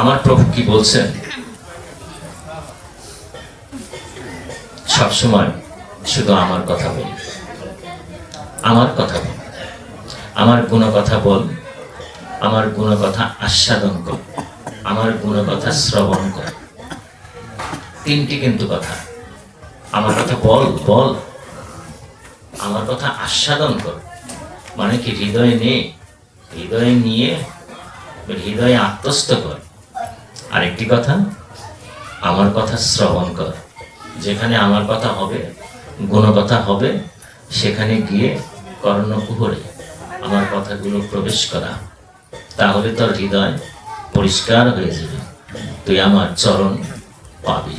আমার প্রভু কি বলছেন? সবসময় শুধু আমার কথা বল, আমার কথা বল, আমার গুণকথা বল, আমার গুণকথা আস্বাদন কর, আমার গুণকথা শ্রবণ কর। তিনটি কিন্তু কথা। আমার কথা বল বল, আমার কথা আস্বাদন কর, মানে কি হৃদয়ে নে, হৃদয়ে নিয়ে হৃদয়ে আত্মস্থ কর। আরেকটি কথা, আমার কথা শ্রবণ কর। যেখানে আমার কথা হবে, গুণকথা হবে, সেখানে গিয়ে কর্ণকুহরে আমার কথাগুলো প্রবেশ করা। তাহলে তোর হৃদয় পরিষ্কার হয়ে যাবে, তুই আমার চরণ পাবি,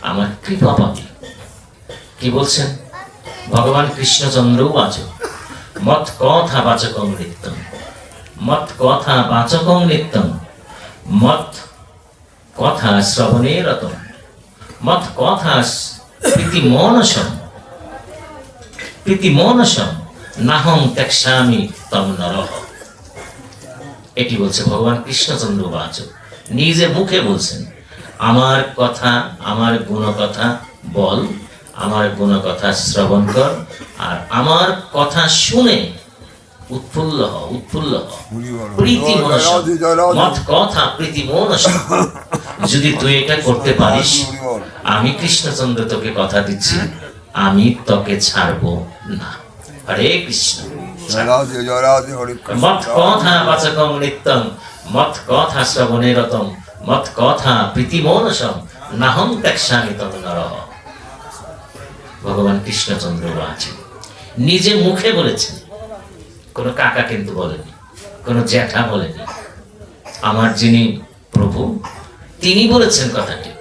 আমার কৃপা পাবি। কি বলছেন ভগবান কৃষ্ণচন্দ্র? বাচক মত কথা বাচকং নিত্যম, মত কথা বাচকং নিত্যম, মত কথা শ্রবণে রতম, মত কথা প্রীতিমনসম, প্রীতিমনসম নাহং ত্যাক্ষ্যামি তম নরঃ। এটি বলছে ভগবান কৃষ্ণচন্দ্র বাচক, নিজে মুখে বলছেন। আমার কথা, আমার গুণকথা বল, আমার গুণকথা শ্রবণ কর, আর আমার কথা শুনে উৎফুল্ল হ, উৎফুল্ল হ, প্রীতি মনসা, মত কথা প্রীতি মনসা। যদি তুই এটা করতে পারিস, আমি কৃষ্ণচন্দ্র তোকে কথা দিচ্ছি, আমি তোকে ছাড়বো না। হরে কৃষ্ণ। মত কথা বাচকং নিত্যং, মত কথা শ্রবণে রতম, মত কথা প্রীতি মনসম নাহং ত্যাক্ষ্যামি তম নরঃ। ভগবান কৃষ্ণচন্দ্র আছেন, নিজে মুখে বলেছেন। কোন কাকা কিন্তু বলেনি, কোন জ্যাঠা বলেনি। আমার যিনি প্রভু, তিনি বলেছেন কথাটি।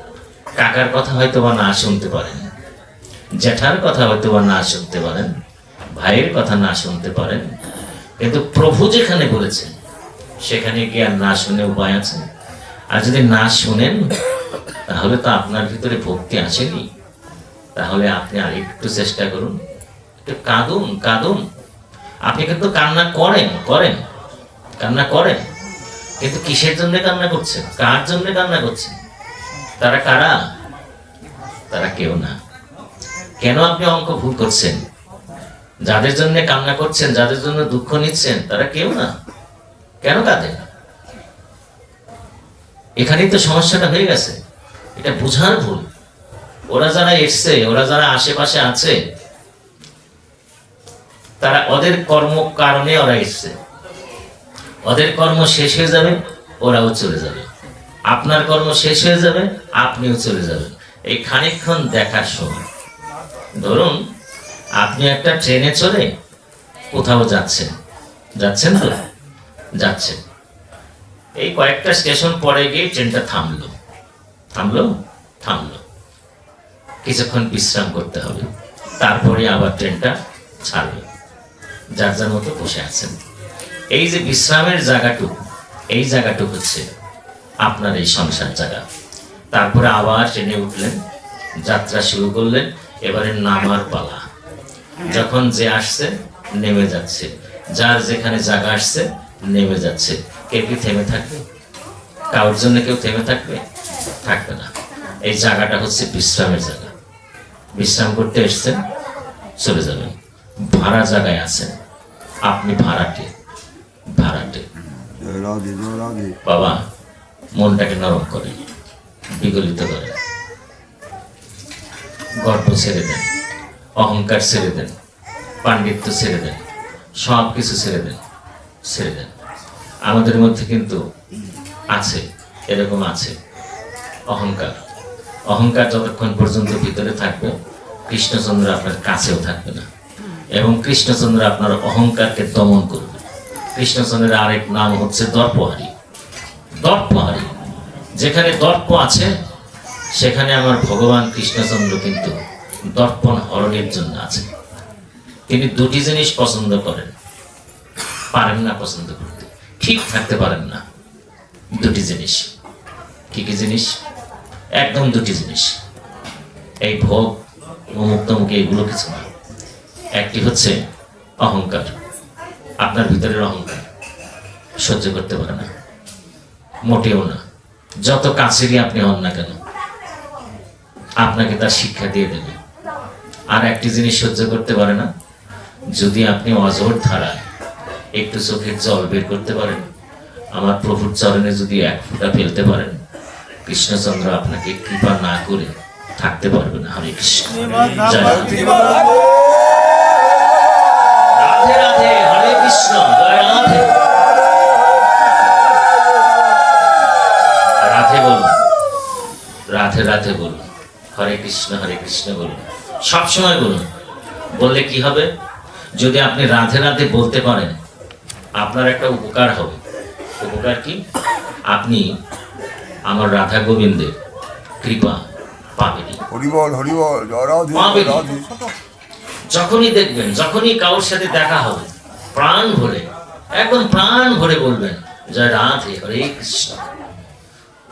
কাকার কথা হয়তো বা না শুনতে পারেন, জ্যাঠার কথা হয়তো বা না শুনতে পারেন, ভাইয়ের কথা না শুনতে পারেন, কিন্তু প্রভু যেখানে বলেছেন সেখানে কি আর না শুনে উপায় আছে? আর যদি না শুনেন, তাহলে তো আপনার ভিতরে ভক্তি আসেনি। তাহলে আপনি আর একটু চেষ্টা করুন, একটু কাঁদুন, কাঁদুন। আপনি কিন্তু কান্না করেন, করেন, কান্না করেন, কিন্তু কিসের জন্য কান্না করছেন? কার জন্য কান্না করছেন? তারা কারা? তারা কেউ না। কেন আপনি অঙ্ক ভুল করছেন? যাদের জন্য কান্না করছেন, যাদের জন্য দুঃখ নিচ্ছেন, তারা কেউ না। কেন কাঁদেন? এখানেই তো সমস্যাটা হয়ে গেছে। এটা বুঝার ভুল। ওরা যারা এসছে, ওরা যারা আশেপাশে আছে, তারা ওদের কর্ম কারণে ওরা এসছে। ওদের কর্ম শেষ হয়ে যাবে, ওরাও চলে যাবে। আপনার কর্ম শেষ হয়ে যাবে, আপনিও চলে যাবেন। এই খানিকক্ষণ দেখার সময়। ধরুন আপনি একটা ট্রেনে চড়ে কোথাও যাচ্ছেন, যাচ্ছেন তো, যাচ্ছেন। এই কয়েকটা স্টেশন পরে গিয়ে ট্রেনটা থামলো, থামলো, থামলো। কিছুক্ষণ বিশ্রাম করতে হবে, তারপরে আবার ট্রেনটা ছাড়বে। যার যার মতো বসে আছেন। এই যে বিশ্রামের জায়গাটুকু, এই জায়গাটুকু হচ্ছে আপনার এই সংসার জায়গা। তারপরে আবার ট্রেনে উঠলেন, যাত্রা শুরু করলেন। এবারে নামার পালা। যখন যে আসছে নেমে যাচ্ছে, যার যেখানে জায়গা আসছে নেমে যাচ্ছে। কেউ কি থেমে থাকবে? কারোর জন্য কেউ থেমে থাকবে? থাকবে না। এই জায়গাটা হচ্ছে বিশ্রামের জায়গা। বিশ্রাম করতে এসছেন, চলে যাবেন। ভাড়া জায়গায় আছেন, আপনি ভাড়াটে, ভাড়াটে। বাবা, মনটাকে নরম করে, বিগলিত করে, গর্ব ছেড়ে দেন, অহংকার ছেড়ে দেন, পাণ্ডিত্য ছেড়ে দেন, সব কিছু ছেড়ে দেন, ছেড়ে দেন। আমাদের মধ্যে কিন্তু আছে, এরকম আছে অহংকার। অহংকার যতক্ষণ পর্যন্ত ভিতরে থাকবে, কৃষ্ণচন্দ্র আপনার কাছেও থাকবে না, এবং কৃষ্ণচন্দ্র আপনার অহংকারকে দমন করবে। কৃষ্ণচন্দ্রের আরেক নাম হচ্ছে দর্পহারী। দর্পহারী। যেখানে দর্প আছে, সেখানে আমার ভগবান কৃষ্ণচন্দ্র কিন্তু দর্পণ হরণের জন্য আছে। তিনি দুটি জিনিস পছন্দ করেন, পারেন না পছন্দ করতে, ঠিক থাকতে পারেন না। দুটি জিনিস। কি কি জিনিস? একদম দুটি জিনিস। এই ভোগ, মুক্ত মুখে, এগুলো কিছু না। একটি হচ্ছে অহংকার। আপনার ভিতরের অহংকার সহ্য করতে পারে না, মোটেও না। যত কাছেরই আপনি হন না কেন, আপনাকে তার শিক্ষা দিয়ে দেবে। আর একটি জিনিস সহ্য করতে পারে না, যদি আপনি অজর ধারায় একটু চোখের জল বের করতে পারেন, আমার প্রভুর চরণে যদি এক ফোঁটা ফেলতে পারেন, কৃষ্ণচন্দ্র আপনাকে কৃপা না করে থাকতে পারবে না। হরে কৃষ্ণ, জয় রাধে। রাধে রাধে, হরে কৃষ্ণ, জয় রাধে। রাধে বলুন, রাধে রাধে বলুন, হরে কৃষ্ণ বলুন, সবসময় বলুন। বললে কি হবে? যদি আপনি রাধে রাধে বলতে পারেন, আপনার একটা উপকার হবে। উপকার কি? আপনি আমার রাধা গোবিন্দের কৃপা পাবেনি। যখনই দেখবেন, যখনই কারোর সাথে দেখা হবে, প্রাণ ভরে, একদম প্রাণ ভরে বলবেন জয় রাধে, হরে কৃষ্ণ।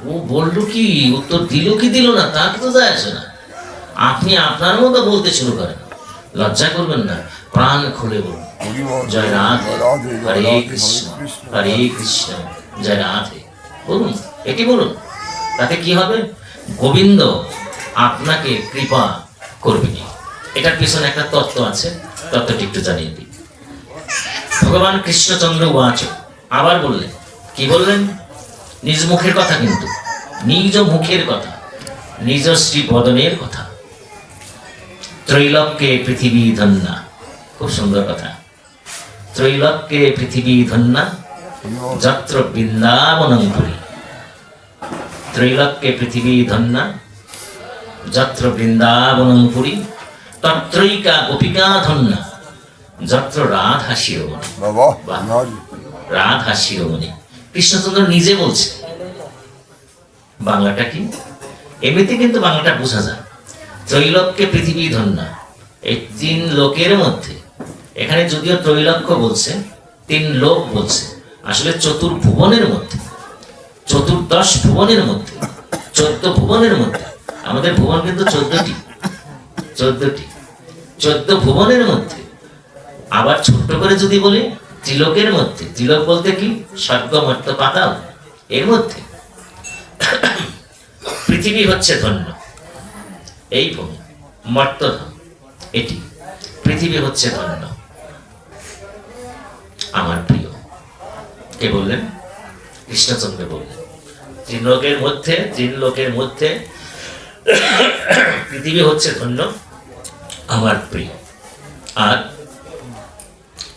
ও বললো কি, উত্তর দিল কি দিল না তা তো যায় আসে না। আপনি আপনার মতো বলতে শুরু করেন, লজ্জা করবেন না, প্রাণ খুলে বলুন জয় রাধে, হরে কৃষ্ণ, হরে কৃষ্ণ, জয় রাধে বলুন। এটি বলুন, তাতে কি হবে? গোবিন্দ আপনাকে কৃপা করবেনি। এটার পিছনে একটা তত্ত্ব আছে, তত্ত্বটি একটু জানিয়ে দিই। ভগবান কৃষ্ণচন্দ্র ওয়াচ, আবার বললেন, কি বললেন? নিজ মুখের কথা, কিন্তু নিজ মুখের কথা, নিজ শ্রী বদনের কথা। ত্রৈলোক্যে পৃথিবী ধন্যা, খুব সুন্দর কথা। ত্রৈলোক্যে পৃথিবী ধন্যা যত্র বৃন্দাবনং পুরী। ত্রৈলোক্যে পৃথিবী ধন্যা যত্র বৃন্দাবনং পুরী, তত্রৈকা গোপিকা ধন্যা যত্র রাধা শিরোমণি। রাধা শিরোমণি কৃষ্ণচন্দ্র নিজে বলছে। বাংলাটা কি? এমনিতে কিন্তু বাংলাটা বোঝা যায়। ত্রৈলোক্যে পৃথিবী ধন্যা, এই তিন লোকের মধ্যে, এখানে যদিও ত্রৈলোক্য বলছে, তিন লোক বলছে, আসলে চতুর্ভুবনের মধ্যে, চতুর্দশ ভুবনের মধ্যে, 14 ভুবনের মধ্যে। আমাদের ভুবন কিন্তু 14টি, 14 ভুবনের মধ্যে। আবার ছোট্ট করে যদি বলি, ত্রিলোকের মধ্যে। ত্রিলোক বলতে কি? স্বর্গ, মর্ত্য, পাতাল, এর মধ্যে পৃথিবী হচ্ছে ধন্য, এই ভূমি মর্তধাম, এটি পৃথিবী হচ্ছে ধন্য, আমার প্রিয়। কে বললেন? কৃষ্ণচন্দ্র বললেন। তিন লোকের মধ্যে পৃথিবী হচ্ছে ধন্য, আমার প্রিয়। আর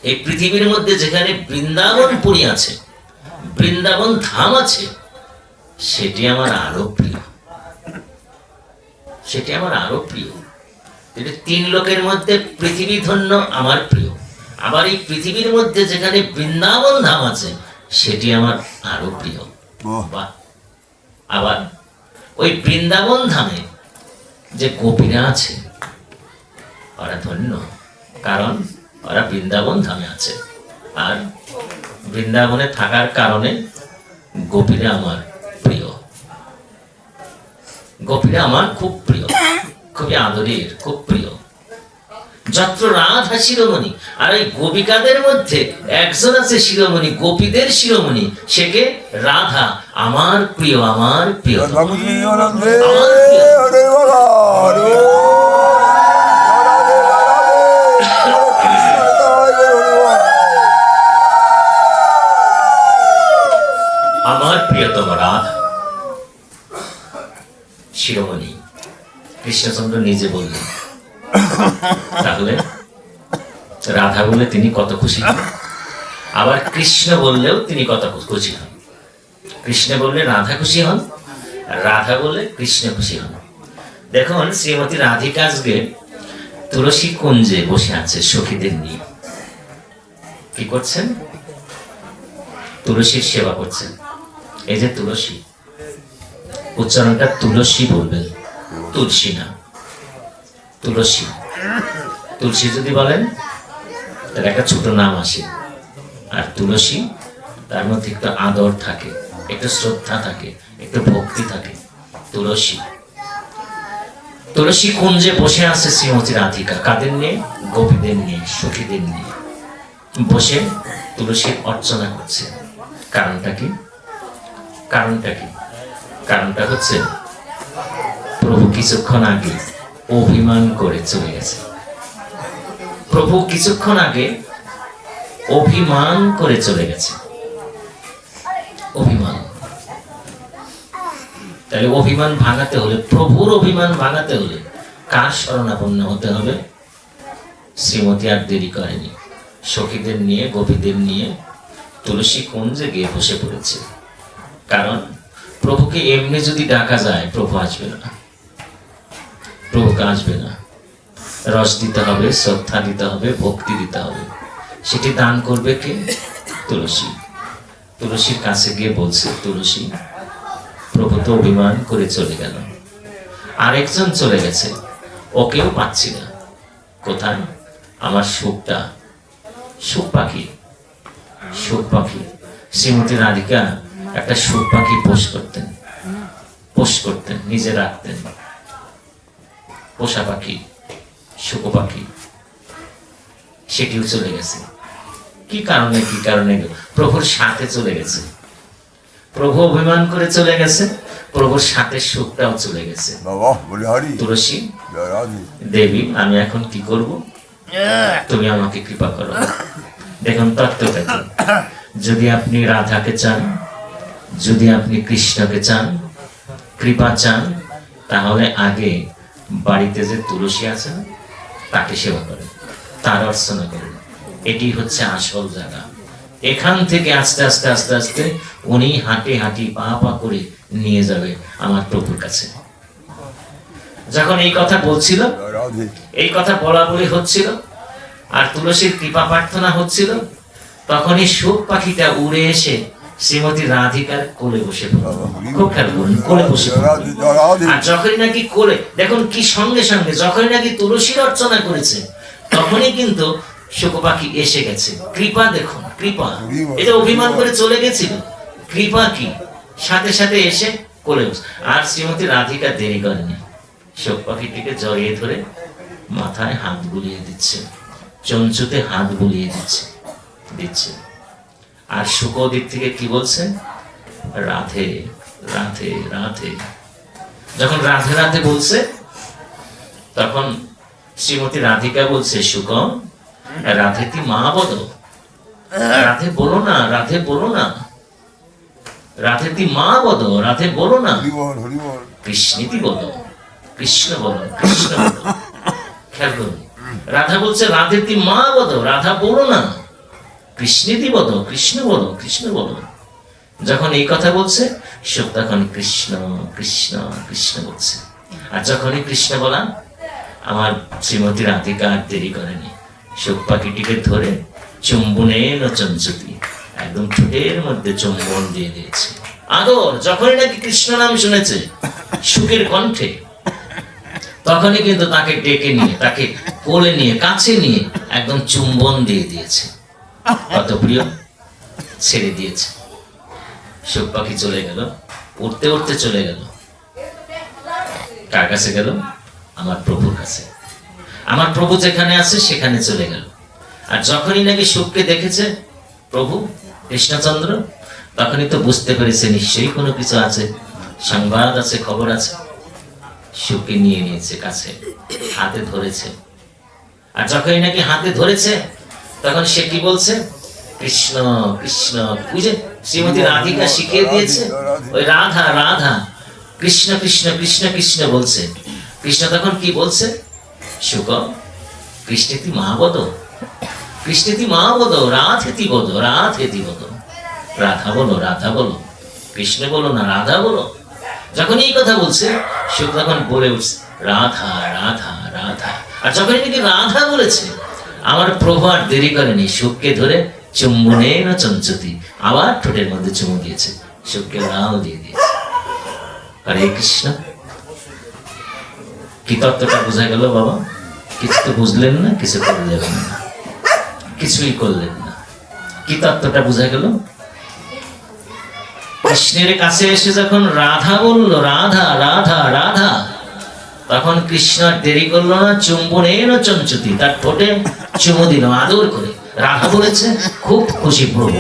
এই পৃথিবীর মধ্যে যেখানে বৃন্দাবন পুরী আছে, বৃন্দাবন ধাম আছে, সেটি আমার আরো প্রিয়, সেটি আমার আরো প্রিয়। তিন লোকের মধ্যে পৃথিবী ধন্য, আমার প্রিয়। আবার এই পৃথিবীর মধ্যে যেখানে বৃন্দাবন ধাম আছে, সেটি আমার আরো প্রিয়। আবার ওই বৃন্দাবন ধামে যে গোপীরা আছে, ওরা ধন্য, কারণ ওরা বৃন্দাবন ধামে আছে। আর বৃন্দাবনে থাকার কারণে গোপীরা আমার প্রিয়, গোপীরা আমার খুব প্রিয়, খুবই আদরের, খুব প্রিয়। যত্র রাধা শিরোমণি, আর এই গোপিকাদের মধ্যে একজন আছে শিরোমণি, গোপীদের শিরোমণি, সে কে? রাধা, আমার প্রিয়, আমার প্রিয়, আমার প্রিয়তম রাধা শিরোমণি। কৃষ্ণচন্দ্র নিজে বললেন। তাহলে রাধা বললে তিনি কত খুশি হন, আবার কৃষ্ণ বললেও তিনি কত খুশি হন। কৃষ্ণ বললে রাধা খুশি হন, রাধা বললে কৃষ্ণ খুশি হন। দেখুন, শ্রীমতী রাধিকা আজকে তুলসী কুঞ্জে বসে আছে সখীদের নিয়ে। কি করছেন? তুলসীর সেবা করছেন। এই যে তুলসী, উচ্চারণটা তুলসী বলবেন, তুলসী না, তুলসী। তুলসী যদি বলেন তার একটা ছোট নাম আসে, আর তুলসী তার মধ্যে একটু আদর থাকে, একটু শ্রদ্ধা থাকে, একটু ভক্তি থাকে। তুলসী, তুলসী কুঞ্জে বসে আছে শ্রীমতী রাধিকা। কাদের নিয়ে? গোপীদের নিয়ে, সখীদের নিয়ে বসে তুলসীর অর্চনা করছে। কারণটা কি? কারণটা কি? কারণটা হচ্ছে প্রভু কিছুক্ষণ আগে অভিমান করে চলে গেছে। প্রভু কিছুক্ষণ আগে অভিমান করে চলে গেছে। অভিমান, তাহলে অভিমান ভাঙাতে হলে, প্রভুর অভিমান ভাঙাতে হলে কার শরণাপন্ন হতে হবে? শ্রীমতী আর দেরি করেনি, সখীদের নিয়ে, গোপীদের নিয়ে তুলসী কুঞ্জে গিয়ে বসে পড়েছে। কারণ প্রভুকে এমনি যদি ডাকা যায়, প্রভু আসবে না, প্রভুকে আসবে না। রস দিতে হবে, শ্রদ্ধা দিতে হবে, ভক্তি দিতে হবে। সেটি দান করবে কে? তুলসী। তুলসীর কাছে গিয়ে বলছে, তুলসী, প্রভু তো অভিমান করে চলে গেল, আরেকজন চলে গেছে, ওকেও পাচ্ছি না। কোথায়? আমার সুখটা, সুখ পাখি, সুখ পাখি। শ্রীমতী রাধিকা একটা সুখ পাখি পোষ করতেন, নিজে রাখতেন। পোষা পাখি, সুখ পাখি, সেটিও চলে গেছে। কি কারণে? প্রভুর সাথে চলে গেছে। প্রভু অভিমান করে চলে গেছে, প্রভুর সাথে সুখটাও চলে গেছে। তুলসী দেবী, আমি এখন কি করব? তুমি আমাকে কৃপা করো। দেখুন তত্ত্বটা কি। যদি আপনি রাধাকে চান, যদি আপনি কৃষ্ণকে চান, কৃপা চান, তাহলে আগে বাড়িতে যে তুলসী আছে না, তাকে সেবা করেন, তার অর্চনা করেন। এটি হচ্ছে আসল জায়গা। এখান থেকে আস্তে আস্তে আস্তে আস্তে উনি হাঁটি হাঁটি পা পা করে নিয়ে যাবে আমার প্রভুর কাছে। যখন এই কথা বলছিল, এই কথা বলা বলি হচ্ছিল, আর তুলসীর কৃপা প্রার্থনা হচ্ছিল, তখনই সুখ পাখিটা উড়ে এসে শ্রীমতী রাধিকার কোলে বসে পড়ল। খুব খেয়াল করুন, কোলে বসে পড়ল। আর যখনই নাকি কোলে, দেখুন কি সঙ্গে সঙ্গে যখনই নাকি তুলসীর অর্চনা করেছে, তখনই কিন্তু সুখ পাখি এসে গেছে। কৃপা দেখুন, কৃপা। এটা অভিমান করে চলে গেছিল, কৃপা কি সাথে সাথে এসে কোলে বসে। আর শ্রীমতী রাধিকা দেরি করেনি, সুখ পাখিটিকে জড়িয়ে ধরে মাথায় হাত বুলিয়ে দিচ্ছে, চঞ্চুতে হাত বুলিয়ে দিচ্ছে। আর সুখ দিক থেকে কি বলছে? রাধে রাধে রাধে। যখন রাধে রাধে বলছে, তখন শ্রীমতী রাধিকা বলছে, সুখ, রাধে তি মা বলো, রাধে বলো না, রাধে বলো না, রাধে তি মা বলো, রাধে বলো না, কৃষ্ণিতি বলো, কৃষ্ণ বলো, কৃষ্ণ বলো। খেয়াল করুন, রাধা বলছে রাধে তি মা বলো, রাধা বলো না, কৃষ্ণিতি বলো, কৃষ্ণ বলো, কৃষ্ণ বলো। যখন এই কথা বলছে, সব তখন কৃষ্ণ কৃষ্ণ কৃষ্ণ বলছে। আর যখনই কৃষ্ণ বলা, আমার শ্রীমতী রাধিকা আর দেরি করেনি, সুখ পাখিটিকে ধরে চুম্বনেন চঞ্চতি, একদম ঠোঁটের মধ্যে চুম্বন দিয়ে দিয়েছে। আদর, যখনই নাকি কৃষ্ণ নাম শুনেছে সুখের কণ্ঠে, তখনই কিন্তু তাকে ডেকে নিয়ে, তাকে কোলে নিয়ে, কাছে নিয়ে একদম চুম্বন দিয়ে দিয়েছে। কত প্রিয়, ছেড়ে দিয়েছে। সুখ পাখি চলে গেল, উঠতে উঠতে চলে গেল। কার কাছে গেল? আমার প্রভুর কাছে। আমার প্রভু যেখানে আছে সেখানে চলে গেল। আর যখনই নাকি সুখকে দেখেছে প্রভু কৃষ্ণচন্দ্র, তখনই তো বুঝতে পেরেছে নিশ্চয়ই কোনো কিছু আছে, সংবাদ আছে, খবর আছে। সুখকে নিয়ে নিয়েছে কাছে, হাতে ধরেছে। আর যখনই নাকি হাতে ধরেছে, তখন সে কি বলছে? কৃষ্ণ কৃষ্ণ। বুঝে শ্রীমতী রাধিকা শিখিয়ে দিয়েছে, ওই রাধা রাধা, কৃষ্ণ কৃষ্ণ কৃষ্ণ কৃষ্ণ বলছে। কৃষ্ণ তখন কি বলছে? সুখ, কৃষ্ণেতি মা বদ, কৃষ্ণেতি মা বদ, রাধেতি বদ, রাধেতি বদ। রাধা বলো, রাধা বলো, কৃষ্ণ বলো না, রাধা বলো। যখন এই কথা বলছে, সুখ তখন বলে উঠছে রাধা রাধা রাধা। আর যখন নাকি রাধা বলেছে, আমার প্রভু আর দেরি করেনি, সুখকে ধরে চুম্বনেন চঞ্চতি, আবার ঠোঁটের মধ্যে চুমু দিয়েছে, সুখকে লাল দিয়ে দিয়েছে। হরে কৃষ্ণ। কি তত্ত্বটা বোঝা গেল বাবা? কিছু তো বুঝলেন না, কিছু করলেন না, কিছুই করলেন না। কি তত্ত্বটা বোঝা গেল? কৃষ্ণের কাছে এসে যখন রাধা বলল, রাধা রাধা রাধা, তখন কৃষ্ণ দেরি করলো না, চুম্বনেন চঞ্চতি, তার ঠোঁটে চুমু দিল আদর করে। রাধা বলেছে, খুব খুশি প্রভু,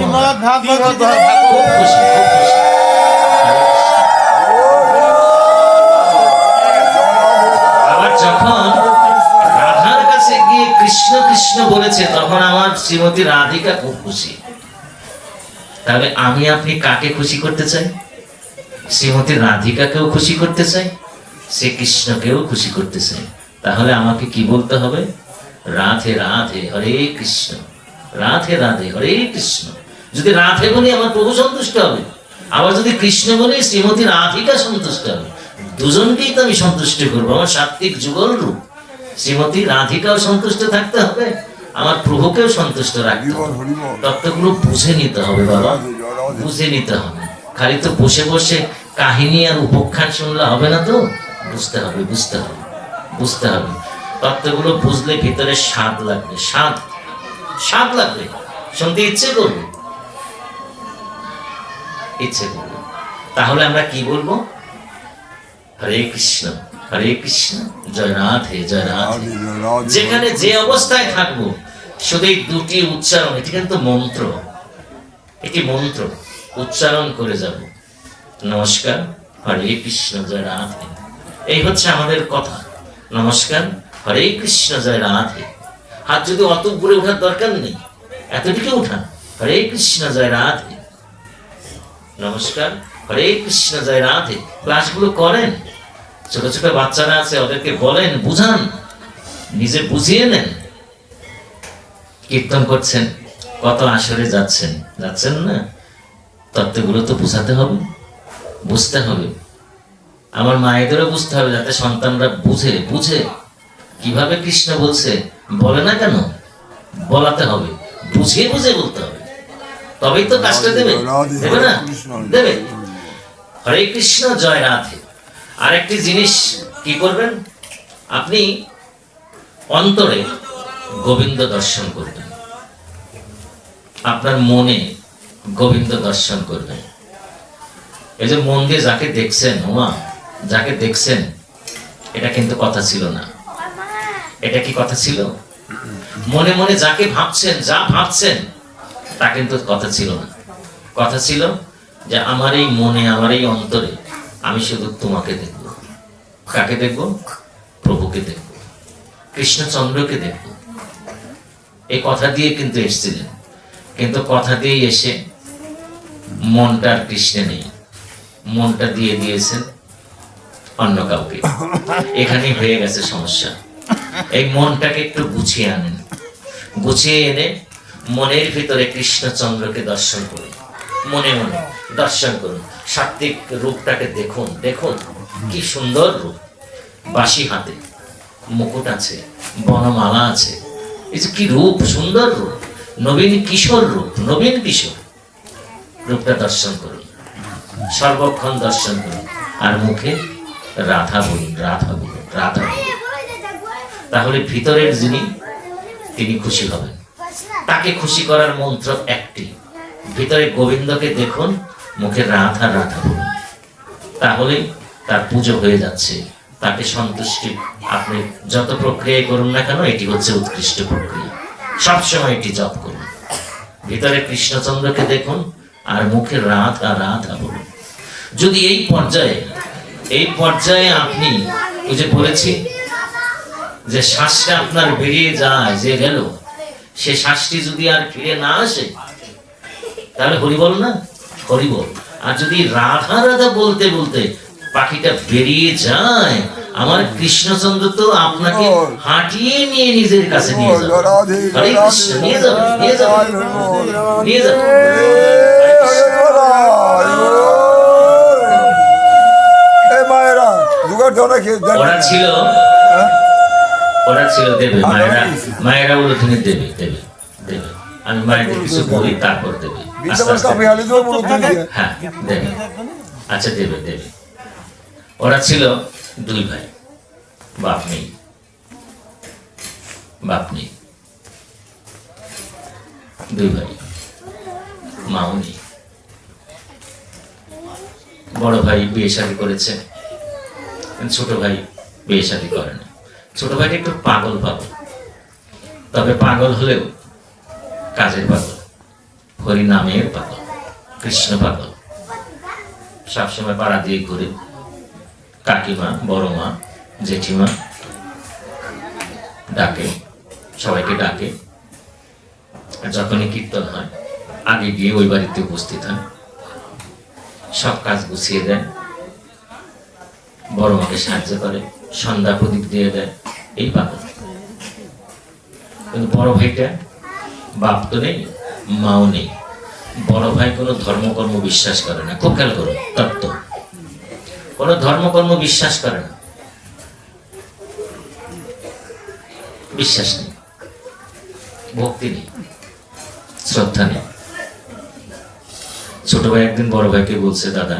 খুব খুশি, খুব খুশি। যখন রাধার কাছে গিয়ে কৃষ্ণ কৃষ্ণ বলেছে তখন আমার শ্রীমতী রাধিকা খুব খুশি। তাহলে আমি আপনি কাকে খুশি করতে চাই? শ্রীমতী রাধিকাকেও খুশি করতে চাই, শ্রীকৃষ্ণকেও খুশি করতে চাই। তাহলে আমাকে কি বলতে হবে? রাধে রাধে হরে কৃষ্ণ, রাধে রাধে হরে কৃষ্ণ। যদি রাধে বলি আমার প্রভু সন্তুষ্ট হবে, আবার যদি কৃষ্ণ বলি শ্রীমতী রাধিকা সন্তুষ্ট হবে। দুজনকেই তো আমি সন্তুষ্ট করবো। আমার সাত্বিক যুগল রূপ শ্রীমতী রাধিকাও সন্তুষ্ট থাকতে হবে, আমার প্রভুকেও সন্তুষ্ট রাখতে হবে। তত্ত্বগুলো বুঝে নিতে হবে বাবা, বুঝে নিতে হবে। খালি তো বসে বসে কাহিনী আর উপখ্যান শুনলে হবে না, তো বুঝতে হবে, বুঝতে হবে, বুঝতে হবে। তত্ত্বগুলো বুঝলে ভিতরে স্বাদ লাগবে, স্বাদ, স্বাদ লাগবে, শুনতে ইচ্ছে করবে, ইচ্ছে করবে। তাহলে আমরা কি বলবো? হরে কৃষ্ণ, হরে কৃষ্ণ, জয় রাধে, জয় রাধে। যেখানে যে অবস্থায় থাকবো শুধু এই দুটি উচ্চারণ, এটি কিন্তু মন্ত্র, এটি মন্ত্র উচ্চারণ করে যাব। নমস্কার, হরে কৃষ্ণ, জয় রাধে। এই হচ্ছে আমাদের কথা। নমস্কার, হরে কৃষ্ণ, জয় রাধে। হাত যদি অত উপরে ওঠার দরকার নেই, এতটুকু উঠান, হরে কৃষ্ণ, জয় রাধে। নমস্কার, হরে কৃষ্ণ, জয় রাধে। ক্লাসগুলো করেন, ছোট ছোট বাচ্চারা আছে ওদেরকে বলেন, বুঝান, নিজে বুঝিয়ে নেন। কীর্তন করছেন, কত আসরে যাচ্ছেন, যাচ্ছেন না? তত্ত্বগুলো তো বুঝাতে হবে, বুঝতে হবে। আমার মায়েদেরও বুঝতে হবে, যাতে সন্তানরা বুঝে, বুঝে কিভাবে কৃষ্ণ বলছে, বলে না কেন, বলাতে হবে, বুঝিয়ে বুঝে বলতে হবে, তবেই তো কাজটা দেবে, দেবে না? দেবে। হরে কৃষ্ণ, জয় রাধে। আর একটি জিনিস কি করবেন আপনি? অন্তরে গোবিন্দ দর্শন করবেন, আপনার মনে গোবিন্দ দর্শন করবেন। এই যে মন দিয়ে যাকে দেখছেন, ওমা যাকে দেখছেন, এটা কিন্তু কথা ছিল না। এটা কি কথা ছিল? মনে মনে যাকে ভাবছেন, যা ভাবছেন, তা কিন্তু কথা ছিল না। কথা ছিল যে আমার এই মনে, আমার এই অন্তরে আমি শুধু তোমাকে দেখব। কাকে দেখব? প্রভুকে দেখব, কৃষ্ণচন্দ্রকে দেখব। এই কথা দিয়ে কিন্তু এসেছিলেন, কিন্তু কথা দিয়ে এসে মনটা আর কৃষ্ণে নেই, মনটা দিয়ে দিয়েছেন অন্য কাউকে। এখানেই হয়ে গেছে সমস্যা। এই মনটাকে একটু গুছিয়ে আনেন, গুছিয়ে এনে মনের ভিতরে কৃষ্ণচন্দ্রকে দর্শন করুন, মনে মনে দর্শন করুন। সাত্বিক রূপটাকে দেখুন, দেখুন কি সুন্দর রূপ। বাঁশি হাতে, মুকুট আছে, বনমালা আছে, এই যে কি রূপ, সুন্দর রূপ, নবীন কিশোর রূপ, নবীন কিশোর রূপটা দর্শন করুন, সর্বক্ষণ দর্শন করুন। আর মুখে রাধা বলুন, রাধা বলুন, রাধা বলুন। তাহলে ভিতরের যিনি, তিনি খুশি হবেন। তাকে খুশি করার মন্ত্র একটি, ভিতরে গোবিন্দকে দেখুন, মুখে রাধা, রাধা বলুন। তাহলে তার পুজো হয়ে যাচ্ছে, তাকে সন্তুষ্টি। আপনি যত প্রক্রিয়া করুন না কেন, এটি হচ্ছে উৎকৃষ্ট প্রক্রিয়া। সবসময় এটি জপ করুন, ভিতরে কৃষ্ণচন্দ্রকে দেখুন আর মুখে রাধা, রাধা বলুন। যদি এই পর্যায়ে আপনি, ওই যে বলেছি যে শ্বাসটা আপনার বেরিয়ে যায়, যে গেল, সে শ্বাসটি যদি আর ফিরে না আসে, তাহলে হরিবল না, হরিবল। আর যদি রাধা রাধা বলতে বলতে পাখিটা বেরিয়ে যায়, আমার কৃষ্ণচন্দ্র তো আপনাকে হাঁটিয়ে নিয়ে নিজের কাছে নিয়ে যাবে। হরে কৃষ্ণ, নিয়ে যাবে, নিয়ে যাবে, নিয়ে যাবে। ওরা ছিল দেবে, মায়েরা বলে তুমি দেবে, দেবে, দেবে। আমি মায়েদের কিছু বলি, তারপর দেবে। হ্যাঁ, দেবে। আচ্ছা, দেবে, দেবে। ওরা ছিল দুই ভাই, বাপ নেই, বাপ নেই, দুই ভাই, মাও নেই। বড় ভাই বিয়ে শাদী করেছে, ছোট ভাই বিয়ে শাদী করে না। ছোট ভাইটা একটু পাগল পাগল, তবে পাগল হলেও কাজের পাগল, হরি নামের পাগল, কৃষ্ণ পাগল। সবসময় পাড়া দিয়ে ঘুরে, কাকিমা, বড় মা, জেঠিমা ডাকে, সবাইকে ডাকে। আর যখনই কীর্তন হয় আগে গিয়ে ওই বাড়িতে উপস্থিত হয়, সব কাজ গুছিয়ে দেয়, বড় মাকে সাহায্য করে, সন্ধ্যা প্রদীপ দিয়ে দেয়, এই পাগল। কিন্তু বড় ভাইটা বাপ তো নেই, মাও নেই। বড় ভাই কোনো ধর্মকর্ম বিশ্বাস করে না। খুব খেয়াল করো তত্ত্ব, কোনো ধর্মকর্ম বিশ্বাস করে না, বিশ্বাস নেই, ভক্তি নেই, শ্রদ্ধা নেই। ছোট ভাই একদিন বড় ভাইকে বলছে, দাদা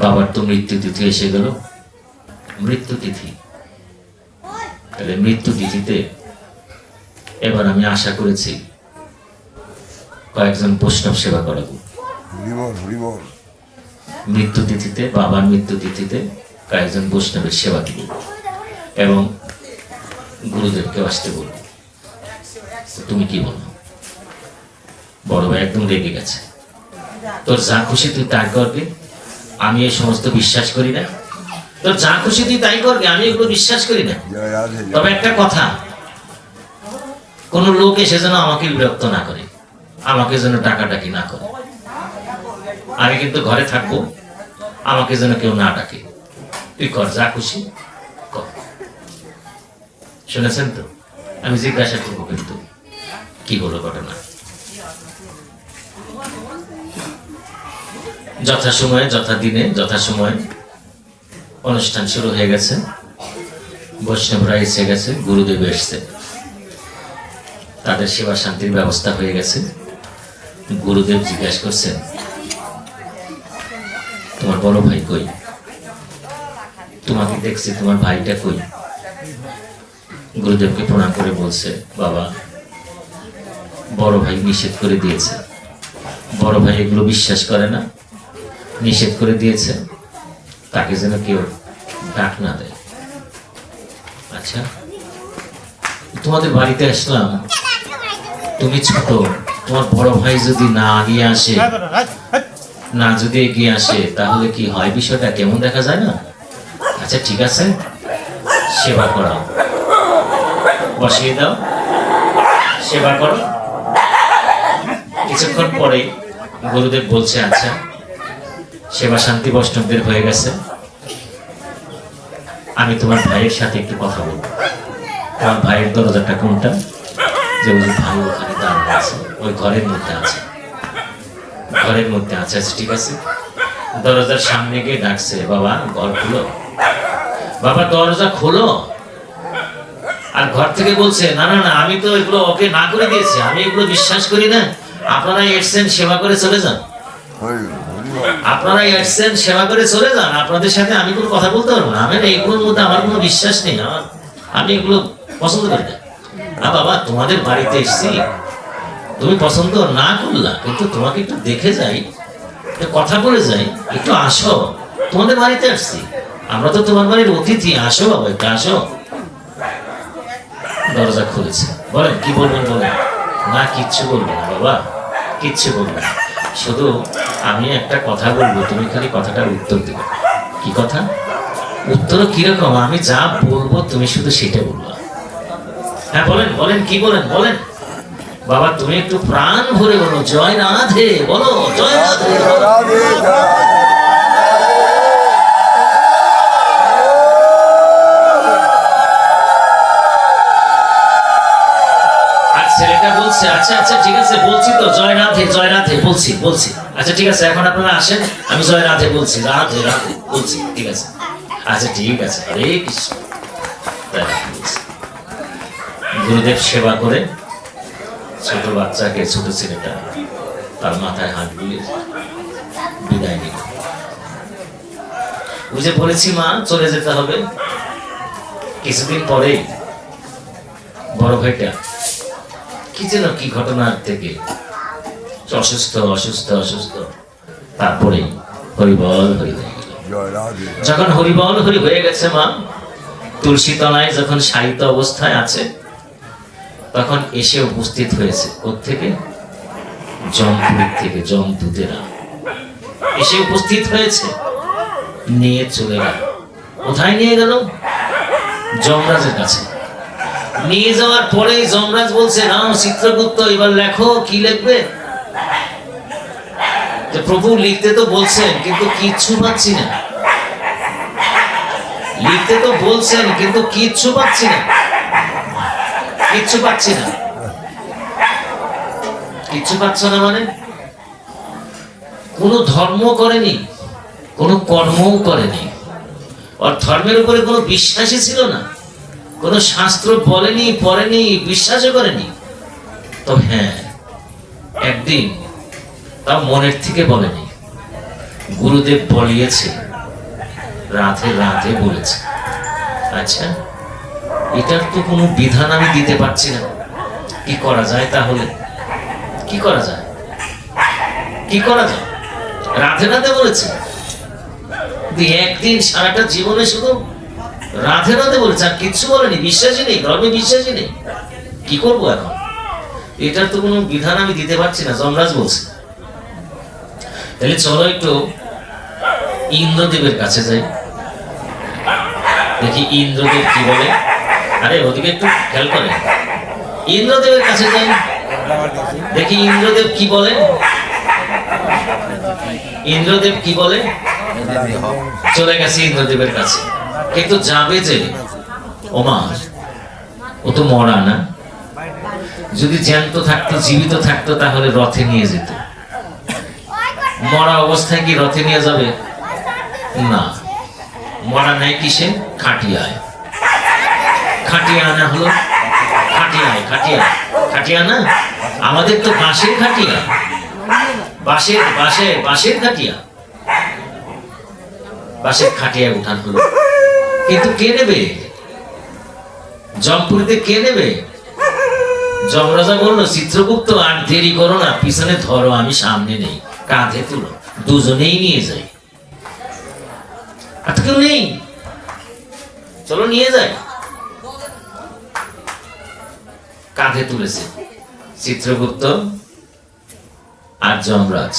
বাবার তো মৃত্যু তিথি এসে গেল। মৃত্যু তিথি, তাহলে মৃত্যু তিথিতে এবার আমি আশা করেছি কয়েকজন বৈষ্ণব সেবা করাবো। মৃত্যু তিথিতে, বাবার মৃত্যু তিথিতে কয়েকজন বৈষ্ণবের সেবা দিব এবং গুরুদেবকে আসতে বলবো। তুমি কি বলো? বড় ভাই একদম রেগে গেছে। তোর যা খুশি তুই তাই করবি, আমি এই সমস্ত বিশ্বাস করি না। তোর যা খুশি তুই তাই করবি, আমি এগুলো বিশ্বাস করি না। তবে একটা কথা, কোন লোক এসে যেন আমাকে বিরক্ত না করে, আমাকে যেন টাকাটাকি না করে। আমি কিন্তু ঘরে থাকবো, আমাকে যেন কেউ না ডাকে। তুই কর যা খুশি কর। শুনেছেন তো? আমি জিজ্ঞাসা করবো কিন্তু কি হলো ঘটনা। যথাসময়ে, যথাদিনে, যথাসময়ে অনুষ্ঠান শুরু হয়ে গেছে। বৈষ্ণবরা এসে গেছে, গুরুদেব এসছে, তাদের সেবা শান্তির ব্যবস্থা হয়ে গেছে। গুরুদেব জিজ্ঞাসা করছেন, তোমার বড় ভাই কই? তোমাকে দেখছি, তোমার ভাইটা কই? গুরুদেবকে প্রণাম করে বলছে, বাবা বড় ভাই নিষেধ করে দিয়েছে, বড় ভাই এগুলো বিশ্বাস করে না, নিষেধ করে দিয়েছে, তাকে যেন কেউ ডাক না দেয়। আচ্ছা, তোমাদের বাড়িতে আসলাম, তুমি ছোট, তোমার বড় ভাই যদি না এগিয়ে আসে, না যদি এগিয়ে আসে তাহলে কি হয়? বিষয়টা কেমন দেখা যায় না? আচ্ছা ঠিক আছে, সেবা করাও, বসিয়ে দাও, সেবা করো। কিছুক্ষণ পরে গুরুদেব বলছে, আচ্ছা সেবা শান্তি বৈষ্ণবদের হয়ে গেছে, আমি তোমার ভাইয়ের সাথে একটু কথা বলবো। আমার ভাইয়ের দরজাটা কোনটা? যে ওই ভাই ওখানে দাঁড়িয়ে আছে, ওই ঘরের মধ্যে আছে, ঘরের মধ্যে আছে। আচ্ছা ঠিক আছে। দরজার সামনে গিয়ে ডাকছে, বাবা ঘর খুলো, বাবা দরজা খোলো। আর ঘর থেকে বলছে, না না না, আমি তো এগুলো ওকে না করে দিয়েছি, আমি এগুলো বিশ্বাস করি না। আপনারা এসছেন সেবা করে চলে যান, আপনারা এসছেন সেবা করে চলে যান, আপনাদের সাথে আমি কোনো কথা বলতে পারবো না। আমি এগুলোর মধ্যে আমার কোনো বিশ্বাস নেই, আমি এগুলো পছন্দ করি না। বাবা তোমাদের বাড়িতে এসছি, তুমি পছন্দ না করলা, কিন্তু তোমাকে একটু দেখে যাই, কথা বলে যাই, একটু আসো, তোমাদের বাড়িতে আসছি, আমরা তো তোমার বাড়ির অতিথি, আসো বাবা একটু আসো। দরজা খুলেছে। বলেন কি বলবেন? বলেন না, কিচ্ছু বলবে না বাবা, কিচ্ছু বলবে না, শুধু আমি একটা কথা বলবো, তুমি খালি কথাটার উত্তর দেবে। কি কথা? উত্তর কিরকম? আমি যা বলবো তুমি শুধু সেটা বলবা। হ্যাঁ বলেন, বলেন কি বলেন? বলেন বাবা, তুমি একটু প্রাণ ভরে বলো, জয় রাধে, বলো জয় রাধে। ছেলেটা বলছে, আচ্ছা আচ্ছা ঠিক আছে, বলছি তো জয় রাধে, জয় রাধে বলছি বলছি। আচ্ছা ঠিক আছে, এখন আপনারা আসেন, আমি জয় রাধে বলছি, রাধে রাধে বলছি, ঠিক আছে। আচ্ছা ঠিক আছে, হরে কৃষ্ণ। গুরুদেব সেবা করে ছোট বাচ্চাকে, ছোট ছেলেটা তার মাথায় হাত বুলিয়ে বিদায় নিল। বুঝে বলেছি মা চলে যেতে হবে। কিছুদিন পরে বড় ভাইটা কি যেন কি ঘটনার থেকে অসুস্থ অসুস্থ অসুস্থ, তারপরে হরিবল হরি হয়ে গেল। যখন হরিবল হরি হয়ে গেছে, মা তুলসী তলায় যখন শায়িত অবস্থায় আছে, তখন এসে উপস্থিত হয়েছে কোত্থেকে? জমপুরীর থেকে জমদূতেরা এসে উপস্থিত হয়েছে, নিয়ে চলে গেল। কোথায় নিয়ে গেল? যমরাজের কাছে নিয়ে যাওয়ার পরে যমরাজ বলছে, নাও চিত্রগুপ্ত, এবার লেখো, কি লিখবে? যে প্রভু লিখতে তো বলছেন কিন্তু কিচ্ছু পাচ্ছি না, লিখতে তো বলছেন কিন্তু কিচ্ছু পাচ্ছি না, কিচ্ছু পাচ্ছি না। কিচ্ছু পাচ্ছ না মানে? কোনো ধর্ম করেনি, কোনো কর্মও করেনি, আর ধর্মের উপরে কোনো বিশ্বাসই ছিল না, কোনো শাস্ত্র বলেনি, পড়েনি, বিশ্বাসও করেনি। তো হ্যাঁ, একদিন তাও মনের থেকে বলেনি, গুরুদেব বলিয়েছে, রাধে রাধে বলেছে। আচ্ছা, এটার তো কোনো বিধান আমি দিতে পারছি না, কি করা যায়? তাহলে কি করা যায়? কি করা যায়? রাধে রাধে বলেছে, একদিন সারাটা জীবনে শুধু রাধে রাধে বলেছে, আর কিচ্ছু বলেনি, বিশ্বাসই নেই, ধর্মে বিশ্বাসই নেই। কি করবো এখন? এটার তো কোনো বিধান আমি দিতে পারছি না, যমরাজ বলছে। তাহলে চলো একটু ইন্দ্রদেবের কাছে যাই, দেখি ইন্দ্রদেব কি বলে। আরে ওদিকে একটু খেয়াল করে, ইন্দ্রদেবের কাছে যাই, দেখি ইন্দ্রদেব কি বলে। ইন্দ্রদেব কি বলে? চলে গেছে ইন্দ্রদেবের কাছে, কিন্তু যাবে যে, ওমা ও তো মরা না, যদি জ্যান্ত থাকতো, জীবিত থাকতো, তাহলে রথে নিয়ে যেত। মরা অবস্থায় কি রথে নিয়ে যাবে? না, মরা নেয় কিসে? খাটিয়ায়। খাটিয়া আনা হলো, খাটিয়ায়, খাটিয়া, খাটিয়া না, আমাদের তো বাঁশের খাটিয়া, বাঁশের বাঁশের বাঁশের খাটিয়া, বাঁশের খাটিয়া উঠান হলো। কিন্তু কে নেবে? জমপুরিতে কে নেবে? যমরাজা বললো, চিত্রগুপ্ত আর দেরি করো না, পিছনে ধরো, আমি সামনে নেই, কাঁধে তুলো, দুজনেই নিয়ে যাই। আর তো কেউ নেই, চলো নিয়ে যাই। কাঁধে তুলেছে চিত্রগুপ্ত আর যমরাজ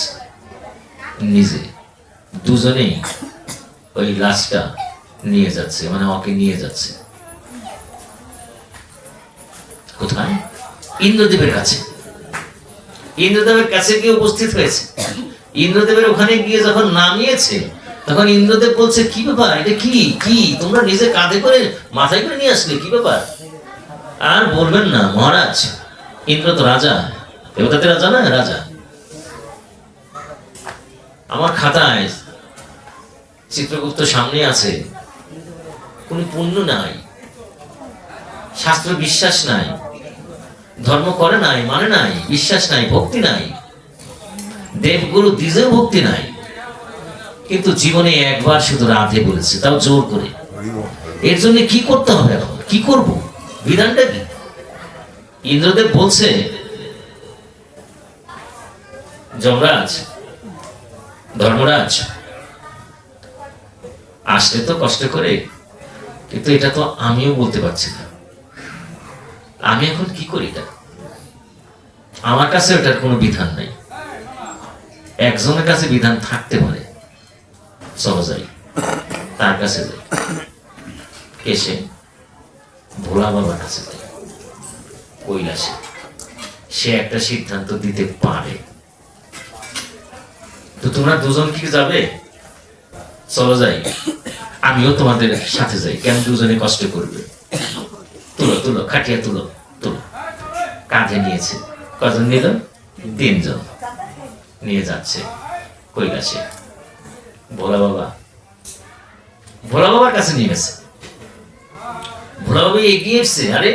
নিজে, দুজনেই ওই লাশটা নিয়ে যাচ্ছে, মানে ওকে নিয়ে যাচ্ছে। কোথায়? ইন্দ্রদেবের কাছে। ইন্দ্রদেবের কাছে গিয়ে উপস্থিত হয়েছে। ইন্দ্রদেবের ওখানে গিয়ে যখন নামিয়েছে, তখন ইন্দ্রদেব বলছে, কি ব্যাপার, এটা কি? কি তোমরা নিজে কাঁধে করে, মাথায় করে নিয়ে আসলে, কি ব্যাপার? আর বলবেন না মহারাজ, ইন্দ্র তো রাজা, দেবতাদের রাজা না, রাজা। আমার খাতায় চিত্রগুপ্ত সামনে আছে, কোনো পুণ্য নাই, শাস্ত্র বিশ্বাস নাই, ধর্ম করে নাই, মানে নাই, বিশ্বাস নাই, ভক্তি নাই, দেবগুরু দ্বিজেও ভক্তি নাই, কিন্তু জীবনে একবার শুধু রাধে বলেছে, তাও জোর করে। এর জন্য কি করতে হবে এখন? কি করব? বিধানটা কি? ইন্দ্রদেব বলছে, যমরাজ, ধর্মরাজ, আসলে তো কষ্ট করে, কিন্তু এটা তো আমিও বলতে পারছি না, আমি এখন কি করি? এটা আমার কাছে ওটার কোনো বিধান নাই, একজনের কাছে বিধান থাকতে পারে। চলো যাই, তার কাছে যাই, এসে ভোলা বাবার কাছে যাই, কৈলাসে। সে একটা সিদ্ধান্ত দিতে পারে। তো তোমরা দুজন কি যাবে? চলো যাই, আমিও তোমাদের সাথে যাই, কেন দুজনে কষ্ট করবে? তুলো তুলো, খাটিয়া তুলো, তুলো। কাঁধে নিয়েছে, কজন নিল? 3 জন নিয়ে যাচ্ছে কৈলাসে। ভোলা বাবা, ভোলা বাবার কাছে নিয়ে গেছে। ভোলা বাবা এগিয়ে এসছে, আরে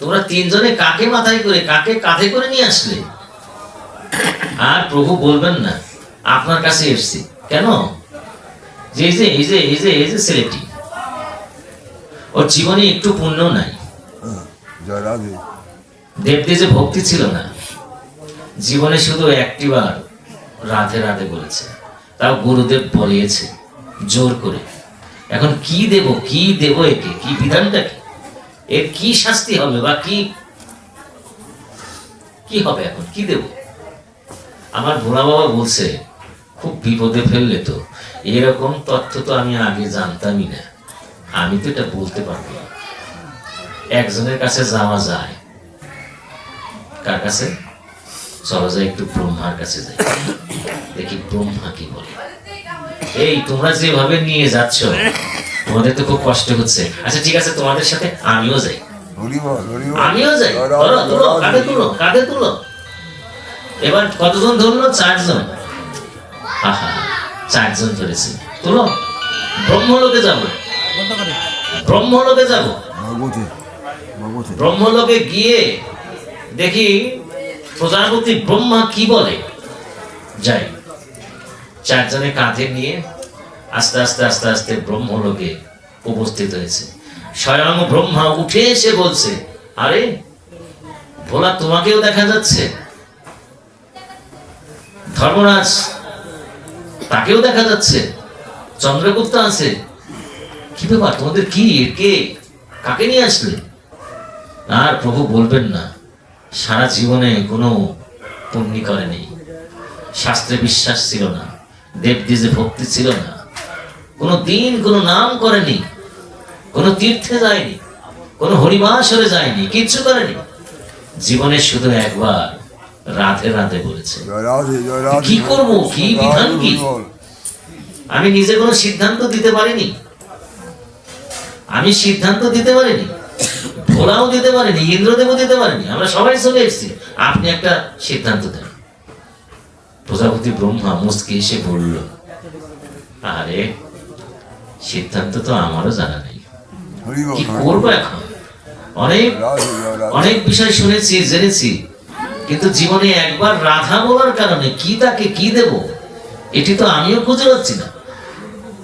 তোমরা 3 জনে কাকে মাথায় করে, কাকে কাঁধে করে নিয়ে আসলে? আর প্রভু বলবেন না আপনার কাছে এসছি। কেন? যে যে এই যে এই যে এই যে ছেলেটি, ওর জীবনে একটু পুণ্য নাই, দেবদের যে ভক্তি ছিল না, জীবনে শুধু একটিবার রাধে রাধে বলেছে, তাও গুরুদেব বলিয়েছে জোর করে। এখন কি দেব, কি দেব একে? কি বিধানটা কি? এর কি শাস্তি হবে, বা কি কি হবে? এখন কি দেব? আমার ভোলা বাবা বলছে, খুব বিপদে ফেললে তো, এরকম তথ্য তো আমি আগে জানতামই না, আমি তো এটা বলতে পারবো না। একজনের কাছে যাওয়া যায়, কার কাছে? চলো যাই একটু ব্রহ্মার কাছে যাই, দেখি ব্রহ্মা কি বলে। এই তোমরা যেভাবে নিয়ে যাচ্ছ তোমাদের তো খুব কষ্ট হচ্ছে। আচ্ছা ঠিক আছে, তোমাদের সাথে আমিও যাই, আমিও যাই। ধরো, তুলো, কাঁধে তুলো, কাঁধে তুলো। এবার কতজন ধরলো? 4 জন। আহা, 4 জন ধরেছে। তুলো, ব্রহ্মলোকে যাবো, ব্রহ্মলোকে যাবো। ব্রহ্মলোকে গিয়ে দেখি প্রজাপতি ব্রহ্মা কি বলে। যাই, 4 জনে কাঁধে নিয়ে আস্তে আস্তে আস্তে আস্তে ব্রহ্মলোকে উপস্থিত হয়েছে। স্বয়ং ব্রহ্মা উঠে এসে বলছে, আরে ভোলা, তোমাকেও দেখা যাচ্ছে। ধর্মরাজ, তাকেও দেখা যাচ্ছে। চন্দ্রগুপ্ত আছে। কি ব্যাপার তোমাদের? কি, কে, কাকে নিয়ে আসলে? আর প্রভু বলবেন না, সারা জীবনে কোনো পুণ্য করেনি, শাস্ত্রে বিশ্বাস ছিল না, দেবদ্বীজে ভক্তি ছিল না, কোনো দিন কোনো নাম করেনি, কোনো তীর্থে যায়নি, কোনো হরিবাসরে যায়নি, কিচ্ছু করেনি। জীবনে শুধু একবার রাধে রাধে বলেছে। কি করব, কি বিধান কি? আমি নিজে কোনো সিদ্ধান্ত দিতে পারিনি, আমি সিদ্ধান্ত দিতে পারিনি, ভোলাও দিতে পারিনি, ইন্দ্রদেবও দিতে পারিনি, আমরা সবাই চলে এসেছি। আপনি একটা সিদ্ধান্ত দেন। প্রজাপতি ব্রহ্মা মুচকি এসে বলল, আরে সিদ্ধান্ত তো আমারও জানা নেই, কি করবো এখন? অনেক অনেক বিষয় শুনেছি, জেনেছি, কিন্তু জীবনে একবার রাধা বলার কারণে কি তাকে কি দেব এটি তো আমিও খুঁজে পাচ্ছি না।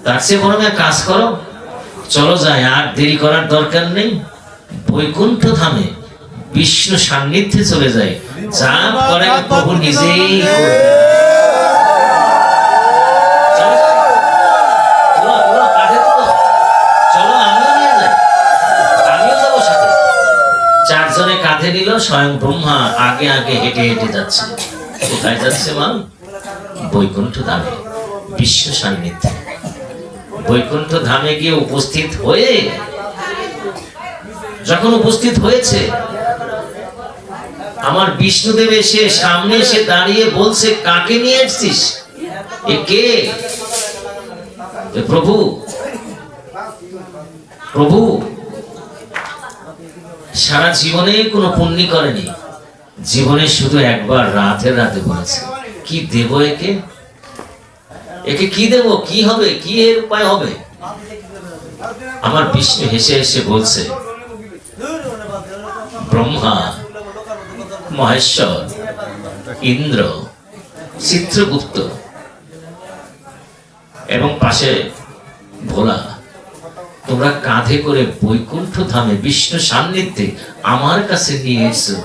তার চেয়ে বরং এক কাজ করো, চলো যাই, আর দেরি করার দরকার নেই, বৈকুণ্ঠ ধামে বিষ্ণু সান্নিধ্যে চলে যায়, যা করে প্রভু নিজেই করবে। কাঁধে নিল, স্বয়ং ব্রহ্মা আগে আগে হেঁটে হেঁটে যাচ্ছে। কোথায় যাচ্ছে মা? বৈকুণ্ঠ ধামে, বিশ্ব সান্নিধ্যে। বৈকুণ্ঠ ধামে গিয়ে উপস্থিত হয়ে, যখন উপস্থিত হয়েছে, আমার বিষ্ণুদেব এসে সামনে এসে দাঁড়িয়ে বলছে, কাকে নিয়ে এসছিস? এ কে? প্রভু, প্রভু সারা জীবনে কোনো পুণ্য করেনি, জীবনে শুধু একবার রাধে রাধে বলেছে। কি দেব একে? একে কি দেব? কি হবে? কি এর উপায় হবে? আমার বিষ্ণু হেসে হেসে বলছে, ব্রহ্মা, মহেশ্বর, ইন্দ্র, চিত্রগুপ্ত এবং পাশে ভোলা, তোমরা কাঁধে করে বৈকুণ্ঠ ধামে বিষ্ণু সান্নিধ্যে আমার কাছে নিয়ে এসো।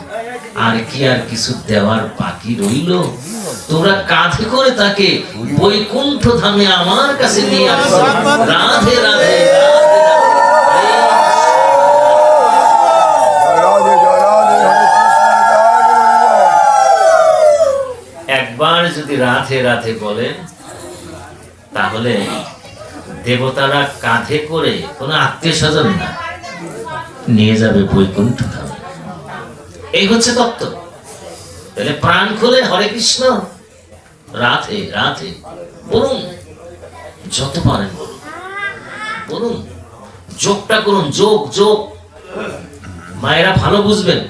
আর কি আর কিছু দেওয়ার বাকি রইল? তোমরা কাঁধে করে তাকে বৈকুণ্ঠ ধামে আমার কাছে নিয়ে আসো। রাধে রাধে। একবার যদি রাধে রাধে বলেন, তাহলে দেবতারা কাঁধে করে কোনো আত্মীয় স্বজন না, নিয়ে যাবে বৈকুণ্ঠ ধামে। এই হচ্ছে তত্ত্ব। তাহলে প্রাণ খুলে হরে কৃষ্ণ, রাধে রাধে বলুন, যত পারেন বলুন, বলুন, যোগটা করুন, যোগ যোগ। মায়েরা ভালো বুঝবেন।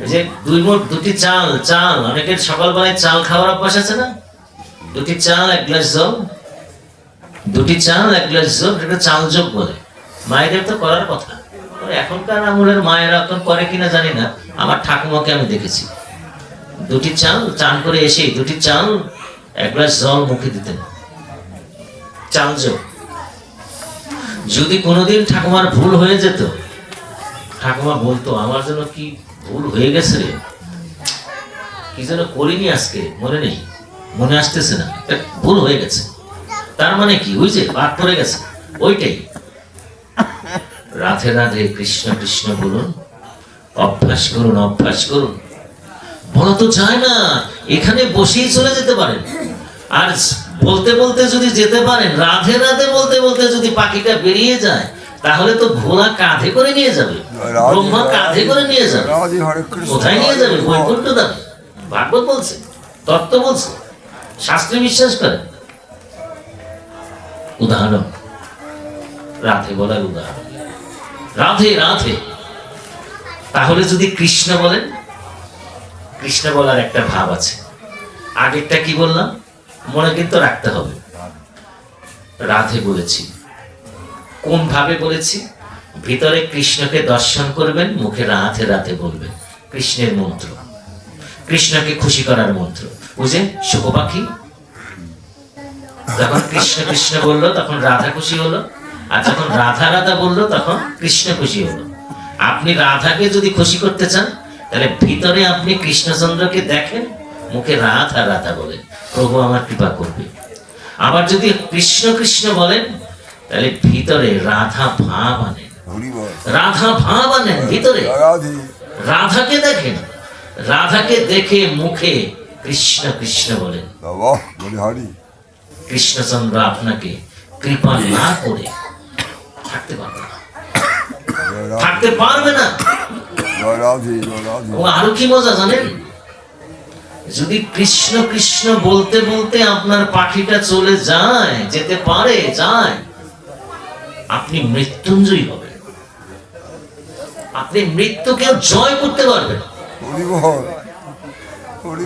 যে 2 মুঠ 2টি চাল, চাল অনেকের সকালবেলায় চাল খাওয়ার অভ্যাস আছে না? 2টি চাল 1 গ্লাস জল, 2টি চাল 1 গ্লাস জল, এটা চাল যোগ বলে। মায়েদের তো করার কথা। এখনকার আমলের মায়েরা এখন করে কিনা জানি না, আমার ঠাকুমাকে আমি দেখেছি 2টি চাল চান করে এসে 2টি চাল 1 গ্লাস জল মুখে দিতেন, চাল যোগ। যদি কোনোদিন ঠাকুমার ভুল হয়ে যেত, ঠাকুমা বলতো, আমার জন্য কি ভুল হয়ে গেছে রে, কি যেন করিনি আজকে, মনে নেই, মনে আসতেছে না, ভুল হয়ে গেছে। তার মানে কি? ওই যে বাদ পড়ে গেছে, ওইটাই। রাধে রাধে কৃষ্ণ কৃষ্ণ বলুন, অভ্যাস করুন, অভ্যাস করুন। বলা তো যায় না, এখানে বসেই চলে যেতে পারেন। আর বলতে বলতে যদি যেতে পারেন, রাধে রাধে বলতে বলতে যদি পাখিটা বেরিয়ে যায়, তাহলে তো ঘোড়া কাঁধে করে নিয়ে যাবে, ব্রহ্মা কাঁধে করে নিয়ে যাবে। কোথায় নিয়ে যাবে? বৈকুণ্ঠ যাবে। ভাগবত বলছে, তত্ত্ব বলছে, শাস্ত্রে বিশ্বাস করে। উদাহরণ, রাধে বলার উদাহরণ, রাধে রাধে। তাহলে যদি কৃষ্ণ বলেন, কৃষ্ণ বলার একটা ভাব আছে। আগেরটা কি বললাম মনে কিন্তু রাখতে হবে। রাধে বলেছি, কোন ভাবে বলেছি? ভিতরে কৃষ্ণকে দর্শন করবেন, মুখে রাধে রাধে বলবেন। কৃষ্ণের মন্ত্র, কৃষ্ণকে খুশি করার মন্ত্র। বুঝে শুভ পাখি যখন কৃষ্ণ কৃষ্ণ বললো তখন রাধা খুশি হলো, আর যখন রাধা রাধা বললো তখন কৃষ্ণ খুশি হলো। আপনি রাধাকে যদি খুশি করতে চান, তাহলে ভিতরে আপনি কৃষ্ণচন্দ্রকে দেখেন, মুখে রাধা রাধা বলেন, প্রভু আমার কৃপা করবে। আবার যদি কৃষ্ণ কৃষ্ণ বলেন, তাহলে ভিতরে রাধা ভাব আনেন, রাধা ভাব আনেন ভিতরে, রাধাকে দেখেন, রাধাকে দেখে মুখে কৃষ্ণ কৃষ্ণ বলেন। কৃষ্ণচন্দ্র আপনাকে কৃপা না করে থাকতে পারবে না, থাকতে পারবে না। আরো কি মজা জানেন? যদি কৃষ্ণ কৃষ্ণ বলতে বলতে আপনার পাখিটা চলে যায়, যেতে পারে, যায়, আপনি মৃত্যুঞ্জয়ী হবেন। আপনি মৃত্যুকে জয় করতে পারবেন,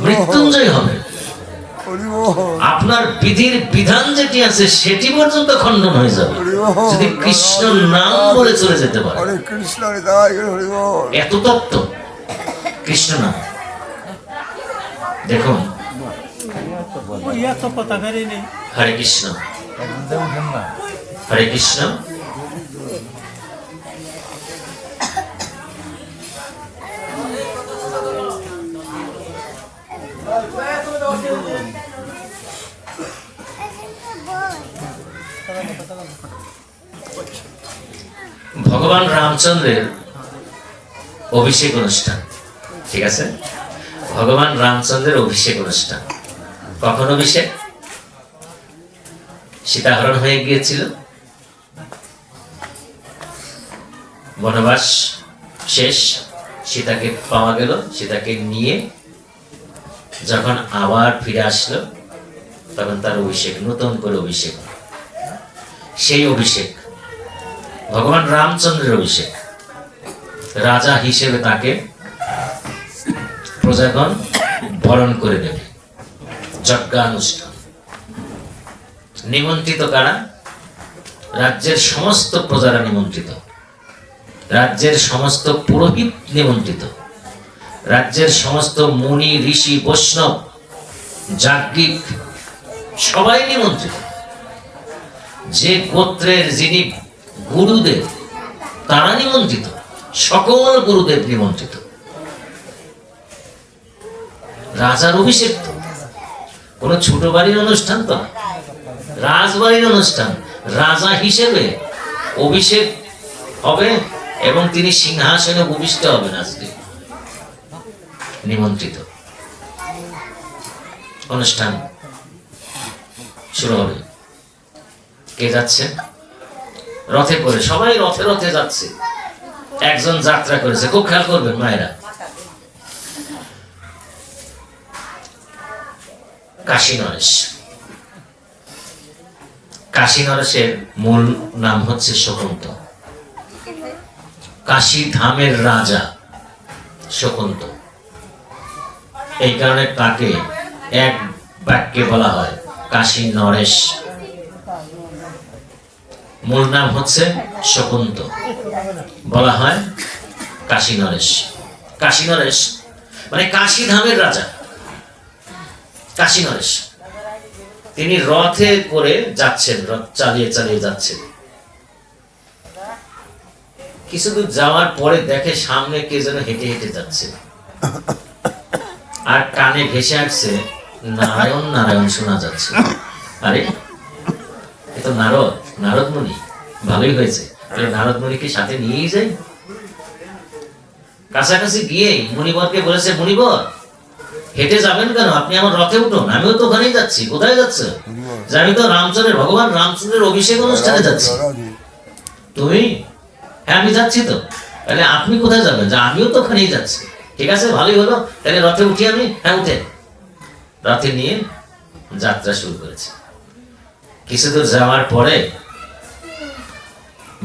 মৃত্যুঞ্জয়ী হবেন। আপনার বিধির বিধান যেটি আছে সেটি পর্যন্ত খণ্ডন হয়ে যাবে যদি কৃষ্ণ নাম বলে চলে যেতে পারে। এত তত্ত্ব কৃষ্ণ নাম। দেখুন, হরে কৃষ্ণ, হরে কৃষ্ণ। ভগবান রামচন্দ্রের অভিষেক অনুষ্ঠান, ঠিক আছে? ভগবান রামচন্দ্রের অভিষেক অনুষ্ঠান। কখন অভিষেক? সীতাহরণ হয়ে গিয়েছিল, বনবাস শেষ, সীতাকে পাওয়া গেল, সীতাকে নিয়ে যখন আবার ফিরে আসলো, তখন তার অভিষেক, নতুন করে অভিষেক। সেই অভিষেক ভগবান রামচন্দ্রের অভিষেক। রাজা হিসেবে তাকে প্রজাগণ বরণ করে দেবে, যজ্ঞানুষ্ঠান। নিমন্ত্রিত কারা? রাজ্যের সমস্ত প্রজারা নিমন্ত্রিত, রাজ্যের সমস্ত পুরোহিত নিমন্ত্রিত, রাজ্যের সমস্ত মুনি ঋষি বৈষ্ণব যাজ্ঞিক সবাই নিমন্ত্রিত। যে গোত্রের যিনি গুরুদেব তারা নিমন্ত্রিত, সকল গুরুদেব নিমন্ত্রিত। রাজার অভিষেক তো কোন ছোট বাড়ির অনুষ্ঠান তো, রাজবাড়ির অনুষ্ঠান। রাজা হিসেবে অভিষেক হবে এবং তিনি সিংহাসনে উপবিষ্ট হবেন। আজকে নিমন্ত্রিত অনুষ্ঠান শুরু হবে। কে যাচ্ছে? রথে করে, সবাই রথে রথে যাচ্ছে। একজন যাত্রা করেছে, খুব খেয়াল করবেন মায়েরা। কাশী নরেশ। কাশী নরেশের মূল নাম হচ্ছে শকুন্ত। কাশী ধামের রাজা শকুন্ত। এই কারণে তাকে এক বাক্যে বলা হয় কাশী নরেশ। মূল নাম হচ্ছে শকুন্ত, বলা হয় কাশী নরেশ। কাশী নরেশ মানে কাশী ধামের রাজা। কাশী নরেশ তিনি রথে করে যাচ্ছেন, রথ চালিয়ে চালিয়ে যাচ্ছেন। কিছু দূর যাওয়ার পরে দেখে সামনে কে যেন হেঁটে হেঁটে যাচ্ছে, আর কানে ভেসে আসছে নারায়ণ নারায়ণ শোনা যাচ্ছে। আরে এ তো নারদ, নারদ মুনি। ভালোই হয়েছে, নারদ মুনিকে সাথে নিয়েই যাই। কাছাকাছি গিয়ে মুনিবরকে বলেছে, মুনিবর হেঁটে যাবেন কেন? আপনি আমার রথে উঠুন, আমিও তো ওখানেই যাচ্ছি। কোথায় যাচ্ছে? যে আমি তো রামচন্দ্রের, ভগবান রামচন্দ্রের অভিষেক অনুষ্ঠানে যাচ্ছি। তুমি? হ্যাঁ আমি যাচ্ছি তো। তাহলে আপনি কোথায় যাবেন? যে আমিও তো ওখানেই যাচ্ছি। ঠিক আছে, ভালোই হলো। তাহলে রথে উঠি আমি। হ্যাঁ উঠে রথে নিয়ে যাত্রা শুরু করেছে। কিছু দূর যাওয়ার পরে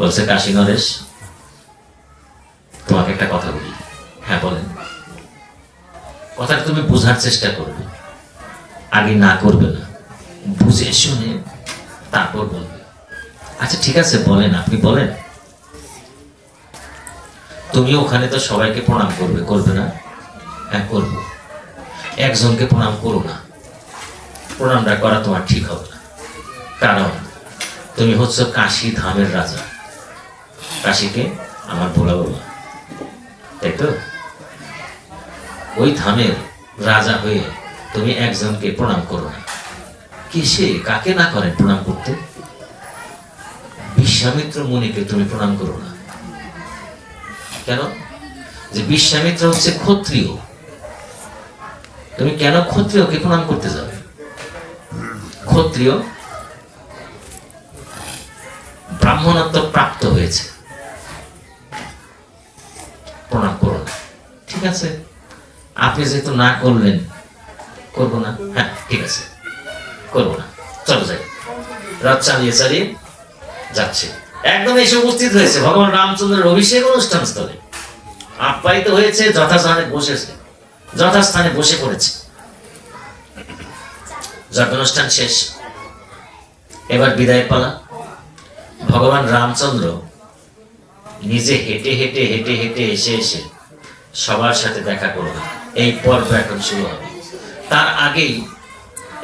বলছে, কাশী নরেশ, তোমাকে একটা কথা বলি। হ্যাঁ বলেন। কথাটা তুমি বোঝার চেষ্টা করবে, আগে না করবে না, বুঝে শুনে তারপর বলবে। আচ্ছা ঠিক আছে বলেন, আপনি বলেন। তুমি ওখানে তো সবাইকে প্রণাম করবে, করবে না? হ্যাঁ করবো। একজনকে প্রণাম করো না, প্রণামটা করা তোমার ঠিক হবে না। কারণ তুমি হচ্ছ কাশী ধামের রাজা। কাশীকে আমার ভোলা বাবা, তাই তো? ওই ধামের রাজা হয়ে তুমি একজনকে প্রণাম করো না। কিসে, কাকে না করেন প্রণাম করতে? বিশ্বামিত্র মুনিকে তুমি প্রণাম করো না কেন? যে বিশ্বামিত্র হচ্ছে ক্ষত্রিয়, তুমি কেন ক্ষত্রিয়কে প্রণাম করতে যাবে? ক্ষত্রিয় ব্রাহ্মণত্ব প্রাপ্ত হয়েছে, প্রণাম করো না। ঠিক আছে, আপনি যেহেতু না করলেন, করবো না। হ্যাঁ ঠিক আছে, করবো না, চলো যাই। রথ চালিয়ে চালিয়ে যাচ্ছে, একদম এসে উপস্থিত হয়েছে ভগবান রামচন্দ্রের অভিষেক অনুষ্ঠান স্থলে। আপ্যায়িত হয়েছে, যথাস্থানে বসেছে, যথাস্থানে বসে পড়েছে। যজ্ঞানুষ্ঠান শেষ, এবার বিদায় পালা। ভগবান রামচন্দ্র নিজে হেঁটে হেঁটে হেঁটে হেঁটে এসে এসে সবার সাথে দেখা করবে। এই পর্ব এখন শুরু হবে। তার আগেই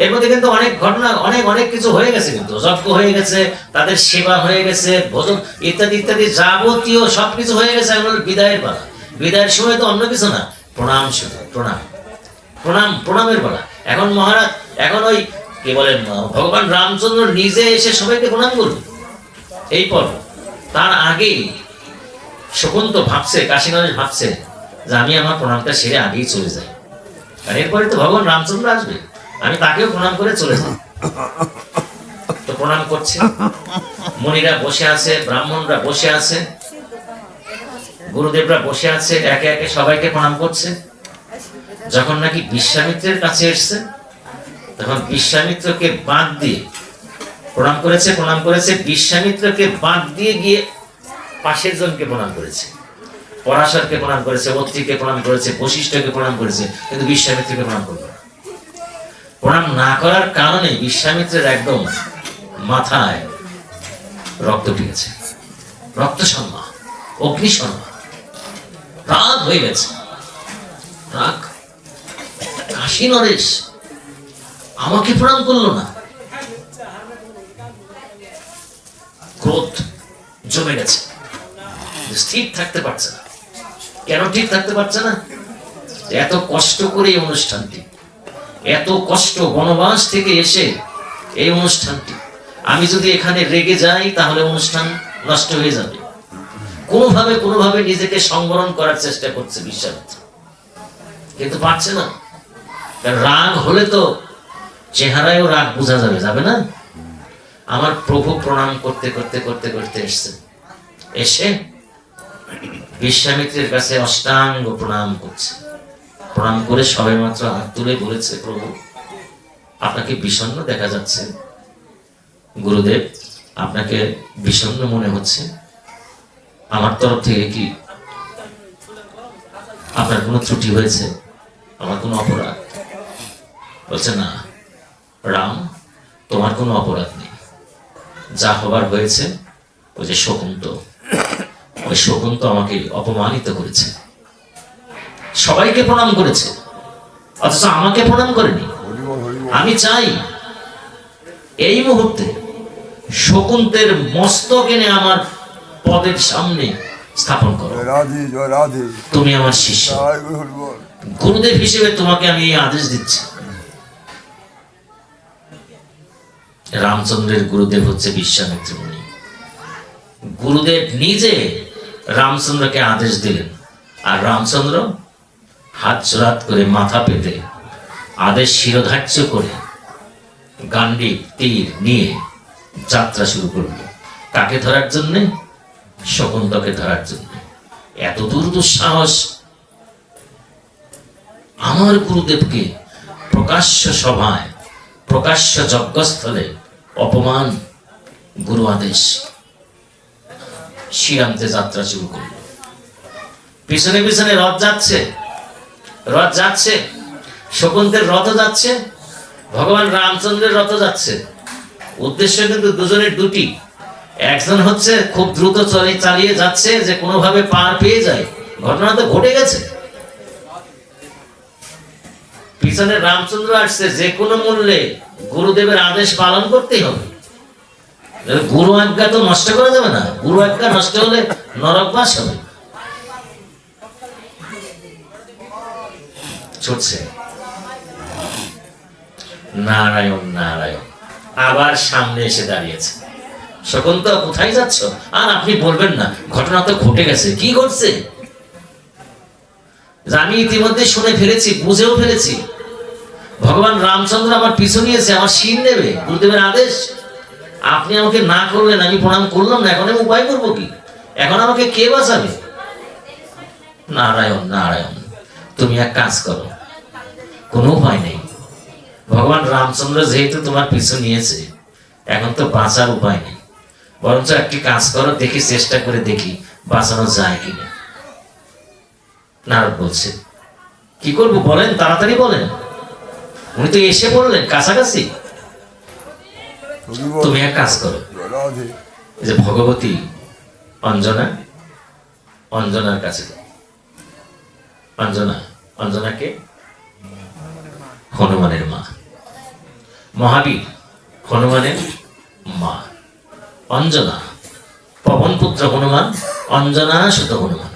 এর মধ্যে কিন্তু অনেক ঘটনা, অনেক অনেক কিছু হয়ে গেছে, কিন্তু যজ্ঞ হয়ে গেছে, তাদের সেবা হয়ে গেছে, ভোজন ইত্যাদি ইত্যাদি যাবতীয় সবকিছু হয়ে গেছে। এখন বিদায়ের পালা। বিদায়ের সময় তো অন্য কিছু না, প্রণাম, শুধু প্রণাম, প্রণাম, প্রণামের পালা। এখন মহারাজ, এখন ওই কি বলেন, ভগবান রামচন্দ্র নিজে এসে সবাইকে প্রণাম করবে, এই পর্ব। তার আগেই শকুন্ত ভাবছে, কাশী নরেশ ভাবছে যে আমি আমার প্রণামটা সেরে আগেই চলে যাই, আর এরপরে তো ভগবান রামচন্দ্র আসবে, আমি তাকেও প্রণাম করে চলে যাই। তো প্রণাম করছে, মুনিরা বসে আছে, ব্রাহ্মণরা বসে আছে, গুরুদেবরা বসে আছে, একে একে সবাইকে প্রণাম করছে। যখন নাকি বিশ্বামিত্রের কাছে এসছে, তখন বিশ্বামিত্রকে বাদ দিয়ে প্রণাম করেছে, প্রণাম করেছে। বিশ্বামিত্রকে বাদ দিয়ে গিয়ে পাশের জনকে প্রণাম করেছে, পরাশরকে প্রণাম করেছে, অত্রিকে প্রণাম করেছে, বশিষ্ঠকে প্রণাম করেছে, কিন্তু বিশ্বামিত্রকে প্রণাম করল না। প্রণাম না করার কারণে বিশ্বামিত্রের একদম মাথায় রক্ত উঠেছে, রক্ত শর্মা, অগ্নি শর্মা, রাগ হয়ে গেছে। রাগ, কাশী নরেশ আমাকে প্রণাম করলো না, ক্রোধ জমে গেছে, স্থির থাকতে পারছে না। কেন ঠিক থাকতে পারছে না? এত কষ্ট করে এই অনুষ্ঠানটি, এত কষ্ট বনবাস থেকে এসে এই অনুষ্ঠানটি, আমি যদি এখানে রেগে যাই তাহলে অনুষ্ঠান নষ্ট হয়ে যাবে। কোনোভাবে কোনোভাবে নিজেকে সংবরণ করার চেষ্টা করছে বিশ্বামিত্র, কিন্তু পারছে না। রাগ হলে তো চেহারায়ও রাগ বোঝা যাবে, যাবে না? আমার প্রভু প্রণাম করতে করতে করতে করতে এসছে, এসে বিশ্বামিত্রের কাছে অষ্টাঙ্গ প্রণাম করছে। প্রণাম করে সবে মাত্র হাত তুলে বলেছে, প্রভু আপনাকে বিষণ্ণ দেখা যাচ্ছে, গুরুদেব আপনাকে বিষণ্ণ মনে হচ্ছে, আমার তরফ থেকে কি আপনার কোনো ত্রুটি হয়েছে, আমার কোনো অপরাধ? বলছে না রাম, তোমার কোনো অপরাধ নেই, যা হবার হয়েছে ওই যে শকুন্ত, ওই শকুন্ত আমাকে অপমানিত করেছে, সবাইকে প্রণাম করেছে, অথচ আমাকে প্রণাম করেনি। আমি চাই এই মুহূর্তে শকুন্তের মস্তক এনে আমার পদের সামনে স্থাপন করো। তুমি আমার শিষ্য, গুরুদেব হিসেবে তোমাকে আমি এই আদেশ দিচ্ছি। রামচন্দ্রের গুরুদেব হচ্ছে বিশ্বামিত্র মুনি। গুরুদেব নিজে রামচন্দ্রকে আদেশ দিলেন, আর রামচন্দ্র হাত জোড়াত করে মাথা পেতে আদেশ শিরোধার্য করে গান্ডি তীর নিয়ে যাত্রা শুরু করলো। কাকে ধরার জন্যে? শকুন্তকে ধরার জন্য। এত দূর দুঃসাহস! আমার গুরুদেবকে প্রকাশ্য সভায়, প্রকাশ্য যজ্ঞস্থলে অপমান, গুরু আদেশ। শিরামতে যাত্রা শুরু করল। পিছনে পিছনে রথ যাচ্ছে, রথ যাচ্ছে, শকুন্তের রথ যাচ্ছে, ভগবান রামচন্দ্রের রথ যাচ্ছে। উদ্দেশ্য কিন্তু দুজনের দুটি। একজন হচ্ছে খুব দ্রুত চালিয়ে যাচ্ছে যে কোনোভাবে পার পেয়ে যায়, ঘটনা তো ঘটে গেছে। পিছনে রামচন্দ্র আসছে, যে কোনো মূল্যে গুরুদেবের আদেশ পালন করতেই হবে। গুরু আজ্ঞা তো নষ্ট করা যাবে না, গুরু আজ্ঞা নষ্ট হলে নরকবাস হবে। ছুটছে, নারায়ণ নারায়ণ। আবার সামনে এসে দাঁড়িয়েছে। শকুন্তলা, কোথায় যাচ্ছ? আর আপনি বলবেন না, ঘটনা তো ঘটে গেছে। কি ঘটছে? আমি ইতিমধ্যে শুনে ফেলেছি, বুঝেও ফেলেছি। ভগবান রামচন্দ্র আমার পিছু নিয়েছে, আমার শির নেবে, গুরুদেবের আদেশ। আপনি আমাকে না করলেন, আমি প্রণাম করলাম না, এখন আমি উপায় করবো কি? এখন আমাকে কে বাঁচাবে? নারায়ণ নারায়ণ, তুমি এক কাজ করো, কোনো উপায় নেই। ভগবান রামচন্দ্র যেহেতু তোমার পিছু নিয়েছে, এখন তো বাঁচার উপায় নেই। বরঞ্চ একটি কাজ করো, দেখি, চেষ্টা করে দেখি বাঁচানো যায় কিনা। নারদ বলছে, কি করবো বলেন, তাড়াতাড়ি বলেন। উনি তো এসে পড়লেন কাছাকাছি। তুমি এক কাজ করো, যে ভগবতী অঞ্জনা, অঞ্জনার কাছে যাও। অঞ্জনা, অঞ্জনাকে হনুমানের মা, মহাবীর হনুমানের মা। অঞ্জনা, পবন পুত্র হনুমান, অঞ্জনা সুত হনুমান।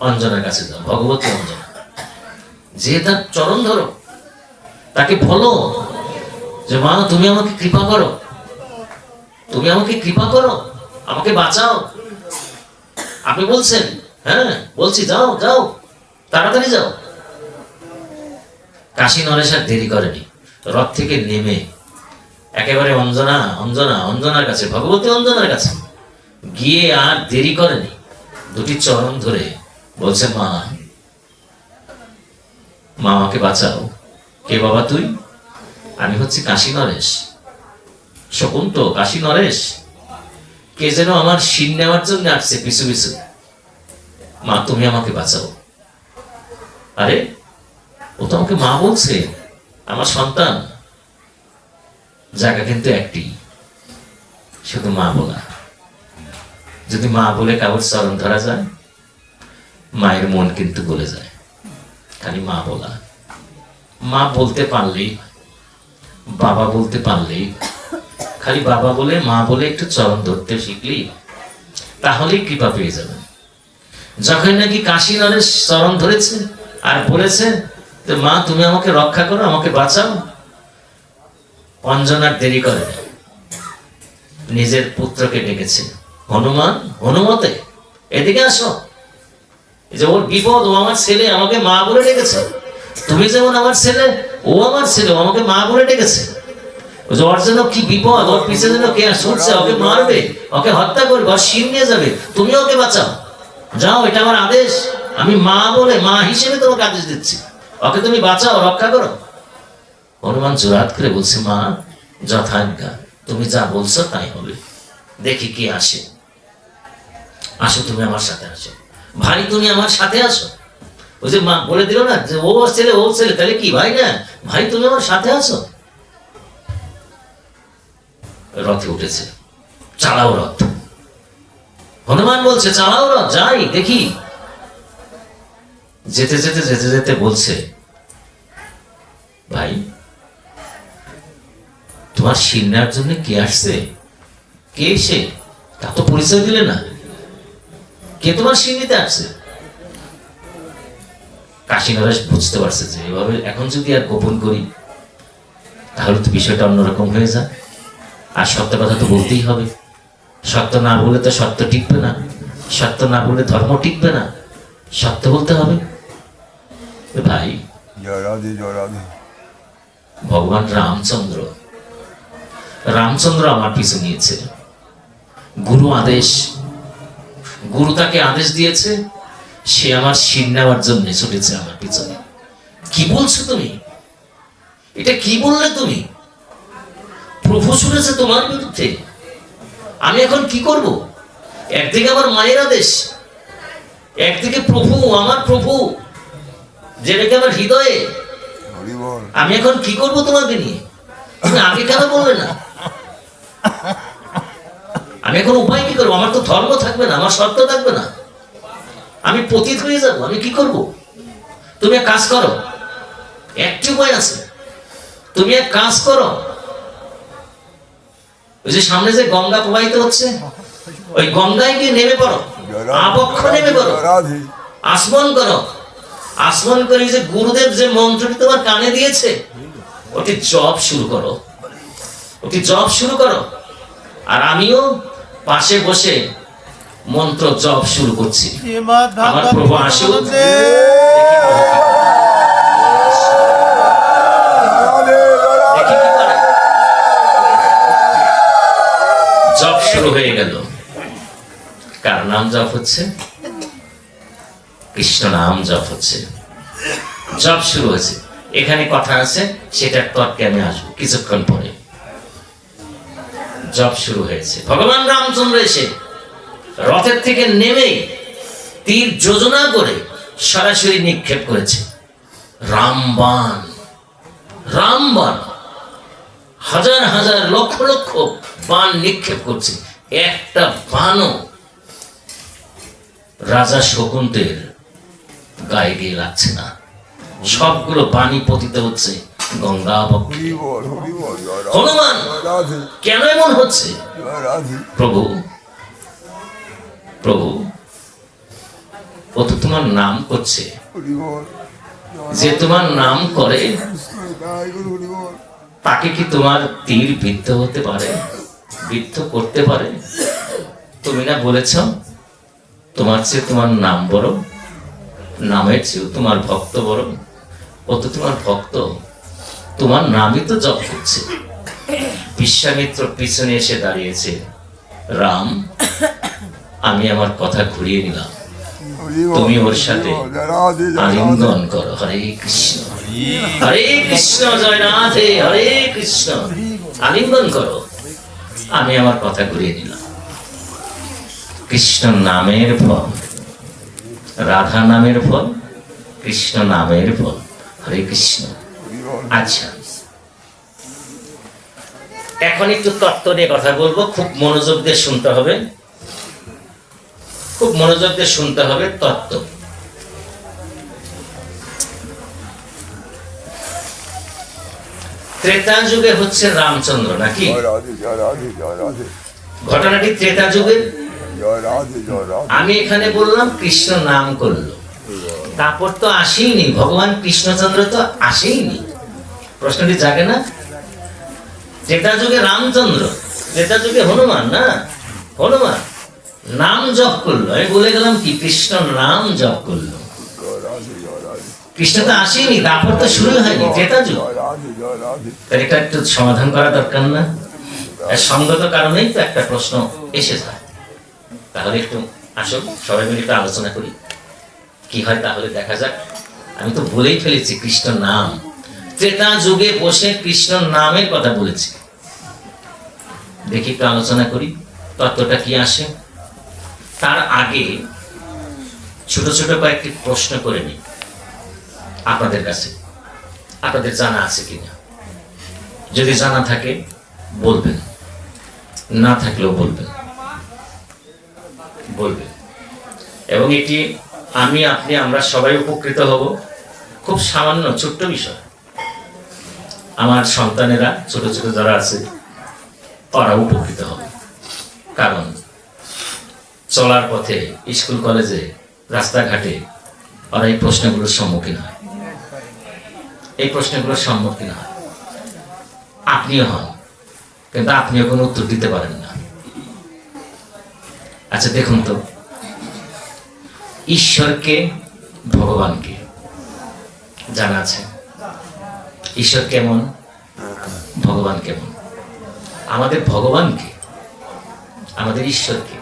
অঞ্জনার কাছে যাও, ভগবতী অঞ্জনা। যে তার চরণ ধরো, তাকে বলো যে মা, তুমি আমাকে কৃপা করো, তুমি আমাকে কৃপা করো, আমাকে বাঁচাও। আপনি বলছেন? হ্যাঁ বলছি, যাও যাও, তাড়াতাড়ি যাও। কাশী নরেশ আর দেরি করেনি, রথ থেকে নেমে একেবারে অঞ্জনা, অঞ্জনা, অঞ্জনার কাছে, ভগবতী অঞ্জনার কাছে গিয়ে আর দেরি করেনি, দুটি চরণ ধরে বলছে, মা, মা আমাকে বাঁচাও। কে বাবা তুই? আমি হচ্ছি কাশী নরেশ। শকুন্ত, কাশী নরেশ? কে যেন আমার শির নেওয়ার জন্য আসছে পিছু পিছু। মা, তুমি আমাকে বাঁচাও। আরে, ও তো আমাকে মা বলছে, আমার সন্তান। জায়গা কিন্তু একটি, শুধু মা বলা। যদি মা বলে কাগজ চরণ ধরা যায়, মায়ের মন কিন্তু বলে যায়। খালি মা বলা, মা বলতে পারলেই, বাবা বলতে পারলেই, খালি বাবা বলে, মা বলে একটু চরণ ধরতে শিখলেই, তাহলেই কৃপা পেয়ে যাবে। যখন নাকি কাশী নরেশ চরণ ধরেছে আর বলেছে, মা, তুমি আমাকে রক্ষা করো, আমাকে বাঁচাও, অঞ্জনার দেরি করে নিজের পুত্রকে ডেকেছে, হনুমান, হনুমতে, এদিকে আসো। এই যে ওর বিপদ, ও আমার ছেলে, আমাকে মা বলে ডেকেছে। তুমি যেমন আমার ছেলে, ও আমার ছেলে, ও আমাকে মা বলে ডেকেছে। ওর জন্য কি বিপদ, ওর পিছনে যেন কে শুনছে, ওকে মারবে, ওকে হত্যা করবে, ওর শির নিয়ে যাবে। তুমি ওকে বাঁচাও, যাও, এটা আমার আদেশ। আমি মা বলে, মা হিসেবে তোমাকে আদেশ দিচ্ছি, ওকে তুমি বাঁচাও, রক্ষা করো। হনুমান জোরাত করে বলছে, মা, যথাজ্ঞা, তুমি যা বলছো তাই হবে। দেখি কি আসে। আসো, তুমি আমার সাথে আসো। ভাই, তুমি আমার সাথে আসো। ওই যে মা বলে দিল না যে ও ছেলে, ও ছেলে, তাহলে কি ভাই না? ভাই, তুমি আমার সাথে আসো। রথে উঠেছে, চালাও রথ। হনুমান বলছে, চালাও রথ, যাই দেখি। যেতে যেতে যেতে যেতে বলছে, ভাই, তোমার শির নেওয়ার জন্য কে আসছে? কে সে? তা তো পরিচয় দিলে না। কে তোমার শির নিতে আসছে? কাশী নরেশ বুঝতে পারছে যে এভাবে এখন যদি আর গোপন করি, তাহলে তো বিষয়টা অন্যরকম হয়ে যায়। আর সত্য কথা তো বলতেই হবে। সত্য না বলে তো সত্য টিকবে না, সত্য না বলে ধর্ম টিকবে না। সত্য বলতে হবে। ভাই, ভগবান রামচন্দ্র আমার পিছু নিয়েছে। গুরু আদেশ, গুরু তাকে আদেশ দিয়েছে, সে আমার শির নেওয়ার জন্য ছুটেছে আমার পিছনে। কি বলছো তুমি? এটা কি বললে তুমি? প্রভু শুনেছে তোমার বিরুদ্ধে, আমি এখন কি করব? একদিকে আমার মায়ের আদেশ, একদিকে প্রভু, আমার প্রভু যে রেখে আমার হৃদয়ে, আমি এখন কি করব তোমাকে নিয়ে? তুমি আগে কেন বললে না? আমি এখন উপায় কি করবো? আমার তো ধর্ম থাকবে না, আমার শর্ত থাকবে না, আমি পতিত হয়ে যাব। আমি কি করব? তুমি এক কাজ করো, একটি উপায় আছে। তুমি এক কাজ করো, ওই যে সামনে যে গঙ্গা প্রবাহিত হচ্ছে, ওই গঙ্গায় গিয়ে নেমে পড়ো, আবক্ষ নেমে পড়ো, আসমান করো। আসমান করে যে গুরুদেব যে মন্ত্রটি তোমার কানে দিয়েছে, ওটি জপ শুরু করো, ওটি জপ শুরু করো। আর আমিও পাশে বসে মন্ত্র জপ শুরু করছি। আমার প্রভু আসুক, জপ শুরু হয়ে গেল। কার নাম জপ হচ্ছে? কৃষ্ণ নাম জপ হচ্ছে, জপ শুরু হয়েছে। এখানে কথা আছে, সেটার তর্কে আমি আসবো কিছুক্ষণ পরে। জপ শুরু হয়েছে। ভগবান রামচন্দ্র এসে রথের থেকে নেমে তীর যোজনা করে সরাসরি নিক্ষেপ করেছে। রামবাণ, রামবাণ, হাজার হাজার লক্ষ লক্ষ বাণ নিক্ষেপ করছে। একটা বাণও রাজা শকুন্তের গায়ে গিয়ে লাগছে না। সবগুলো বাণী পতিত হচ্ছে গঙ্গা বক্ষে। হনুমান, কেন এমন হচ্ছে? প্রভু, প্রভু, ও তো তোমার নাম করছে, যে তোমার নাম করে তাকে কি তোমার তীর বিদ্ধ হতে পারে, বিদ্ধ করতে পারে? তুমি না বলেছ তোমার চেয়ে তোমার নাম বড়, নামের চেয়েও তোমার ভক্ত বড়। ও তো তোমার ভক্ত, তোমার নামই তো জপ করছে। বিশ্বামিত্র পিছনে এসে দাঁড়িয়েছে। রাম, আমি আমার কথা ঘুরিয়ে নিলাম, তুমি ওর সাথে আলিঙ্গন করো। হরে কৃষ্ণ, হরে কৃষ্ণ, জয় রাধে, হরে কৃষ্ণ। আলিঙ্গন করো, আমি আমার কথা ঘুরিয়ে নিলাম। কৃষ্ণ নামের ফল, রাধা নামের ফল, কৃষ্ণ নামের ফল। হরে কৃষ্ণ। আচ্ছা, এখন একটু তত্ত্ব নিয়ে কথা বলবো। খুব মনোযোগ দিয়ে শুনতে হবে, খুব মনোযোগ দিয়ে শুনতে হবে তত্ত্ব। ত্রেতা যুগে হচ্ছে রামচন্দ্র নাকি? ঘটনাটি ত্রেতা যুগের। আমি এখানে বললাম কৃষ্ণ নাম করলো, তারপর তো আসেইনি ভগবান কৃষ্ণচন্দ্র, তো আসেইনি। প্রশ্নটি জাগে না? ত্রেতা যুগে রামচন্দ্র, ত্রেতা যুগে হনুমান, না হনুমান নাম জপ করলো। আমি বলে গেলাম কি কৃষ্ণ নাম জপ করলো, কৃষ্ণ তো আসেনি, তারপর তো শুরু হয়নি ত্রেতা যুগ। এটা একটু সমাধান করা দরকার না? সঙ্গত কারণেই তো একটা প্রশ্ন এসে যায়। তাহলে একটু আসুন সবাই মিলে একটু আলোচনা করি, কি হয় তাহলে দেখা যাক। আমি তো বলেই ফেলেছি কৃষ্ণ নাম, ত্রেতা যুগে বসে কৃষ্ণ নামের কথা বলেছি। দেখি একটু আলোচনা করি তত্ত্বটা কি আসে। তার আগে ছোট ছোট কয়েকটি প্রশ্ন করে নিই আপনাদের কাছে, আপনাদের জানা আছে কিনা। যদি জানা থাকে বলবেন, না থাকলেও বলবেন, বলবেন। এবং এটি আমি, আপনি, আমরা সবাই উপকৃত হব। খুব সামান্য ছোট্ট বিষয়। আমার সন্তানেরা ছোট ছোট যারা আছে তারা উপকৃত হবে। কারণ চলার পথে, স্কুল কলেজে, রাস্তাঘাটে ওরা এই প্রশ্নগুলোর সম্মুখীন হয়, এই প্রশ্নগুলোর সম্মুখীন হয়। আপনিও হন, কিন্তু আপনিও কোনো উত্তর দিতে পারেন না। আচ্ছা দেখুন তো, ঈশ্বরকে, ভগবানকে জানা আছে? ঈশ্বর কেমন? ভগবান কেমন? আমাদের ভগবানকে, আমাদের ঈশ্বরকে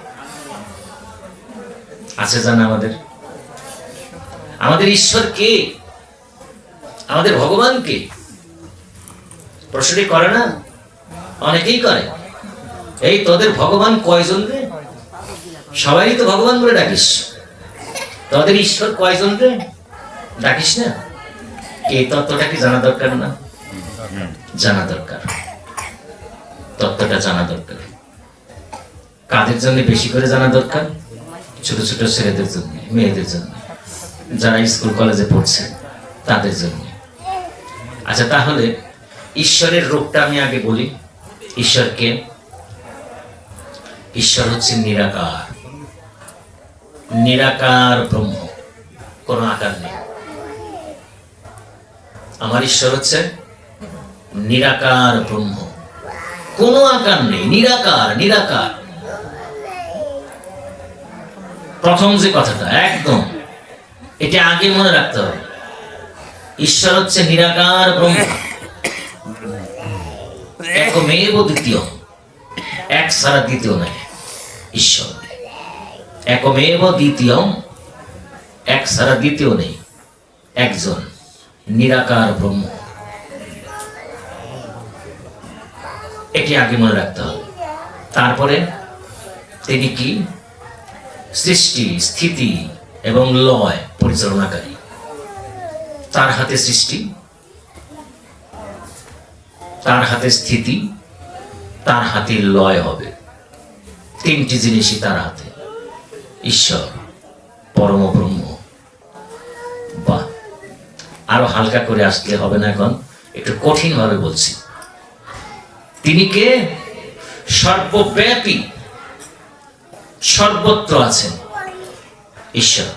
আছে জানা? আমাদের ঈশ্বরকে, আমাদের ভগবানকে প্রশ্নটি করে না? অনেকেই করে। এই তোদের ভগবান কয়জন রে? সবাই তো ভগবান বলে ডাকিস, তোদের ঈশ্বর কয়জন রে ডাকিস না? এই তত্ত্বটা কি জানা দরকার না? জানা দরকার, তত্ত্বটা জানা দরকার। কাদের জন্য বেশি করে জানা দরকার? ছোট ছোট ছেলেদের জন্য, মেয়েদের জন্য, যারা স্কুল কলেজে পড়ছে তাদের জন্য। আচ্ছা, তাহলে ঈশ্বরের রূপটা আমি আগে বলি। ঈশ্বরকে, ঈশ্বর হচ্ছে নিরাকার, নিরাকার ব্রহ্ম, কোনো আকার নেই। আমার ঈশ্বর হচ্ছে নিরাকার ব্রহ্ম, কোনো আকার নেই, নিরাকার। নিরাকার প্রথম যে কথাটা একদম এটা আগে মনে রাখতে হবে। ঈশ্বর হচ্ছে নিরাকার ব্রহ্ম, একমেব দ্বিতীয়, এক ছাড়া দ্বিতীয় নাই। ঈশ্বর একমেব দ্বিতীয়, এক ছাড়া দ্বিতীয় নেই, একজন নিরাকার ব্রহ্ম। এটি আগে মনে রাখতে হবে। তারপরে তিনি কি? সৃষ্টি, স্থিতি এবং লয় পরিচালনাকারী। তার হাতে সৃষ্টি, তার হাতে স্থিতি, তার হাতে লয় হবে। তিনটি জিনিসই তার হাতে। ঈশ্বর পরম ব্রহ্ম। বাহ, আরো হালকা করে আসলে হবে না, এখন একটু কঠিন ভাবে বলছি। তিনি কে? সর্বব্যাপী, সর্বত্র আছেন ঈশ্বর।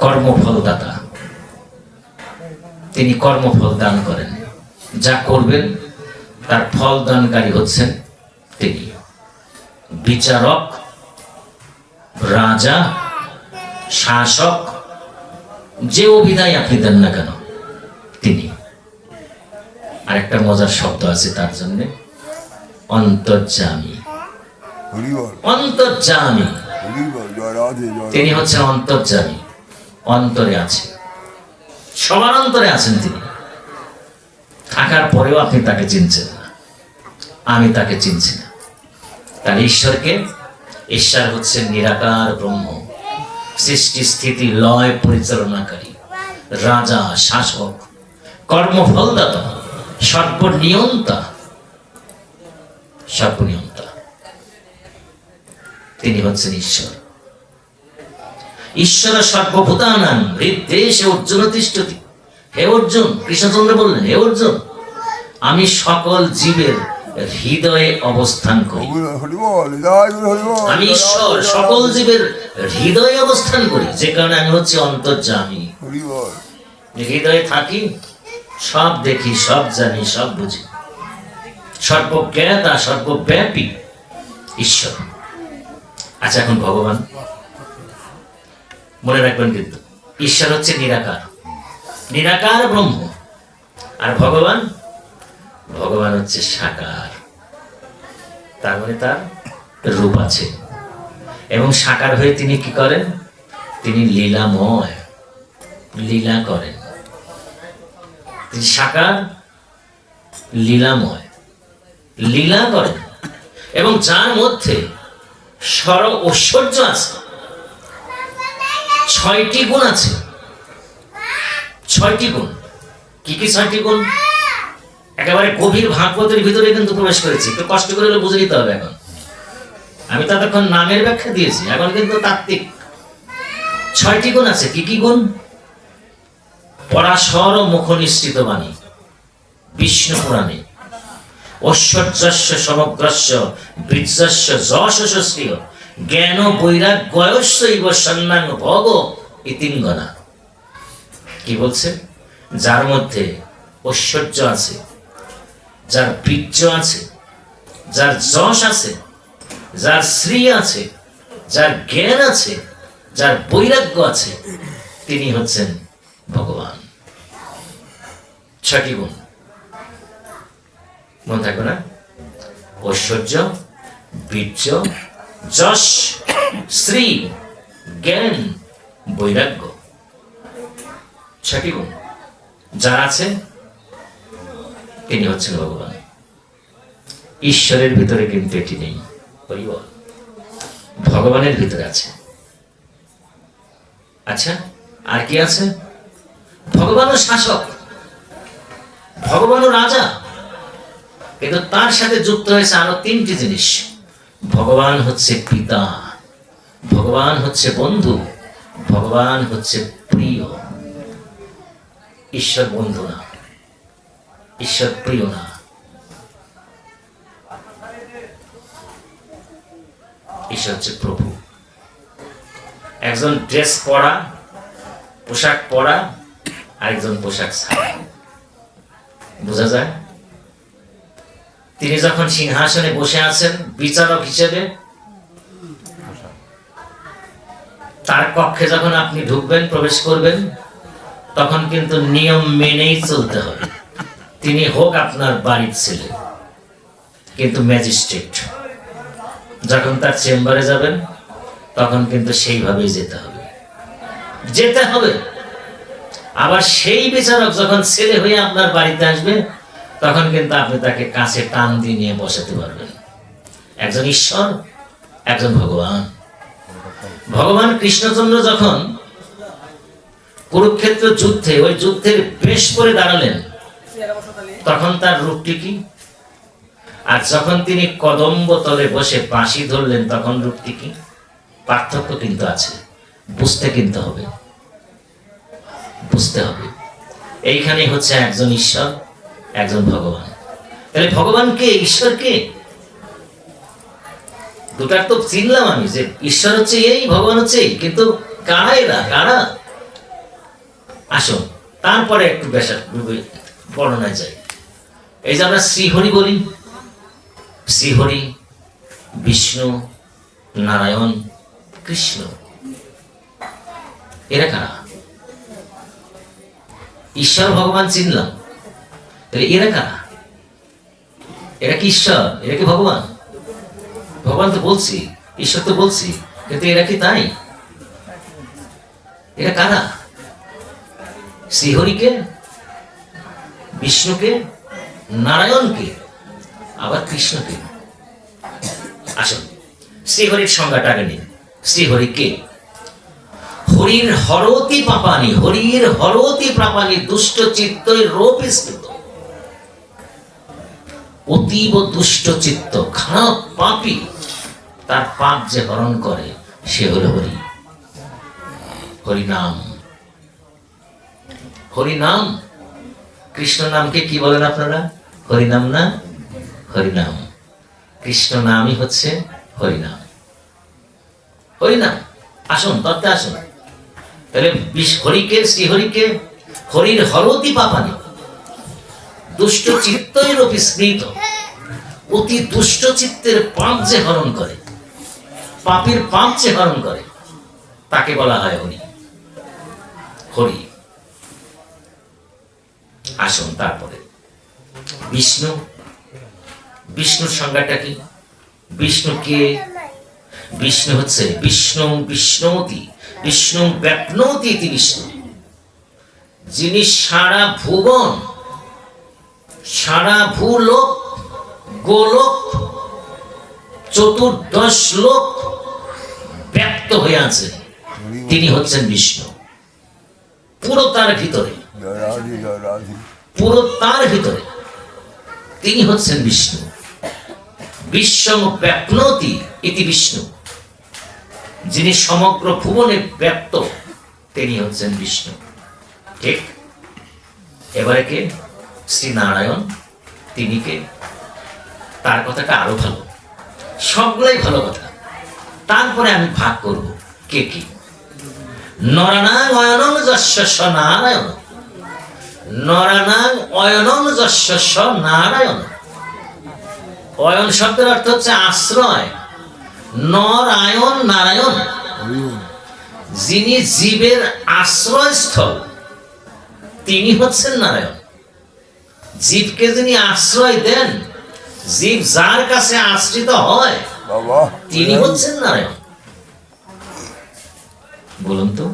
কর্মফলদাতা, তিনি কর্মফল দান করেন। যা করবেন তার ফল দানকারী হচ্ছেন তিনি। বিচারক, রাজা, শাসক, যে অভিধায় আপনি দেন না কেন তিনি। আরেকটা মজার শব্দ আছে তার জন্য, অন্তর্যামী। অন্তর্যামী, তিনি হচ্ছেন অন্তর্যামী, অন্তরে আছে, সবার অন্তরে আছেন তিনি। থাকার পরেও আপনি তাকে চিনছেন না, আমি তাকে চিনছি না। তার ঈশ্বরকে, ঈশ্বর হচ্ছে নিরাকার ব্রহ্ম, সৃষ্টি স্থিতি লয় পরিচালনাকারী, রাজা, শাসক, কর্মফলদাতা, সর্বনিয়ন্তা, সর্বনিয়ন্তা। তিনি হচ্ছেন ঈশ্বর। ঈশ্বর সর্বভূতানাং হৃদ্দেশে অর্জুন তিষ্ঠতি। হে অর্জুন, কৃষ্ণচন্দ্র বললেন, হে অর্জুন, আমি সকল জীবের হৃদয়ে অবস্থান করি। আমি ঈশ্বর সকল জীবের হৃদয়ে অবস্থান করি, যে কারণে আমি হচ্ছে অন্তর্যামী। হৃদয়ে থাকি, সব দেখি, সব জানি, সব বুঝি। সর্বজ্ঞাতা, সর্বব্যাপী ঈশ্বর। আচ্ছা, এখন ভগবান মনে রাখবেন কিন্তু, ঈশ্বর হচ্ছে নিরাকার, নিরাকার ব্রহ্ম। আর ভগবান, ভগবান হচ্ছে সাকার। তার মানে তার রূপ আছে, এবং সাকার হয়ে তিনি কি করেন? তিনি লীলাময়, লীলা করেন। তিনি সাকার, লীলাময়, লীলা করেন, এবং যার মধ্যে সর ঐশ্বর্য আছে। 6টি গুণ আছে, 6টি গুণ। কি কি 6টি গুণ? একেবারে গভীর ভাগবতের ভিতরে কিন্তু প্রবেশ করেছি, একটু কষ্ট করে বুঝে নিতে হবে। এখন আমি তো এতক্ষণ নামের ব্যাখ্যা দিয়েছি, এখন কিন্তু তাত্ত্বিক। 6টি গুণ আছে। কি কি গুণ? পরাশর মুখ নিশ্চিত বাণী, বিষ্ণু পুরাণে। ঐশ্বর্যস্য সমগ্রস্য বীর্যস্য যশস্য শ্রিয় জ্ঞান বৈরাগ্যস্যৈব সন্ন্যাং ভোগ ইতিঙ্গনা। কি বলছে? যার মধ্যে ঐশ্বর্য আছে, যার বীর্য আছে, যার যশ আছে, যার শ্রী আছে, যার জ্ঞান আছে, যার বৈরাগ্য আছে, তিনি হচ্ছেন ভগবান। 6টি গুণ। মনে থাকবে না? ঐশ্বর্য, বীর্য, যশ, শ্রী, জ্ঞান, বৈরাগ্য, 6টি গুণ যার আছে তিনি হচ্ছেন ভগবান। ঈশ্বরের ভিতরে কিন্তু এটি নেই, ভগবানের ভিতরে আছে। আচ্ছা, আর কি আছে? ভগবানও শাসক, ভগবানও রাজা, কিন্তু তার সাথে যুক্ত হয়েছে আরো 3টি জিনিস। ভগবান হচ্ছে পিতা, ভগবান হচ্ছে বন্ধু, ভগবান হচ্ছে প্রিয়। ঈশ্বর বন্ধু না, ঈশ্বর প্রিয় না, ঈশ্বর হচ্ছে প্রভু। একজন ড্রেস পরা, পোশাক পরা, আরেকজন পোশাক ছাড়া, বোঝা যায়? তিনি যখন সিংহাসনে বসে আছেন বিচারক হিসেবে, তার কক্ষে যখন আপনি ঢুকবেন, প্রবেশ করবেন, তখন কিন্তু নিয়ম মেনেই চলতে হবে। তিনি হোক আপনার বাড়ির ছেলে, কিন্তু ম্যাজিস্ট্রেট। যখন তার চেম্বারে যাবেন, তখন কিন্তু সেইভাবেই যেতে হবে, যেতে হবে। আবার সেই বিচারক যখন ছেলে হয়ে আপনার বাড়িতে আসবে, তখন কিন্তু আপনি তাকে কাছে টান দিয়ে নিয়ে বসাতে পারবেন। একজন ঈশ্বর, একজন ভগবান। ভগবান কৃষ্ণচন্দ্র যখন কুরুক্ষেত্র যুদ্ধে, ওই যুদ্ধের বেশ করে দাঁড়ালেন, তখন তার রূপটি কি? আর যখন তিনি কদম্ব তলে বসে বাঁশি ধরলেন, তখন রূপটি কি? পার্থক্য কিন্তু আছে, বুঝতে কিন্তু হবে, বুঝতে হবে। এইখানে হচ্ছে একজন ঈশ্বর, একজন ভগবান। তাহলে ভগবান কে, ঈশ্বর কে? দুটার তো চিনলাম আমি, যে ঈশ্বর হচ্ছে এই, ভগবান হচ্ছে এই, কিন্তু কারা এরা, কারা? আসুন তারপরে একটু বর্ণনায় যাই। এই যে আমরা শ্রীহরি বলি, শ্রীহরি, বিষ্ণু, নারায়ণ, কৃষ্ণ, এরা কারা? ঈশ্বর ভগবান চিনলাম, তাহলে এরা কারা? এরা কি ঈশ্বর? এরা কি ভগবান? ভগবান তো বলছি, ঈশ্বর তো বলছি, কিন্তু এরা কি তাই? এরা কারা? শ্রীহরিকে, বিষ্ণুকে, নারায়ণকে, আবার কৃষ্ণকে। আসুন শ্রীহরির সংজ্ঞাটা আগে নিন। শ্রীহরি কে? হরির হরতি পাপানি, হরির হরতি পাপানি, দুষ্ট চিত্তই রূপ স্থিত। অতীব দুষ্ট চিত্ত, খারাপ পাপী, তার পাপ যে হরণ করে সে হলো হরি। হরিনাম, হরিনাম। কৃষ্ণ নামকে কি বলেন আপনারা? হরিনাম না? হরিনাম। কৃষ্ণ নামই হচ্ছে হরিনাম, হরিনাম। আসুন তত্ত্বে আসুন। তাহলে হরিকে, শ্রীহরিকে, হরির হরতি পাপানি, দুষ্ট চিত্তই রূপী স্মৃত, অতি দুষ্ট চিত্তের পাপ যে হরণ করে, পাপীর পাপ যে হরণ করে, তাকে বলা হয় হরি। হরি। আসুন তারপরে বিষ্ণু। বিষ্ণুর সংজ্ঞাটা কি? বিষ্ণু কে? বিষ্ণু হচ্ছে বিষ্ণু বিষ্ণুতি, বিষ্ণু ব্যাপ্নতি ইতি বিষ্ণু, যিনি সারা ভুবন, সারা ভূলোক, গোলোক, চতুর্দশ লোক ব্যক্ত হয়ে আছে, তিনি হচ্ছেন বিষ্ণু। পুরো তার ভিতরে, পুরো তার ভিতরে তিনি হচ্ছেন বিষ্ণু। বিশ্বং ব্যাপ্নতি ইতি বিষ্ণু, যিনি সমগ্র ভুবনে ব্যক্ত, তিনি হচ্ছেন বিষ্ণু। ঠিক? এবারে কে? শ্রী নারায়ণ। তিনি কে? তার কথাটা আরো ভালো, সবগুলাই ভালো কথা। তারপরে আমি ভাগ করব কে কি। নরানাং অয়নং যস্য নারায়ণ, নরানাং অয়নং যস্য নারায়ণ। অয়ন শব্দের অর্থ হচ্ছে আশ্রয়। নরায়ণ, নারায়ণ, যিনি জীবের আশ্রয়স্থল, তিনি হচ্ছেন নারায়ণ। জীবকে যিনি আশ্রয় দেন, জীব যার কাছে আশ্রিত হয় তিনি হচ্ছেন নারায়ণ। বলুন তো,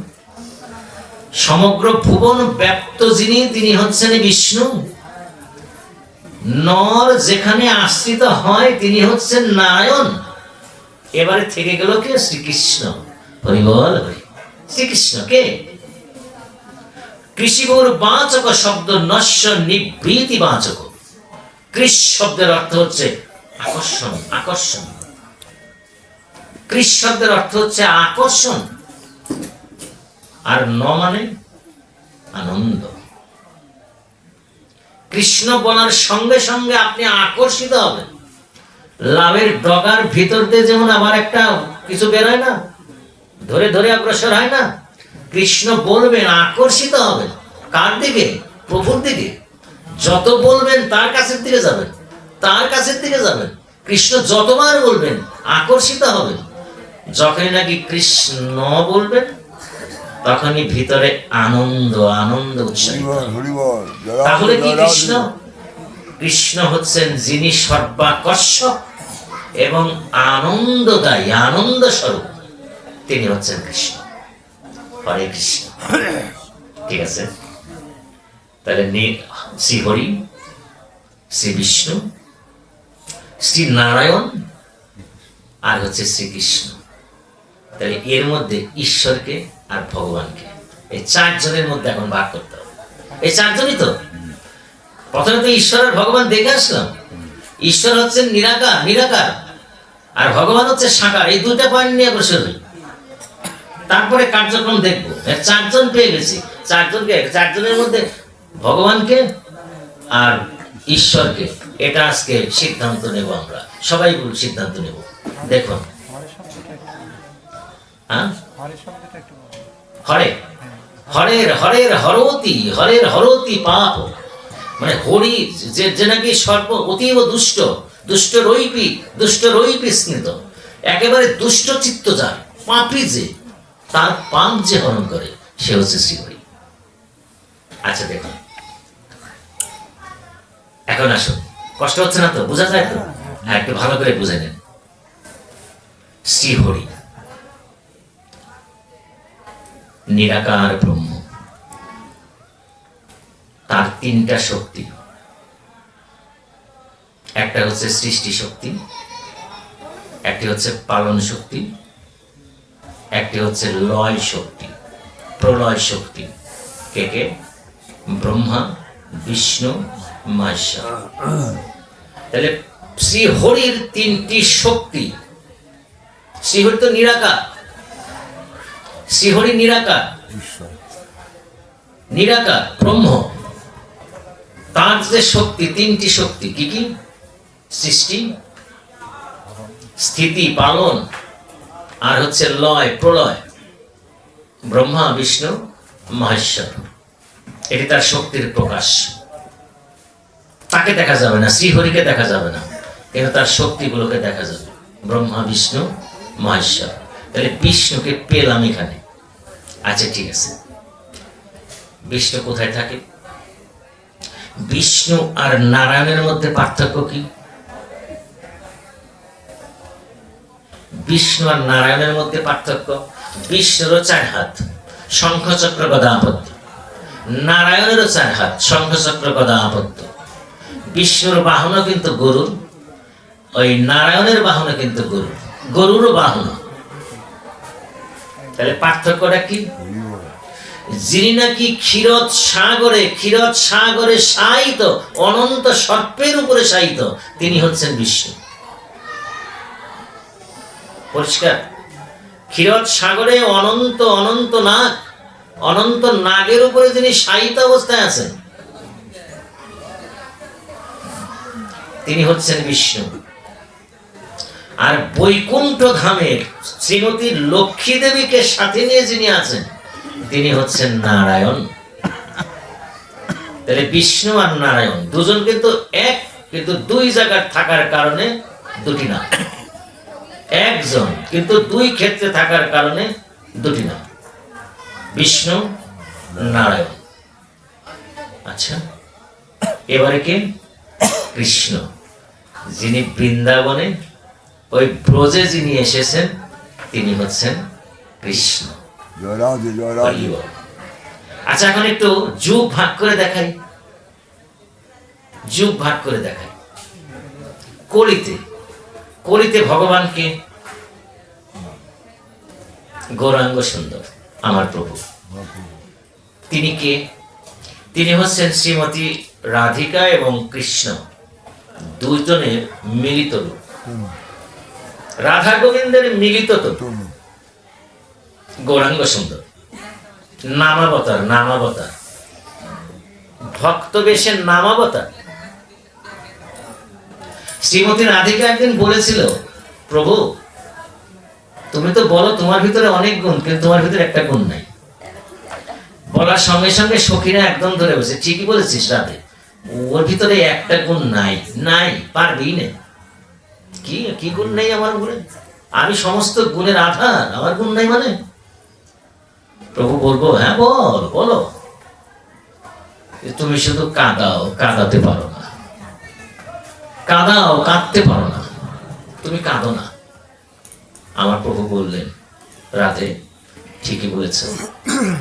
সমগ্র ভুবন ব্যাপ্ত যিনি, তিনি হচ্ছেন বিষ্ণু। নর যেখানে আশ্রিত হয় তিনি হচ্ছেন নারায়ণ। এবারে থেকে গেল কে? শ্রীকৃষ্ণ। হরি বল হরি। শ্রীকৃষ্ণ কে? কৃষিগুর বাচক শব্দ নস্য নিবৃতি বাচক। কৃষ শব্দের অর্থ হচ্ছে আকর্ষণ, আকর্ষণ। কৃষ শব্দের অর্থ হচ্ছে আকর্ষণ, আর ন মানে আনন্দ। কৃষ্ণ বলার সঙ্গে সঙ্গে আপনি আকর্ষিত হবেন। লাভের ডগার ভিতর দিয়ে যেমন আবার একটা কিছু বেরোয় না, ধরে ধরে অগ্রসর হয় না, কৃষ্ণ বলবেন আকর্ষিত হবেন। কার দিকে? প্রভুর দিকে। যত বলবেন তার কাছের দিকে যাবেন, তার কাছের দিকে যাবেন। কৃষ্ণ যতবার বলবেন আকর্ষিত হবেন। যখনই নাকি কৃষ্ণ বলবেন তখনই ভিতরে আনন্দ, আনন্দ উৎসাহিত। তাহলে কি কৃষ্ণ? কৃষ্ণ হচ্ছেন যিনি সর্বাকর্ষক এবং আনন্দদায়ী, আনন্দ স্বরূপ, তিনি হচ্ছেন কৃষ্ণ। হরে কৃষ্ণ। ঠিক আছে, তাহলে শ্রী হরি, শ্রী বিষ্ণু, শ্রী নারায়ণ, আর হচ্ছে শ্রীকৃষ্ণ। তাহলে এর মধ্যে ঈশ্বরকে আর ভগবানকে, এই চারজনের মধ্যে এখন ভাগ করতে হবে। এই চারজনই তো। প্রথমে তো ঈশ্বর আর ভগবান দেখে আসলাম। ঈশ্বর হচ্ছেন নিরাকার, নিরাকার, আর ভগবান হচ্ছে সাকার। এই দুইটা পয়েন্ট নিয়ে বসে হই, তারপরে কার্যক্রম দেখবো। চারজন পেয়ে গেছি, চারজনকে, চারজনের মধ্যে ভগবানকে আর ঈশ্বরকে, এটা আজকে সিদ্ধান্ত নেব আমরা সবাই। সিদ্ধান্ত নেব। দেখুন, হরে হরের হরের হরতি, হরের হরতি পাপ, মানে হরি যে নাকি সর্ব অতীব দুষ্ট, দুষ্ট রৈপি, দুষ্ট রৈপি স্মৃত, একেবারে দুষ্ট চিত্ত যার, পাপি যে, তার পাপ যে হরণ করে, সে হচ্ছে শ্রীহরি। আচ্ছা দেখুন, এখন আসুন, কষ্ট হচ্ছে না তো? বোঝা যায় তো? হ্যাঁ, একটু ভালো করে বুঝে নেন। শ্রীহরি নিরাকার ব্রহ্ম, তার তিনটা শক্তি। একটা হচ্ছে সৃষ্টি শক্তি, একটি হচ্ছে পালন শক্তি, একটি হচ্ছে লয় শক্তি, প্রলয় শক্তি। কে কে? ব্রহ্মা, বিষ্ণু, মহেশ্বর। তাহলে শ্রীহরির তিনটি শক্তি। শ্রীহরি তো নিরাকার, শ্রীহরি নিরাকার, নিরাকার ব্রহ্ম। তার যে শক্তি, তিনটি শক্তি কি কি? সৃষ্টি, স্থিতি, পালন, আর হচ্ছে লয়, প্রলয়। ব্রহ্মা, বিষ্ণু, মহেশ্বর, এটি তার শক্তির প্রকাশ। তাকে দেখা যাবে না, শ্রীহরিকে দেখা যাবে না, কিন্তু তার শক্তিগুলোকে দেখা যাবে। ব্রহ্মা, বিষ্ণু, মহেশ্বর। তাহলে বিষ্ণুকে পেলাম এখানে। আচ্ছা ঠিক আছে, বিষ্ণু কোথায় থাকে? বিষ্ণু আর নারায়ণের মধ্যে পার্থক্য কি? বিষ্ণু আর নারায়ণের মধ্যে পার্থক্য, বিষ্ণুরও 4 হাত, শঙ্খ চক্র গদা আপত্তি। নারায়ণেরও 4 হাত, শঙ্খ চক্র গদা আপত্তি। বিষ্ণুর বাহনও কিন্তু গরু, ওই নারায়ণের বাহনও কিন্তু গরু, গরুরও বাহন। তাহলে পার্থক্যটা কি? যিনি নাকি ক্ষীরোদ সাগরে, ক্ষীরোদ সাগরে শায়িত, অনন্ত সর্পের উপরে শায়িত, তিনি হচ্ছেন বিষ্ণু। পরিষ্কার? ক্ষীরোদ সাগরে অনন্ত অনন্ত নাগ, অনন্ত নাগের উপরে যিনি শায়িত অবস্থায় আছেন, তিনি হচ্ছেন বিষ্ণু। আর বৈকুণ্ঠ ধামের শ্রীমতী লক্ষ্মী দেবীকে সাথে নিয়ে যিনি আছেন, তিনি হচ্ছেন নারায়ণ। তাহলে বিষ্ণু আর নারায়ণ দুজন কিন্তু এক, কিন্তু 2 জায়গায় থাকার কারণে দুটি নাম। একজন কিন্তু 2 ক্ষেত্রে থাকার কারণে দুটি নাম, বিষ্ণু, নারায়ণ। আচ্ছা, এবারে কে? কৃষ্ণ। যিনি বৃন্দাবনে ওই ব্রজে যিনি এসেছেন তিনি হচ্ছেন কৃষ্ণ। হরি বল। আচ্ছা, এখন একটু যুগ ভাগ করে দেখাই, যুগ ভাগ করে দেখাই। কলিতে, কলিতে ভগবানকে গৌরাঙ্গ সুন্দর আমার প্রভু। তিনি কে? তিনি হচ্ছেন শ্রীমতী রাধিকা এবং কৃষ্ণ দুইজনের মিলিত রূপ, রাধা গোবিন্দের মিলিত তো গৌরাঙ্গ সুন্দর। নামাবতার, নামাবতার, ভক্ত বেশের নামাবতার। শ্রীমতী রাধিকা একদিন বলেছিল, প্রভু তুমি তো বলো তোমার ভিতরে অনেক গুণ, কিন্তু তোমার ভিতরে একটা গুণ নাই। বলার সঙ্গে সঙ্গে সখীরা একদম ধরে বসে, ঠিকই বলেছিস রাধে, ওর ভিতরে একটা গুণ নাই। নাই, পারবি না। কি কি গুণ নেই আমার গুণে? আমি সমস্ত গুণের আধার, আমার গুণ নাই মানে? প্রভু বলবো, হ্যাঁ বল, বলো। তুমি শুধু কাঁদাও, কাঁদাতে পারো না। কাঁদাও, কাঁদতে পারো না। তুমি কাঁদো না। আমার প্রভু বললেন, রাধে ঠিকই বলেছ,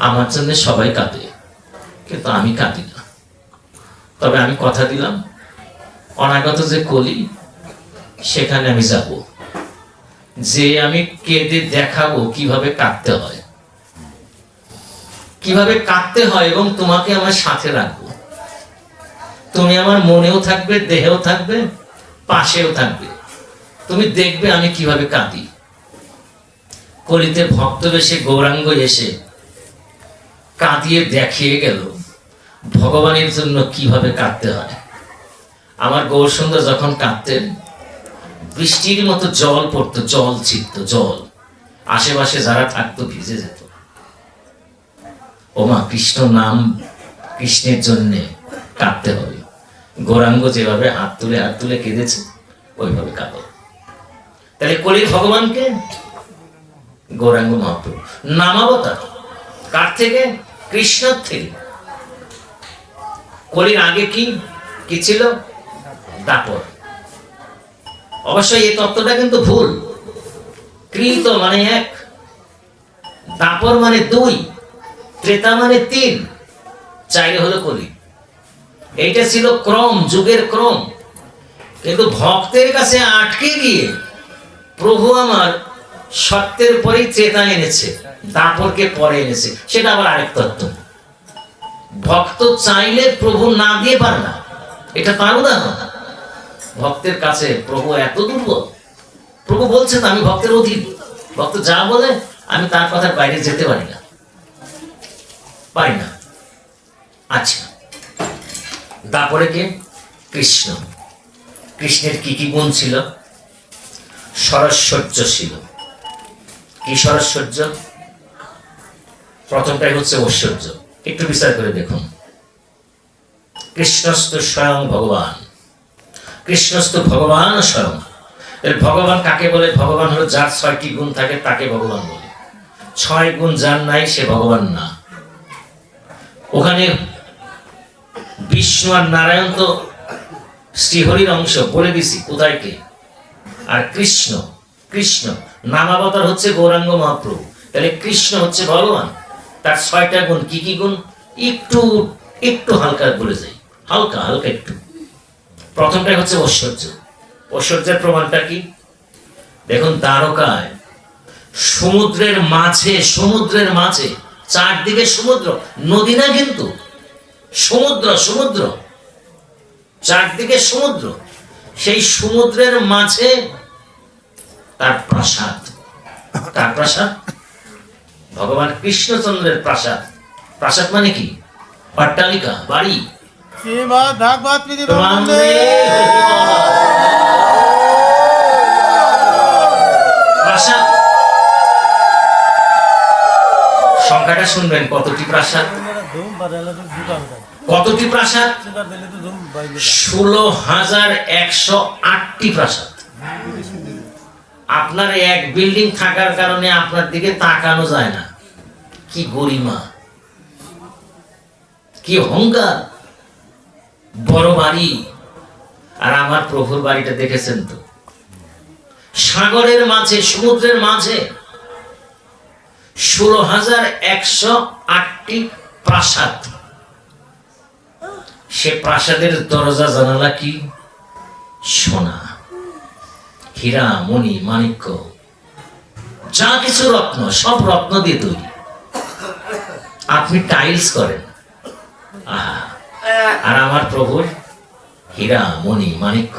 আমার জন্য সবাই কাঁদে, কিন্তু আমি কাঁদি না। তবে আমি কথা দিলাম, অনাগত যে কলি সেখানে আমি যাব, যে আমি কেঁদে দেখাবো কিভাবে কাঁদতে হয়, কিভাবে কাঁদতে হয়, এবং তোমাকে আমার সাথে রাখবো। তুমি আমার মনেও থাকবে, দেহেও থাকবে, পাশেও থাকবে। তুমি দেখবে আমি কিভাবে কাঁদি। কলিতে ভক্ত বেশে গৌরাঙ্গ এসে কাঁদিয়ে দেখিয়ে গেল ভগবানের জন্য কিভাবে কাঁদতে হয়। আমার গৌর সুন্দর যখন কাঁদতেন, বৃষ্টির মতো জল পড়তো, জল ছিটতো, জল আশেপাশে যারা থাকতো ভিজে যেত। ওমা, কৃষ্ণ নাম, কৃষ্ণের জন্যে কাঁদতে হবে। গৌরাঙ্গ যেভাবে হাত তুলে কেঁদেছে, ওইভাবে কাঁদো। তাহলে কলির ভগবানকে গৌরাঙ্গ মহাপ্রভু নামাবতার। কার থেকে? কৃষ্ণর থেকে। কলির আগে কি ছিল? দাপর। অবশ্যই এই তত্ত্বটা কিন্তু ভুল। কৃত মানে এক, দাপর মানে দুই, ত্রেতা মানে তিন, চাইলে হলো কলি। এইটা ছিল ক্রম, যুগের ক্রম। কিন্তু ভক্তের কাছে আটকে গিয়ে প্রভু আমার সত্যের পরেই ত্রেতা এনেছে, দাপরকে পরে এনেছে। সেটা আবার আরেক তত্ত্ব। ভক্ত চাইলে প্রভু না দিয়ে পারে না, এটা তার উদাহরণ। ভক্তের কাছে প্রভু এত দুর্বল। প্রভু বলছেন আমি ভক্তের অধীন, ভক্ত যা বলে আমি তার কথার বাইরে যেতে পারি না, পারি না। আচ্ছা, দাপরে কে? কৃষ্ণ। কৃষ্ণের কি কি গুণ ছিল? সরস্বর্য ছিল। কি সরস্বর্য? প্রথমটাই হচ্ছে ঐশ্বর্য। একটু বিচার করে দেখুন। কৃষ্ণস্থ স্বয়ং ভগবান, কৃষ্ণস্থ ভগবান স্বয়ং। ভগবান কাকে বলে? ভগবান হলো যার 6টি গুণ থাকে তাকে ভগবান বলে। 6 গুণ যার নাই সে ভগবান না। ওখানে বিষ্ণু আর নারায়ণ তো শ্রীহরির অংশ, বলে দিছি কোথায় কে। আর কৃষ্ণ, কৃষ্ণ নামাবতার হচ্ছে গৌরাঙ্গ মহাপ্রভু। তাহলে কৃষ্ণ হচ্ছে ভগবান। তার 6টা গুণ। কি কি গুণ? একটু একটু হালকা বলে যাই, হালকা হালকা একটু। প্রথমটাই হচ্ছে ঐশ্বর্য। ঐশ্বর্যের প্রমাণটা কি? দেখুন, দ্বারকায় সমুদ্রের মাঝে, সমুদ্রের মাঝে, চারদিকে সমুদ্র, নদী না কিন্তু, সমুদ্র, সমুদ্র, চারদিকে সমুদ্র। সেই সমুদ্রের মাঝে তার প্রাসাদ। তার প্রাসাদ ভগবান কৃষ্ণচন্দ্রের প্রাসাদ। প্রাসাদ মানে কি? অট্টালিকা, বাড়ি। প্রাসাদ সংখ্যাটা শুনবেন, কতটি প্রাসাদ? কতটি প্রাসাদ? 16,108টি প্রাসাদ। আপনার এক বিল্ডিং থাকার কারণে আপনার দিকে তাকানো যায় না। কি গরিমা, কি অহংকার! বড় বাড়ি, আর আমার প্রভুর বাড়িটা দেখেছেন তো, সাগরের মাঝে, সমুদ্রের মাঝে 16,108টি প্রাসাদ। সে প্রাসাদের দরজা জানালা কি? সোনা, হীরা, মণি, মাণিক্য, যা কিছু রত্ন, সব রত্ন দিয়ে তৈরি। আপনি টাইলস করেন, আহা, আর আমার প্রভুর হীরা, মণি, মাণিক্য,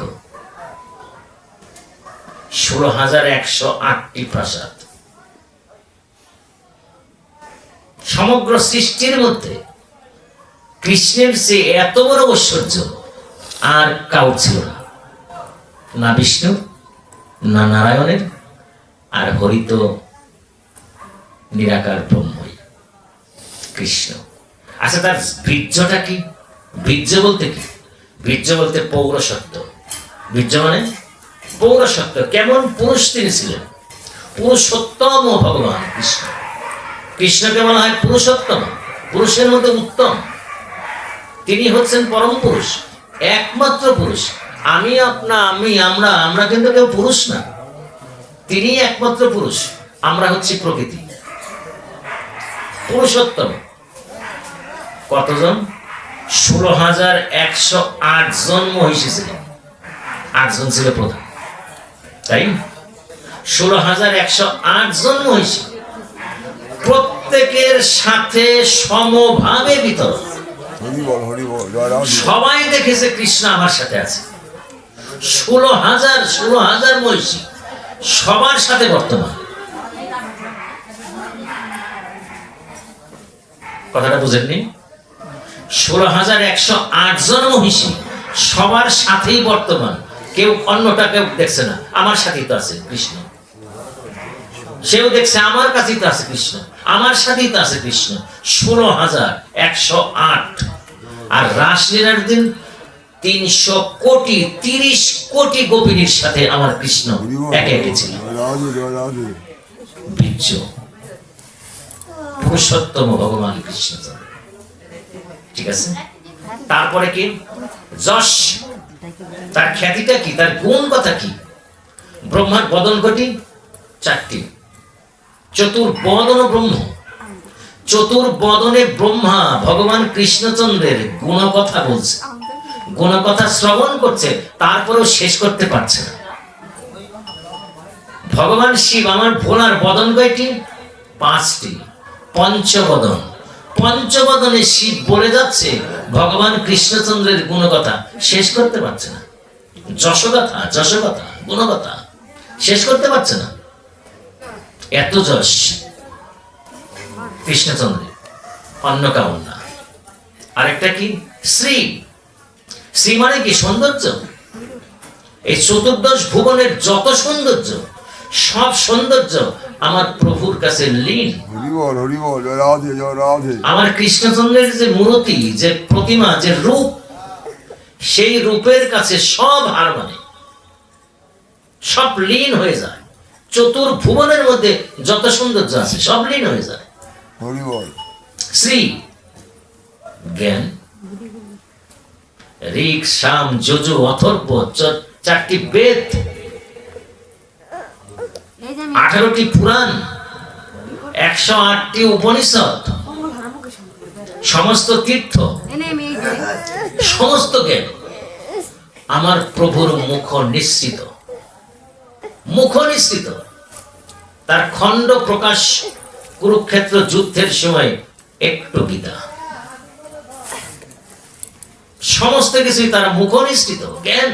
16,108টি প্রাসাদ। সমগ্র সৃষ্টির মধ্যে কৃষ্ণের চেয়ে এত বড় ঐশ্বর্য আর কাউ ছিল না, না বিষ্ণু, না নারায়ণের, আর হরিত নিরাকার ব্রহ্মই কৃষ্ণ। আচ্ছা, তার বীর্যটা কি? বীর্য বলতে কি? বীর্য বলতে পৌরসত্ব। বীর্য মানে পৌরসত্ব। কেমন পুরুষ তিনি ছিলেন? পুরুষোত্তম ভগবান কৃষ্ণ। কৃষ্ণকে বলা হয় পুরুষোত্তম, পুরুষের মধ্যে উত্তম। তিনি হচ্ছেন পরম পুরুষ, একমাত্র পুরুষ। আমি, আমরা কিন্তু কেউ পুরুষ না। তিনি একমাত্র পুরুষ, আমরা হচ্ছি প্রকৃতি। পুরুষোত্তম। কতজন? 16,108 জন মহিষী ছিলেন, 8 জন ছিল প্রধান, তাই 16,108 জন মহিষী, প্রত্যেকের সাথে সমভাবে বিতরণ। সবাই দেখেছে কৃষ্ণ আমার সাথে আছে। 16,000 মহিষী সবার সাথে বর্তমান। কথাটা বুঝেননি? 16,108 জন মহিষী সবার সাথেই বর্তমান। কেউ অন্যটা কেউ দেখছে না, আমার সাথেই তো আছে কৃষ্ণ। সেও দেখছে আমার কাছেই তো আছে কৃষ্ণ, আমার সাথেই তো আছে কৃষ্ণ। 16,108। আর রাসলীলার দিন 330 কোটি গোপিনীর সাথে আমার কৃষ্ণ একে একে ছিল। বীর্য, পুরুষোত্তম ভগবান কৃষ্ণ। ঠিক আছে, তারপরে কি? যশ। তার খ্যাতিটা কি? তার গুণ কথা কি? ব্রহ্মার বদন কটি? 4টি। চতুর্বদন ব্রহ্ম। চতুর্বদনে ব্রহ্মা ভগবান কৃষ্ণচন্দ্রের গুণকথা বলছে, গুণকথা শ্রবণ করছে, তারপরেও শেষ করতে পারছে না। ভগবান শিব আমার ভোলার বদন কয়টি? 5টি। পঞ্চবদন। পঞ্চবদনে শিব বলে যাচ্ছে ভগবান কৃষ্ণচন্দ্রের গুণকথা, শেষ করতে পারছে না। যশোগাথা, যশোগাথা, গুণকথা শেষ করতে পারছে না। এত যশ কৃষ্ণচন্দ্রের, অন্য কাউর না। আরেকটা কি? শ্রী। শ্রী মানে কি? সৌন্দর্য। এই 14 ভুবনের যত সৌন্দর্য, সব সৌন্দর্য আমার প্রভুর কাছে লীন। আমার কৃষ্ণচন্দ্রের যে মূর্তি, যে প্রতিমা, যে রূপ, সেই রূপের কাছে সব হার মানে, সব লীন হয়ে যায়। চতুর্ভুবনের মধ্যে যত সৌন্দর্য আছে সব লীন হয়ে যায়। শ্রী জ্ঞান। ঋক, সাম, যজু, অথর্ব, 4টি বেদ, 18টি পুরাণ, 108টি উপনিষদ, সমস্ত তীর্থ, সমস্ত জ্ঞান আমার প্রভুর মুখ নিঃসৃত। মুখ নিঃসৃত। তার খণ্ড প্রকাশ কুরুক্ষেত্র যুদ্ধের সময় একটু গীতা, সমস্ত কিছুই তার মুখ নিঃসৃত জ্ঞান।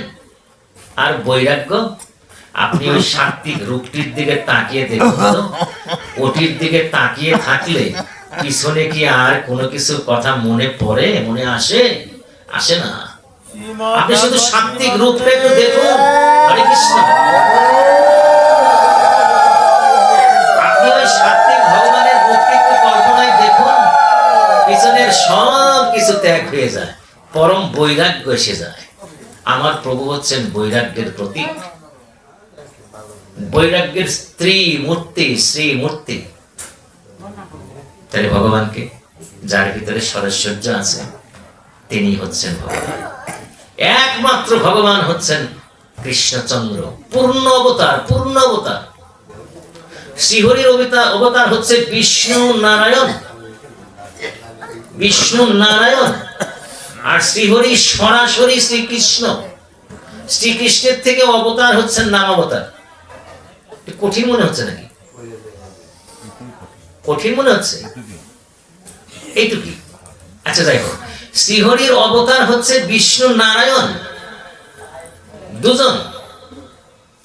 আর বৈরাগ্য, আপনি ওই সাত্বিক রূপটির দিকে তাকিয়ে দেখুন, ওটির দিকে তাকিয়ে থাকলে পিছনে কি আর কোনো কিছু কথা মনে পড়ে? মনে আসে? আসে না। আপনি শুধু সাত্বিক রূপটা একটু দেখুন। হরে কৃষ্ণ। আপনি ওই সাত্বিক ভগবানের রূপটি একটু কল্পনায় দেখুন, পিছনের সব কিছু ত্যাগ হয়ে যায়, পরম বৈরাগ্য এসে যায়। আমার প্রভু হচ্ছেন বৈরাগ্যের প্রতীক, বৈরাগ্যের স্ত্রী মূর্তি, শ্রী মূর্তি। তাহলে ভগবানকে, যার ভিতরে সরৈশ্বর্য আছে, তিনি হচ্ছেন ভগবান। একমাত্র ভগবান হচ্ছেন কৃষ্ণচন্দ্র, পূর্ণ অবতার, পূর্ণ অবতার। শ্রীহরির অবতার হচ্ছে বিষ্ণু নারায়ণ, বিষ্ণু নারায়ণ। আর শ্রীহরি সরাসরি শ্রীকৃষ্ণ। শ্রীকৃষ্ণের থেকে অবতার হচ্ছেন নামাবতার। কঠিন মনে হচ্ছে নাকি? কঠিন মনে হচ্ছে? এইটুকুই। আচ্ছা, যাই হোক, শ্রীহরির অবতার হচ্ছে বিষ্ণু নারায়ণ, দুজন।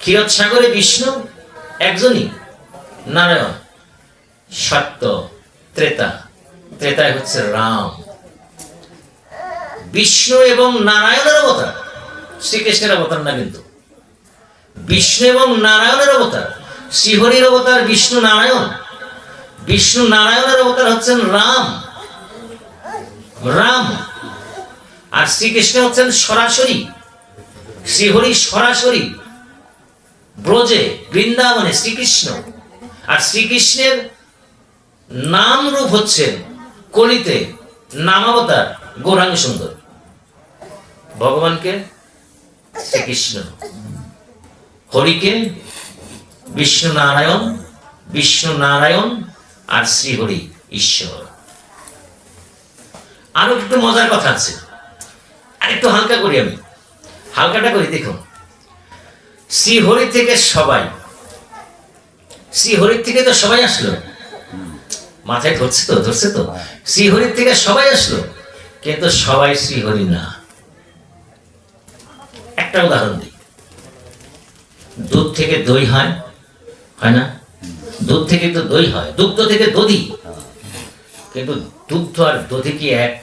ক্ষীরসাগরে বিষ্ণু একজনই, নারায়ণ। সত্য, ত্রেতা, ত্রেতায় হচ্ছে রাম। বিষ্ণু এবং নারায়ণের অবতার, শ্রীকৃষ্ণের অবতার না, কিন্তু বিষ্ণু এবং নারায়ণের অবতার। শ্রীহরির অবতার বিষ্ণু নারায়ণ, বিষ্ণু নারায়ণের অবতার হচ্ছেন রাম, রাম। আর শ্রীকৃষ্ণ হচ্ছেন সরাসরি, শ্রীহরি সরাসরি ব্রজে, বৃন্দাবনে শ্রীকৃষ্ণ। আর শ্রীকৃষ্ণের নাম রূপ হচ্ছেন কলিতে নামাবতার গৌরাঙ্গ সুন্দর। ভগবানকে শ্রীকৃষ্ণ, হরিকে বিষ্ণু নারায়ণ, বিষ্ণু নারায়ণ আর শ্রীহরি ঈশ্বর। আরো একটু মজার কথা আছে, আর একটু হালকা করি, আমি হালকাটা করি। দেখুন, শ্রীহরি থেকে সবাই, শ্রীহরির থেকে তো সবাই আসলো, মাথায় ধরছে তো, ধরছে তো। শ্রীহরির থেকে সবাই আসলো, কিন্তু সবাই শ্রীহরি না। একটা উদাহরণ দিই, দুধ থেকে দই হয়, হয় না? দুধ থেকে তো দই হয়, দুগ্ধ থেকে দধি। কিন্তু দুগ্ধ আর দধি কি এক?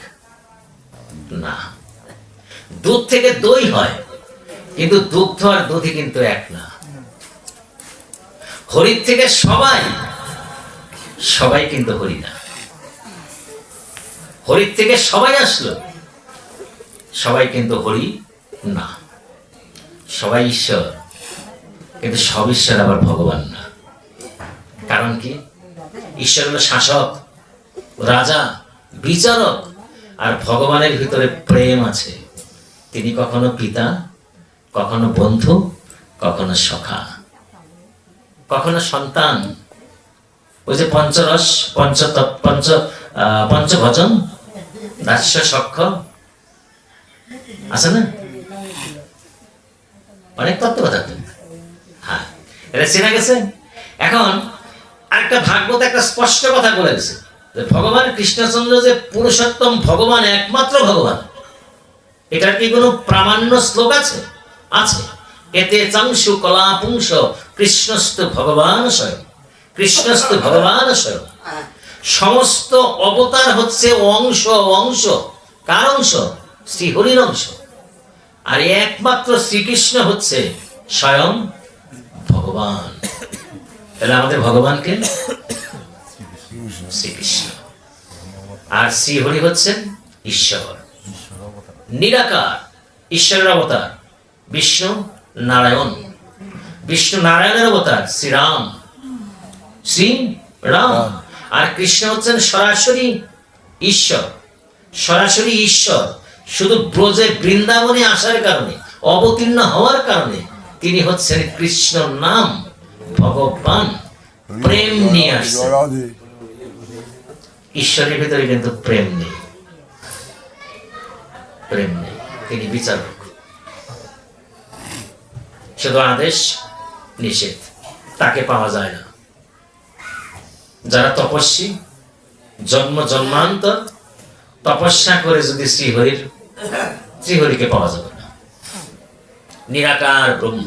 না। দুধ থেকে দই হয়, কিন্তু দুগ্ধ আর দধি কিন্তু এক না। হরির থেকে সবাই, সবাই কিন্তু হরি না। হরির থেকে সবাই আসলো, সবাই কিন্তু হরি না। সবাই ঈশ্বর, কিন্তু সব ঈশ্বর আবার ভগবান না। কারণ কি? ঈশ্বর হলো শাসক, রাজা, বিচারক। আর ভগবানের ভিতরে প্রেম আছে। তিনি কখনো পিতা, কখনো বন্ধু, কখনো সখা, কখনো সন্তান। ওই যে পঞ্চরস, পঞ্চভজন, দাস্য সখ্য আছে না? অনেক তত্ত্ব কথা। হ্যাঁ, এটা চেনা গেছে। এখন আরেকটা ভাগবত একটা স্পষ্ট কথা বলে গেছে, ভগবান কৃষ্ণচন্দ্র যে পুরুষোত্তম ভগবান, একমাত্র ভগবান। এটার কি কোনো প্রামাণ্য শ্লোক আছে? আছে। এতে চাংশু কলা পুংস কৃষ্ণস্তু ভগবান স্বয়ং, কৃষ্ণস্তু ভগবান স্বয়ং। সমস্ত অবতার হচ্ছে অংশ, অংশ। কার অংশ? শ্রীহরির অংশ। আর একমাত্র শ্রীকৃষ্ণ হচ্ছে স্বয়ং ভগবান। তাহলে আমাদের ভগবানকে শ্রীকৃষ্ণ, আর শ্রীহরি হচ্ছেন ঈশ্বর, নিরাকার, ঈশ্বরের অবতার বিষ্ণু নারায়ণ। বিষ্ণু নারায়ণের অবতার শ্রীরাম, শ্রী রাম। আর কৃষ্ণ হচ্ছেন সরাসরি ঈশ্বর, সরাসরি ঈশ্বর। শুধু ব্রজে বৃন্দাবনে আসার কারণে, অবতীর্ণ হওয়ার কারণে তিনি হচ্ছেন কৃষ্ণ নাম, ভগবান। প্রেম নিয়ে আসছে। ঈশ্বরের ভিতরে কিন্তু প্রেম নেই, প্রেম নেই। তিনি বিচারক, শুধু আদেশ নিষেধ, তাকে পাওয়া যায় না। যারা তপস্বী, জন্ম জন্মান্তর তপস্যা করে যদি শ্রীহরিকে পাওয়া যাবে না। নিরাকার ব্রহ্ম।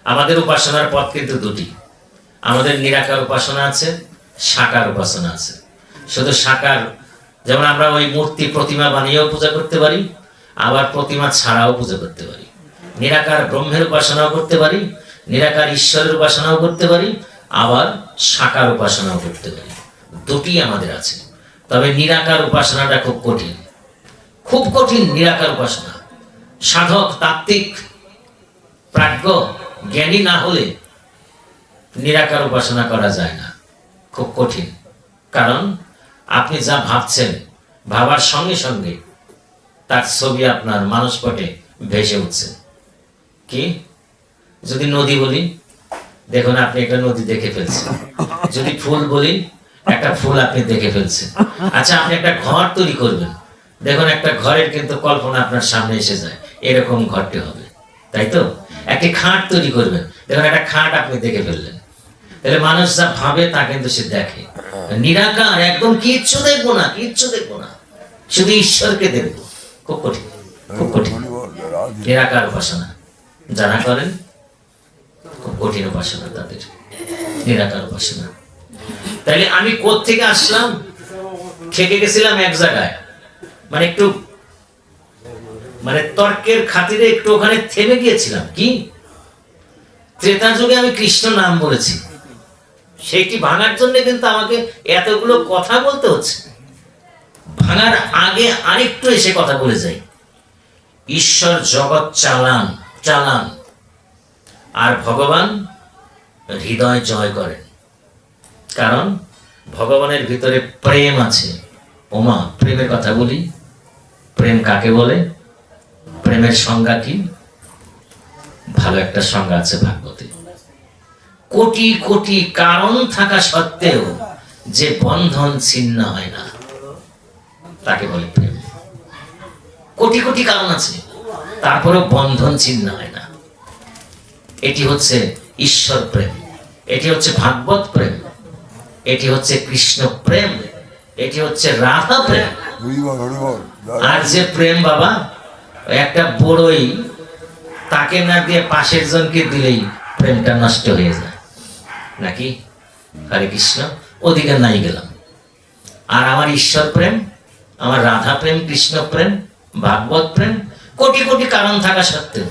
আমাদের উপাসনার পথ কিন্তু দুটি। আমাদের নিরাকার উপাসনা আছে, সাকার উপাসনা আছে। শুধু সাকার, যেমন আমরা ওই মূর্তি প্রতিমা বানিয়েও পূজা করতে পারি, আবার প্রতিমা ছাড়াও পূজা করতে পারি। নিরাকার ব্রহ্মের উপাসনাও করতে পারি, নিরাকার ঈশ্বরের উপাসনাও করতে পারি, আবার সাকার উপাসনাও করতে পারি। দুটি আমাদের আছে। তবে নিরাকার উপাসনাটা খুব কঠিন, খুব কঠিন। নিরাকার উপাসনা সাধক, তাত্ত্বিক, প্রাজ্ঞ, জ্ঞানী না হলে নিরাকার উপাসনা করা যায় না, খুব কঠিন। কারণ আপনি যা ভাবছেন, ভাবার সঙ্গে সঙ্গে তার ছবি আপনার মানসপটে ভেসে উঠছে। কি? যদি নদী বলি, দেখুন আপনি একটা নদী দেখে ফেলছেন। যদি ফুল বলি, একটা ফুল আপনি দেখে ফেলছেন। আচ্ছা, আপনি একটা ঘর তৈরি করবেন, দেখুন একটা ঘরের কিন্তু কল্পনা আপনার সামনে এসে যায়, এরকম ঘরটি হবে, তাই তো? একটি খাট তৈরি করবেন, দেখুন একটা খাট আপনি দেখে ফেললেন। তাহলে মানুষ যা ভাবে তা কিন্তু সে দেখে। নিরাকার, একদম কিচ্ছু দেখবো না, কিচ্ছু দেখবো না, শুধু ঈশ্বরকে দেখবো। খুব কঠিন, খুব কঠিন। নিরাকার উপাসনা যারা করেন, খুব কঠিন উপাসনা তাদের, নিরাকার উপাসনা। তাইলে আমি কোত্থেকে আসলাম? থেকে গেছিলাম এক জায়গায়, মানে একটু তর্কের খাতিরে একটু ওখানে থেমে গিয়েছিলাম। কি? ত্রেতা যুগে আমি কৃষ্ণ নাম বলেছি, সেইটি ভাঙার জন্য কিন্তু আমাকে এতগুলো কথা বলতে হচ্ছে। ভাঙার আগে আরেকটু এসে কথা বলে যাই। ঈশ্বর জগৎ চালান চালান, আর ভগবান হৃদয় জয় করেন। কারণ ভগবানের ভিতরে প্রেম আছে। ওমা, প্রেমের কথা বলি। প্রেম কাকে বলে? প্রেমের সংজ্ঞা কি? ভালো একটা সংজ্ঞা আছে ভাগবতে। কোটি কোটি কারণ থাকা সত্ত্বেও যে বন্ধন ছিন্ন হয় না, তাকে বলে প্রেম। কোটি কোটি কারণ আছে, তারপরেও বন্ধন ছিন্ন হয় না। এটি হচ্ছে ঈশ্বর প্রেম, এটি হচ্ছে ভাগবত প্রেম, এটি হচ্ছে কৃষ্ণ প্রেম, এটি হচ্ছে রাধা প্রেম। আর যে প্রেম বাবা, একটা বড়ই তাকে না দিয়ে পাশের জনকে দিলেই প্রেমটা নষ্ট হয়ে যায় নাকি? হরে কৃষ্ণ, ওদিকে নাই গেলাম। আর আমার ঈশ্বর প্রেম, আমার রাধা প্রেম, কৃষ্ণ প্রেম, ভাগবত প্রেম, কোটি কোটি কারণ থাকা সত্ত্বেও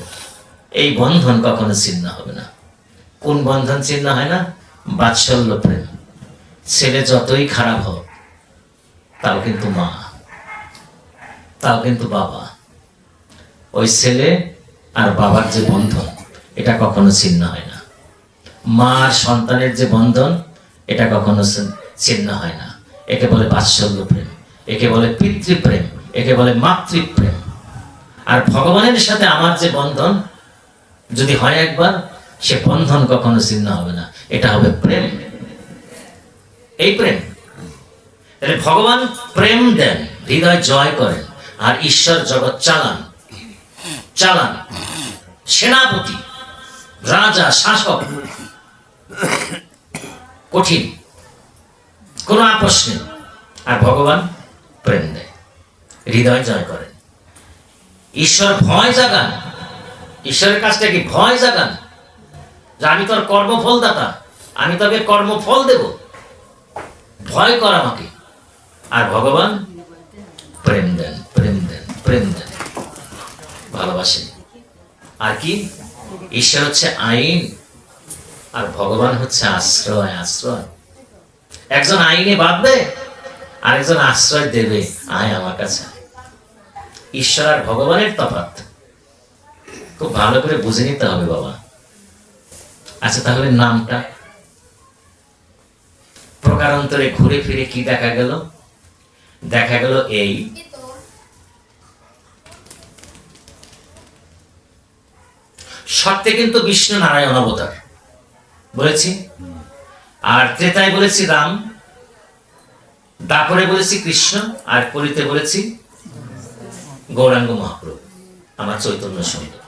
এই বন্ধন কখনো ছিন্ন হবে না। কোন বন্ধন ছিন্ন হয় না? বাৎসল্য প্রেম। ছেলে যতই খারাপ হোক, তাও কিন্তু মা, তাও কিন্তু বাবা। ওই ছেলে আর বাবার যে বন্ধন, এটা কখনো ছিন্ন হয় না। মা আর সন্তানের যে বন্ধন, এটা কখনো ছিন্ন হয় না। একে বলে বাৎসল্য প্রেম, একে বলে পিতৃপ্রেম, একে বলে মাতৃপ্রেম। আর ভগবানের সাথে আমার যে বন্ধন যদি হয় একবার, সে বন্ধন কখনো ছিন্ন হবে না। এটা হবে প্রেম, এই প্রেম। তাহলে ভগবান প্রেম দেন, হৃদয় জয় করেন, আর ঈশ্বর জগৎ চালান চালান। সেনাপতি, রাজা, শাসক, কঠিন, কোনো আপোষ নেই। আর ভগবান প্রেম দেয়, হৃদয় জয় করেন। ঈশ্বর ভয় জাগান, ঈশ্বরের কাছটা কি? ভয় জাগান যে আমি তোর কর্মফল দাতা, আমি তোকে কর্মফল দেব, ভয় কর আমাকে। আর ভগবান প্রেম দেন, প্রেম দেন, প্রেম দেন, ভালোবাসেন। আর কি? ঈশ্বর হচ্ছে আইন, আর ভগবান হচ্ছে আশ্রয়। আশ্রয়, একজন আইনে বাঁধবে, আরেকজন আশ্রয় দেবে, আয় আমার কাছে। ঈশ্বর আর ভগবানের তফাৎ খুব ভালো করে বুঝে নিতে হবে বাবা। আচ্ছা, তাহলে নামটা প্রকারান্তরে ঘুরে ফিরে কি দেখা গেল? দেখা গেল এই সত্যে কিন্তু বিষ্ণু নারায়ণ অবতার বলেছি, আর ত্রেতায় বলেছি রাম, দাপরে বলেছি কৃষ্ণ, আর কলিতে বলেছি গৌরাঙ্গ মহাপ্রভু, আমার চৈতন্য সুন্দর।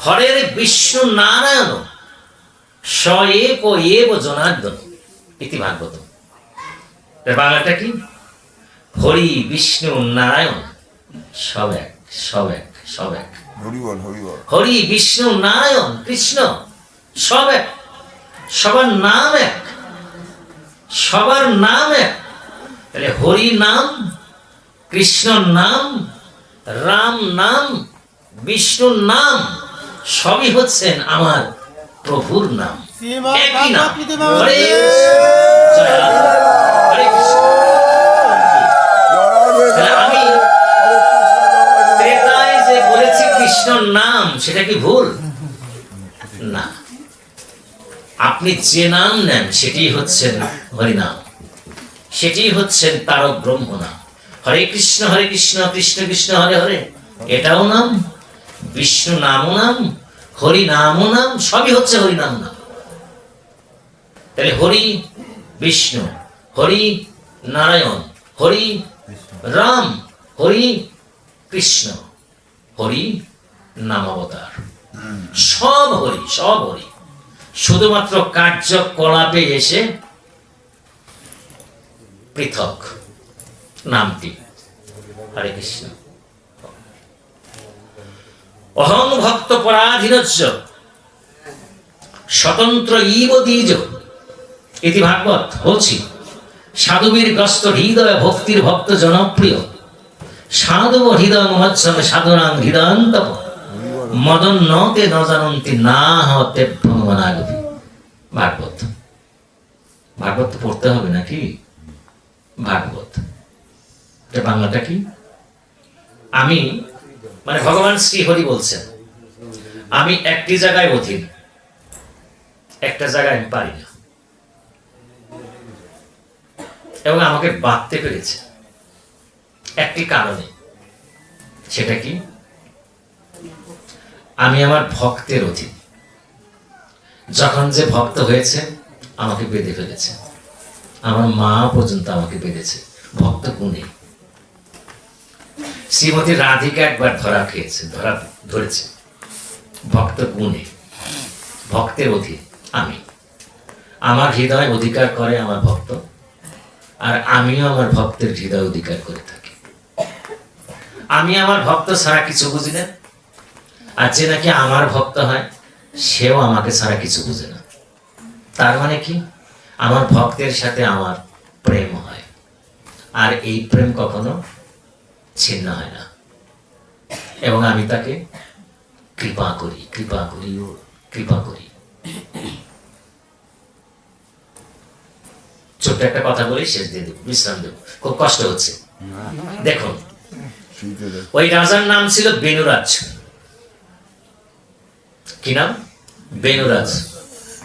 হরের বিষ্ণু নারায়ণ স এক এব জনার্দন ইতি ভাগবত। বাংলাটা কি? হরি বিষ্ণু নারায়ণ সব এক, সব এক, সব এক। হরি বিষ্ণু নারায়ণ কৃষ্ণ সব এক, সবার নাম এক, সবার নাম এক। তাহলে হরি নাম, কৃষ্ণ নাম, রাম নাম, বিষ্ণুর নাম, সবই হচ্ছেন আমার প্রভুর নাম, একই নাম। হরে কৃষ্ণ। আমি ত্রেতায় যে বলেছি কৃষ্ণর নাম, সেটা কি ভুল? না, আপনি যে নাম নেন সেটি হচ্ছেন হরিনাম, সেটি হচ্ছেন তারক ব্রহ্ম নাম। হরে কৃষ্ণ কৃষ্ণ কৃষ্ণ হরে হরে, এটাও নাম। বিষ্ণু নামও নাম, হরি নামও নাম, সবই হচ্ছে হরি নাম নাম। তাহলে হরি বিষ্ণু, হরি নারায়ণ, হরি রাম, হরি কৃষ্ণ, হরি নামাবতার, সব হরি, সব হরি। শুধুমাত্র কার্যকলাপে এসে পৃথক নামটি। হরে কৃষ্ণ। অহং ভক্ত পরাধীনস্য স্বতন্ত্র ইব দ্বিজ ইতি ভাগবত। বলছি, সাধুবীর গ্রস্ত হৃদয় ভক্তির ভক্ত জনপ্রিয়, সাধু হৃদয় মহোৎসবে সাধুনাং হৃদয়ন্তপ মদন নতে ন জানন্তি না হতে ভগবানাগতি। ভাগবত, ভাগবত তো পড়তে হবে নাকি? ভাগবত এটা বাংলাটা কি? আমি মানে ভগবান শ্রীহরি বলছেন, আমি একটি জায়গায় অধীন, একটা জায়গায় আমি পারি না, এবং আমাকে বাঁধতে পেরেছে একটি কারণে। সেটা কি? আমি আমার ভক্তের অধীন। যখন যে ভক্ত হয়েছে আমাকে বেঁধে ফেলেছে, আমার মা পর্যন্ত আমাকে বেঁধেছে ভক্ত গুণে। শ্রীমতী রাধিকা একবার ধরেছে ভক্ত গুণে, ভক্তের অধীন আমি। আমার হৃদয় অধিকার করে আমার ভক্ত, আর আমিও আমার ভক্তের হৃদয় অধিকার করে থাকি। আমি আমার ভক্ত ছাড়া কিছু বুঝি না, আর যে নাকি আমার ভক্ত হয় সেও আমাকে ছাড়া কিছু বুঝে না। তার মানে কি? আমার ভক্তের সাথে আমার প্রেম হয়, আর এই প্রেম কখনো ছিন্ন হয় না, এবং আমি তাকে কৃপা করি, কৃপা করি ও কৃপা করি। ছোট্ট একটা কথা বলি, শেষ দিয়ে দেব, বিশ্রাম দেব, খুব কষ্ট হচ্ছে। দেখুন, ওই রাজার নাম ছিল বেনুরাজ। কি নাম? বেনুরাজ।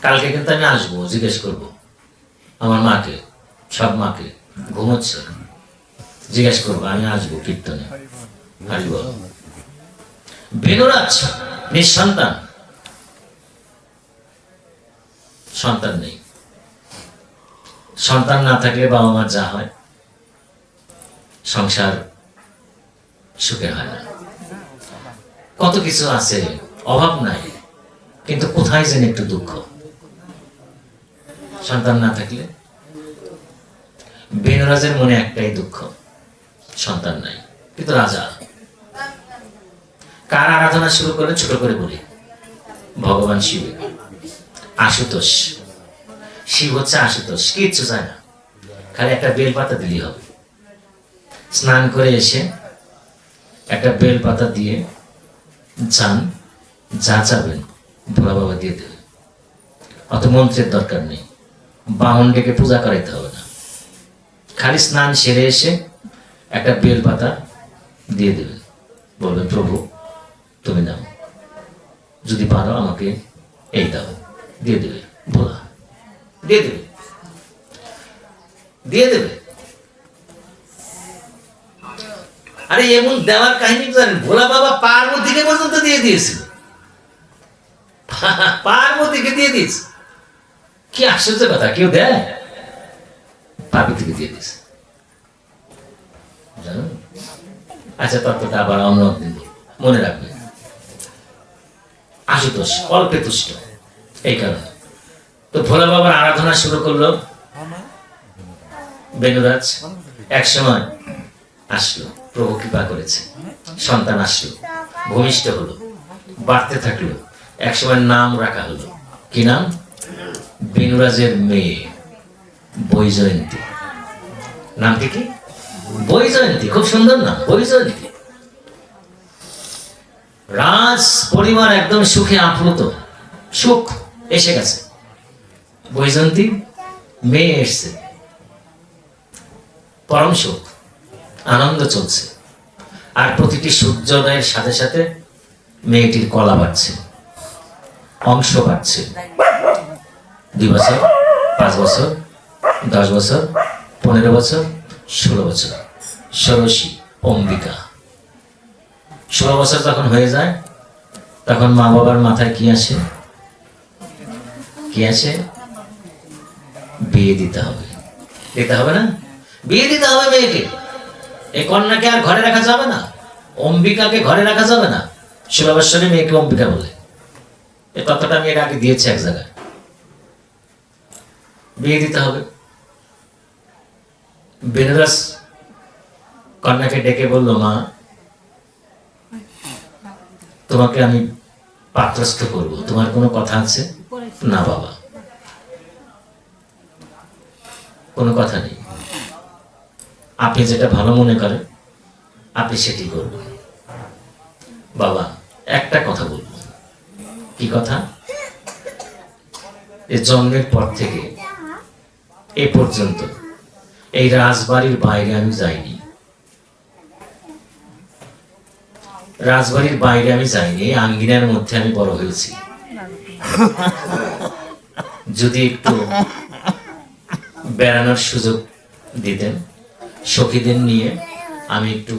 কালকে কিন্তু আমি আসবো, জিজ্ঞেস করবো আমার মাকে, সব মাকে, ঘুমোচ্ছে, জিজ্ঞেস করবো, আমি আসবো কীর্তনে। আসবো। বেনুরাজ নিঃসন্তান, সন্তান নেই। সন্তান না থাকলে বাবা মার যা হয়, সংসার সুখে হয় না। কত কিছু আছে, অভাব নাই, কিন্তু কোথায় যেন একটু দুঃখ। সন্তান না থাকলে বেনুরাজের মনে একটাই দুঃখ, সন্তান নাই, কিন্তু রাজা। কার আরাধনা শুরু করে? ছোট করে বলি, ভগবান শিবের। আশুতোষ, শিব হচ্ছে আশুতোষ, কিচ্ছু চায় না, খালি একটা বেলপাতা দিলেই হবে। স্নান করে এসে একটা বেলপাতা দিয়ে যান, যা চাবেন ভোলা বাবা দিয়ে দেবে। অত মন্ত্রের দরকার নেই, বামন ডেকে পূজা করাইতে হবে না, খালি স্নান সেরে এসে একটা বেলপাতা দিয়ে দেবেন, বলবেন প্রভু তুমি দাও, যদি পারো আমাকে এই দাও, দিয়ে দেবে। ভোলা দিয়ে দেবে, দিয়ে দেবে। আরে এমন দেওয়ার কাহিনী জানেন? ভোলা বাবা পার্বতীকে পর্যন্ত দিয়ে দিয়েছিল, পার্বতীকে দিয়ে দিয়েছে। কি আশ্চর্য কথা, কেউ দেয়? পার্বতীকে দিয়ে দিয়েছে, জানো? আচ্ছা, তত্ত্বটা আবার অন্য দিন মনে রাখবে। আশুতোষ, অল্পে তুষ্ট, এই কারণে। তো ভোলা বাবার আরাধনা শুরু করলো বেনুরাজ। এক সময় আসলো, প্রভু কৃপা করেছে, সন্তান আসলো, ভূমিষ্ঠ হলো, বাড়তে থাকলো। এক সময় নাম রাখা হলো। কি নাম? বেনুরাজের মেয়ে বৈজয়ন্তী। নামটি কি? বৈজয়ন্তী। খুব সুন্দর নাম, বৈজয়ন্তী। রাজ পরিবার একদম সুখে আপ্লুত, সুখ এসে গেছে। বৈজয়ন্তী মেয়ে এসছে, পরম সুখ, আনন্দ চলছে। আর প্রতিটি সূর্যোদয়ের সাথে সাথে মেয়েটির কলা বাড়ছে, অংশ বাড়ছে। 2 বছর, 5 বছর, 10 বছর, 15 বছর, 16 বছর, ষোড়শী অম্বিকা। 16 বছর যখন হয়ে যায় তখন মা বাবার মাথায় কি আসে? কি আসে? বিয়ে দিতে হবে। দিতে হবে না? বিয়ে দিতে হবে মেয়েকে। এই কন্যাকে আর ঘরে রাখা যাবে না, অম্বিকাকে ঘরে রাখা যাবে না। সুভাবেশ্বরী মেয়েকে অম্বিকা বলে। এই তত্ত্বটা আমি এর আগে দিয়েছি এক জায়গায়। বিয়ে দিতে হবে। বেনারস কন্যাকে ডেকে বলল, মা তোমাকে আমি পাত্রস্থ করব, তোমার কোনো কথা আছে? না বাবা, কোনো কথা নেই, আপনি যেটা ভালো মনে করেন আপনি সেটি করবেন। বাবা একটা কথা বলবো। কি কথা? এই জন্মের পর থেকে এ পর্যন্ত এই রাজবাড়ির বাইরে আমি যাইনি। রাজবাড়ির বাইরে আমি যাইনি, আঙ্গিনার মধ্যে আমি বড় হয়েছি। যদি একটু বেড়ানোর সুযোগ দিতেন, সখীদের নিয়ে আমি একটু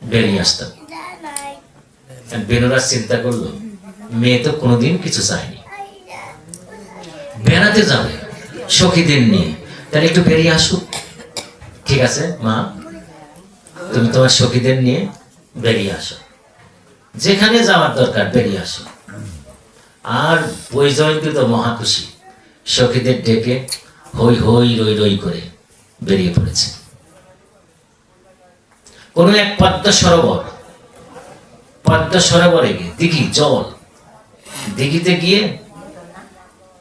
বেরিয়ে আসতাম। বেনুরাজ চিন্তা করলো, মেয়ে তো কোনোদিন কিছু চায়নি, বেড়াতে যাবে সখীদের নিয়ে, তাহলে একটু বেরিয়ে আসুক। ঠিক আছে মা, তুমি তোমার সখীদের নিয়ে বেরিয়ে আসো, যেখানে যাওয়ার দরকার বেরিয়ে আসো। আর বৈজয়ন্তী তো মহা খুশি, সখীদের ডেকে হই হই রই রই করে বেরিয়ে পড়েছে। কোন এক পদ্মা সরোবরে গিয়ে দিঘি জল, দিঘিতে গিয়ে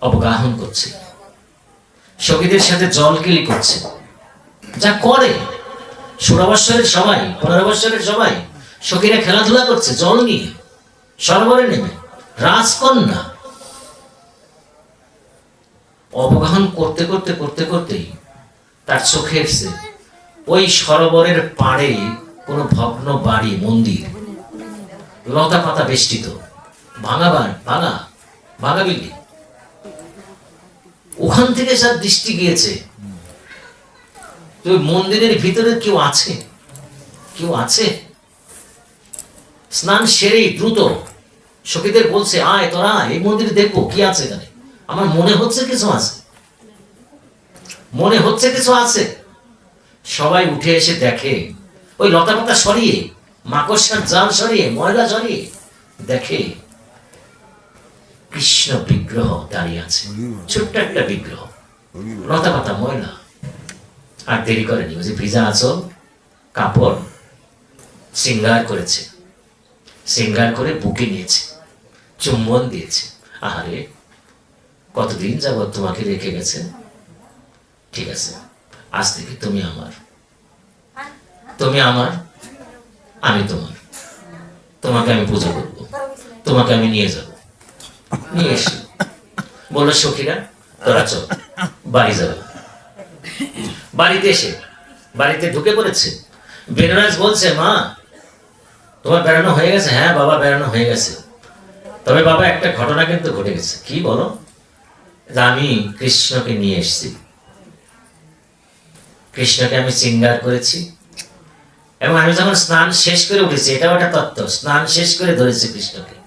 অবগাহন করছে, সখীদের সাথে জল কেলি করছে, যা করে 16 বৎসরের সবাই, 15 বৎসরের সবাই সখীরা খেলাধুলা করছে জল নিয়ে সরোবরে নেমে। রাজকন্যা অবগাহন করতে করতে করতে করতেই তার চোখে এসছে ওই সরোবরের পাড়ে কোনো ভগ্ন বাড়ি, মন্দির, লতা পাতা বেষ্টিত, ভাঙা বিল্ডিং। ওখান থেকে যার দৃষ্টি গিয়েছে, তো মন্দিরের ভিতরে কেউ আছে, কেউ আছে। স্নান সেরেই দ্রুত সখীদের বলছে, আয় তোরা এই মন্দিরে দেখবো কি আছে এখানে, আমার মনে হচ্ছে কিছু আছে, মনে হচ্ছে কিছু আছে। সবাই উঠে এসে দেখে, ওই লতা পাতা সরিয়ে, মাকড়সার জাল সরিয়ে, ময়লা সরিয়ে দেখে কৃষ্ণ বিগ্রহ দাঁড়িয়ে আছে, ছোট্ট একটা বিগ্রহ, লতা পাতা ময়লা। আর দেরি করেনি, ওই যে ভিজা আঁচল কাপড় শৃঙ্গার করেছে, শৃঙ্গার করে বুকে নিয়েছে, চুম্বন দিয়েছে। আহারে কতদিন যাবৎ তোমাকে রেখে গেছে, ঠিক আছে আজ থেকে তুমি আমার, আমি তোমার, তোমাকে আমি পুজো করবো, তোমাকে আমি নিয়ে যাব। নিয়ে এসে বললো, সখীরা তোরা চল বাড়ি যাবে। বাড়িতে এসে বাড়িতে ঢুকে পড়েছে। বেনারস বলছে, মা তোমার বেড়ানো হয়ে গেছে? হ্যাঁ বাবা, বেড়ানো হয়ে গেছে, তবে বাবা একটা ঘটনা কিন্তু ঘটে গেছে। কি বলো? আমি কৃষ্ণকে নিয়ে এসেছি, কৃষ্ণকে আমি শৃঙ্গার করেছি, এবং আমি যখন স্নান শেষ করে উঠেছি, এটাও একটা তত্ত্ব, স্নান শেষ করে ধরেছি কৃষ্ণকে,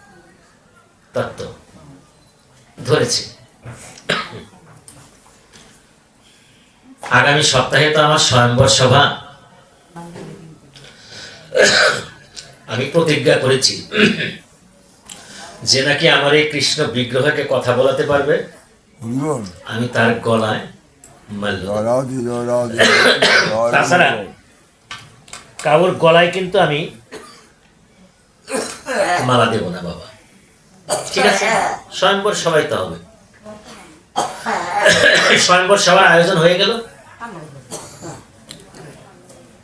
তত্ত্ব ধরেছি। আগামী সপ্তাহে তো আমার স্বয়ম্বর সভা, আমি প্রতিজ্ঞা করেছি যে নাকি আমার এই কৃষ্ণ বিগ্রহকে কথা বলাতে পারবে, আমি তার গলায় মাল্য। তাছাড়া কারোর গলায় কিন্তু আমি মালা দেব না বাবা, ঠিক আছে? স্বয়ম্বর সভাই তো হবে। স্বয়ম্বর সভার আয়োজন হয়ে গেল,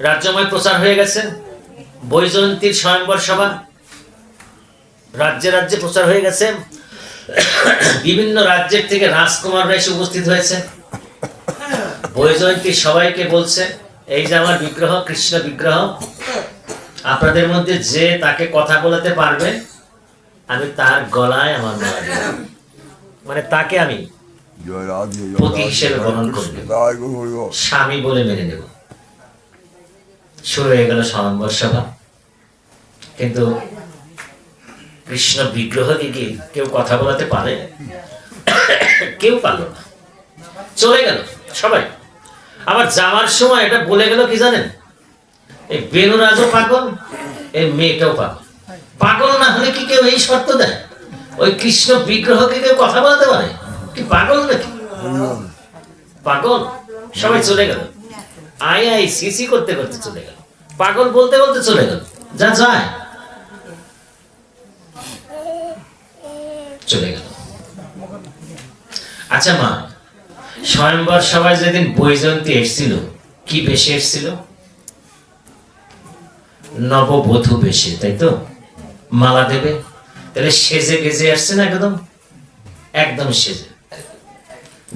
রাজ্যময় প্রচার হয়ে গেছে। বৈজয়ন্তীর স্বয়ম্বর সভা রাজ্যে রাজ্যে প্রচার হয়ে গেছে। বিভিন্ন রাজ্যের থেকে রাজকুমাররা এসে উপস্থিত হয়েছে। বৈজয়ন্তী সবাইকে বলছে, এই যে আমার বিগ্রহ, কৃষ্ণ বিগ্রহ, আপনাদের মধ্যে যে তাকে কথা বলাতে পারবে আমি তার গলায় আমার মালা দেব, মানে তাকে আমি পতি হিসেবে গ্রহণ করব, স্বামী বলে মেনে নেব। শুরু হয়ে গেল স্বয়ম্বর সভা। কিন্তু কৃষ্ণ বিগ্রহকে কি কেউ কথা বলাতে পারে? কেউ পারল না, চলে গেল সবাই। আবার যাওয়ার সময় এটা বলে গেল কি জানেন, এই বেনুরাজও পাগল, এই মেয়েটাও পাগল। পাগল না হলে কি কেউ এই শর্ত দেয়? ওই কৃষ্ণ বিগ্রহকে কেউ কথা বলাতে পারে? কি পাগল নাকি? পাগল। সবাই চলে গেল, আই আই সিসি করতে করতে চলে গেল, পাগল বলতে বলতে চলে গেল, যা যায় চলে গেল। আচ্ছা মা, স্বয়ংবর সবাই যেদিন বৈজয়ন্তী এসেছিল, কি বেশে এসেছিল? নববধূ বেশে, তাই তো? মালা দেবে, তাহলে সেজে গেজে আসছে না? একদম একদম সেজে।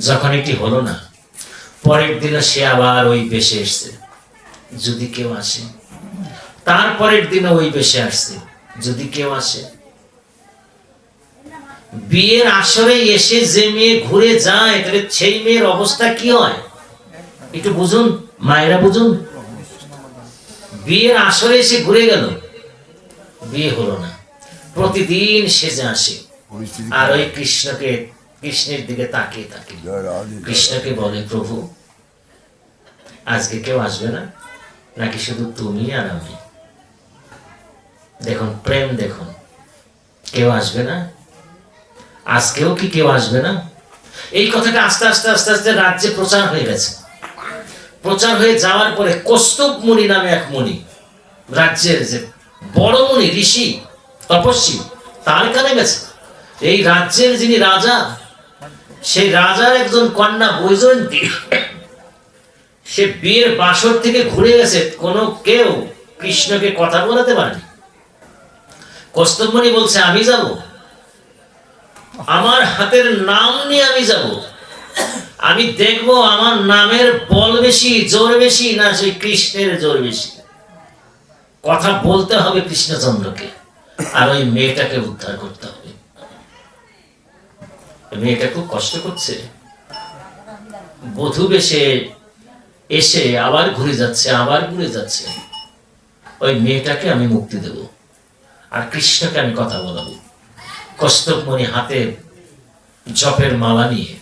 যখন এটি হলো না, পরের দিনও সে আবার ওই বেশে এসছে, যদি কেউ আসে। তারপরের দিনও ওই বেশে আসছে, যদি কেউ আসে। বিয়ের আসরে এসে যে মেয়ে ঘুরে যায়, তাহলে সেই মেয়ের অবস্থা কি হয় একটু বুঝুন, মায়েরা বুঝুন। বিয়ের আসরে এসে ঘুরে গেল, বিয়ে হলো না, প্রতিদিন সেজে আসে, আর ওই কৃষ্ণের দিকে তাকিয়ে তাকিয়ে কৃষ্ণকে বলে, প্রভু আজকে কেউ আসবে না, নাকি শুধু তুমি আর আমি? দেখুন প্রেম, দেখুন, কেউ আসবে না, আজকেও কি কেউ আসবে না? এই কথাটা আস্তে আস্তে আস্তে আস্তে রাজ্যে প্রচার হয়ে গেছে। প্রচার হয়ে যাওয়ার পরে কৌস্তুভ মুনি নামে এক মুনি, রাজ্যের যে বড় মুনি, ঋষি, তপস্বী, তার কানে গেছে এই রাজ্যের যিনি রাজা, সেই রাজার একজন কন্যা বৈজয়ন্তী, সে বিয়ের বাসর থেকে ঘুরে গেছে, কোনো কেউ কৃষ্ণকে কথা বলাতে পারেনি। কৌস্তুভ মুনি বলছে, আমি যাব, আমার হাতের নাম নিয়ে আমি যাব, আমি দেখব আমার নামের বল বেশি, জোর বেশি, না সেই কৃষ্ণের জোর বেশি। কথা বলতে হবে কৃষ্ণচন্দ্রকে, আর ওই মেয়েটাকে উদ্ধার করতে হবে। মেয়েটা খুব কষ্ট করছে, বধূ বেশে এসে আবার ঘুরে যাচ্ছে, আবার ঘুরে যাচ্ছে। ওই মেয়েটাকে আমি মুক্তি দেব, আর কৃষ্ণকে আমি কথা বলাবো। কৌস্তুভ মুনি হাতে জপের মালা নিয়ে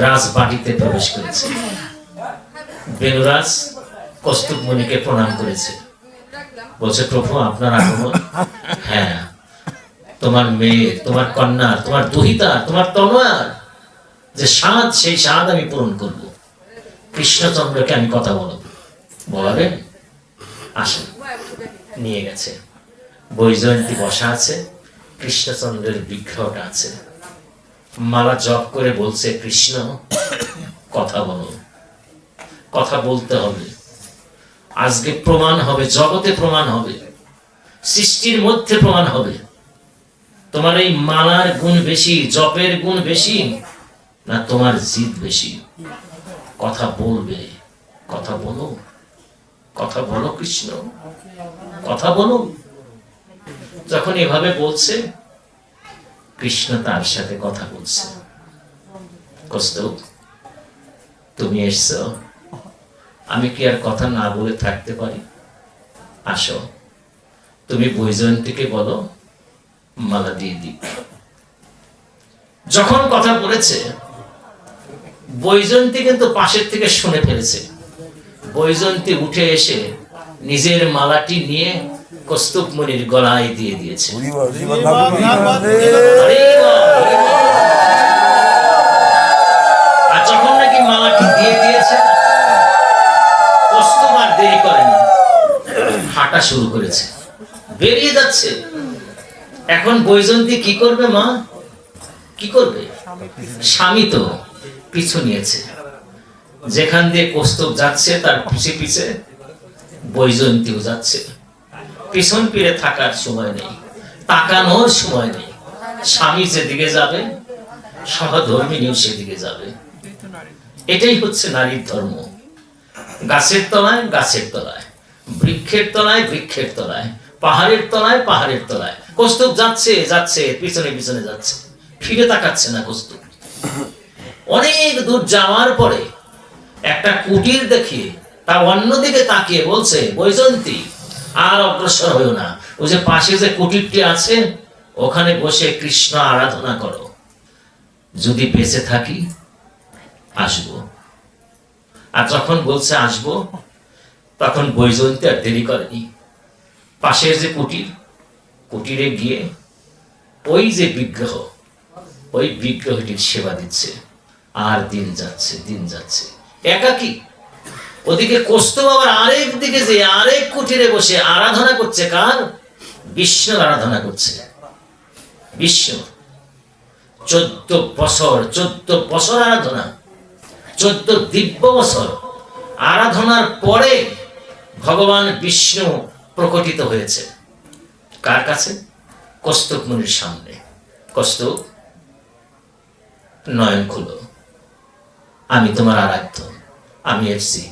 রাজবাটিতে প্রবেশ করেছে। বেনুরাজ কৌস্তুভ মুনিকে প্রণাম করেছে, বলছে, প্রভু আপনার আগমন। হ্যাঁ, তোমার মেয়ে, তোমার কন্যা, তোমার দুহিতা, তোমার তনয়ার যে স্বাদ, সেই স্বাদ আমি পূরণ করব। কৃষ্ণচন্দ্রকে আমি কথা বলবো, বলাবেন? আসেন। নিয়ে গেছে, বৈজয়ন্তী বসা আছে, কৃষ্ণচন্দ্রের বিগ্রহটা আছে, মালা জপ করে বলছে, কৃষ্ণ কথা বলো, কথা বলতে হবে, আজকে প্রমাণ হবে, জগতে প্রমাণ হবে, সৃষ্টির মধ্যে প্রমাণ হবে, তোমার এই মালার গুণ বেশি, জপের গুণ বেশি, না তোমার জিদ বেশি। কথা বলবে, কথা বলো, কথা বলো কৃষ্ণ, কথা বলো। যখন এভাবে বলছে, কৃষ্ণ তার সাথে কথা বলছে। কৌস্তুভ, তুমি এসছো, আমি কি আর কথা না বলে থাকতে পারি? আসো, তুমি বৈজয়ন্তীকে বলো মালা দিয়ে দিক। যখন কথা বলেছে, বৈজয়ন্তী কিন্তু পাশের থেকে শুনে ফেলেছে। বৈজয়ন্তী উঠে এসে নিজের মালাটি নিয়ে কৌস্তুভ মুনির গলায় দিয়ে দিয়েছে। আর যখন নাকি মালাটি দিয়ে দিয়েছে, কৌস্তুভ আর দেরি করেনি, হাঁটা শুরু করেছে, বেরিয়ে যাচ্ছে। এখন বৈজয়ন্তী কি করবে? মা কি করবে? স্বামী তো পিছু নিয়েছে, যেখান দিয়ে কৌস্তুভ যাচ্ছে তার পিছে পিছে বৈজয়ন্তীও যাচ্ছে। পিছন ফিরে থাকার সময় নেই, তাকানোর সময় নেই। স্বামী যেদিকে যাবে, সহধর্মিনীও সেদিকে যাবে। এটাই হচ্ছে নারীর ধর্ম। গাছের তলায় গাছের তলায়, বৃক্ষের তলায় বৃক্ষের তলায়, পাহাড়ের তলায় পাহাড়ের তলায়। কৌস্তুভ যাচ্ছে যাচ্ছে, পিছনে পিছনে যাচ্ছে, ফিরে তাকাচ্ছে না কৌস্তুভ। অনেক দূর যাওয়ার পরে একটা কুটির দেখিয়ে তা অন্যদিকে তাকিয়ে বলছে, বৈজয়ন্তী আর অগ্রসর হইও না, ওই যে পাশে যে কুটিরটি আছে, ওখানে বসে কৃষ্ণ আরাধনা করো। যদি বেঁচে থাকি আসবো। আর যখন বলছে আসবো, তখন বৈজয়ন্তী আর দেরি করেনি। পাশের যে কুটিরে গিয়ে ওই যে বিগ্রহ, ওই বিগ্রহটির সেবা দিচ্ছে। আর দিন যাচ্ছে একাকী। ওদিকে কৌস্তব আবার আরেক দিকে যে আরেক কুটিরে বসে আরাধনা করছে। কার? বিষ্ণু আরাধনা করছে। বিষ্ণু 14 বছর আরাধনা, 14 দিব্য বছর আরাধনার পরে ভগবান বিষ্ণু প্রকটিত হয়েছে। কার কাছে? কৌস্তব মুনির সামনে। কৌস্তব, নয়ন খুলো, আমি তোমার আরাধ্য, আমি এসছি।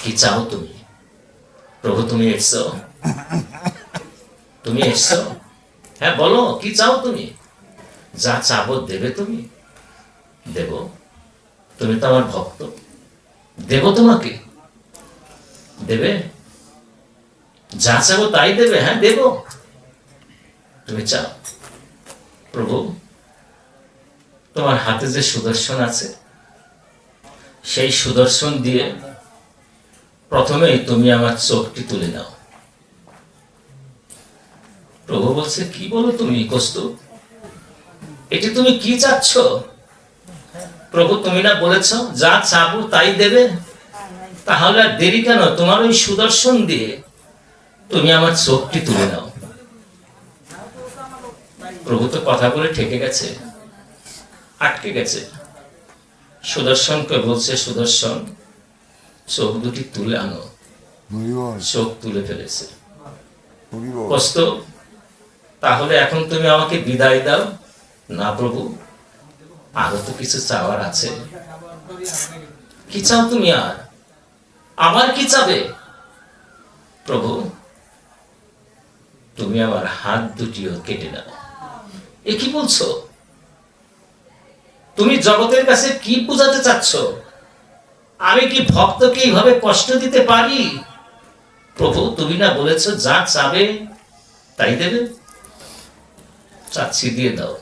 কি চাও তুমি? প্রভু তুমি এসছো? তুমি এসছো? হ্যাঁ বলো, কি চাও তুমি? যা চাবো দেবে তুমি? দেব। তুমি তো আমার ভক্ত, দেব তোমাকে। দেবে? যা চাবো তাই দেবে? হ্যাঁ দেব। তুমি চাও? প্রভু, তোমার হাতে যে সুদর্শন আছে, সেই সুদর্শন দিয়ে প্রথমেই তুমি আমার চোখটি তুলে নাও। প্রভু বলছে, কি বলো তুমি কৌস্তব? এটি তুমি কি চাচ্ছ? প্রভু, তুমি না বলেছ যা চাবো তাই দেবে? তাহলে আর দেরি কেন? তোমার ওই সুদর্শন দিয়ে তুমি আমার চোখটি তুলে নাও। প্রভু তো কথা বলে ঠেকে গেছে, আটকে গেছে। সুদর্শনকে বলছে, সুদর্শন, চোখ দুটি তুলে আনো। চোখ তুলে ফেলেছে। কৌস্তব, তাহলে এখন তুমি আমাকে বিদায় দাও। না প্রভু, আরো তো কিছু চাওয়ার আছে। কি চাও তুমি? আর আবার কি চাবে? প্রভু, তুমি আমার হাত দুটিও কেটে নাও। এ কি বলছো? তুমি জগতের কাছে কি বোঝাতে চাচ্ছ? আমি কি ভক্তকে এইভাবে কষ্ট দিতে পারি? প্রভু, তুমি না বলেছ যা চাবে তাই দেবে? চাচ্ছি, দিয়ে দাও।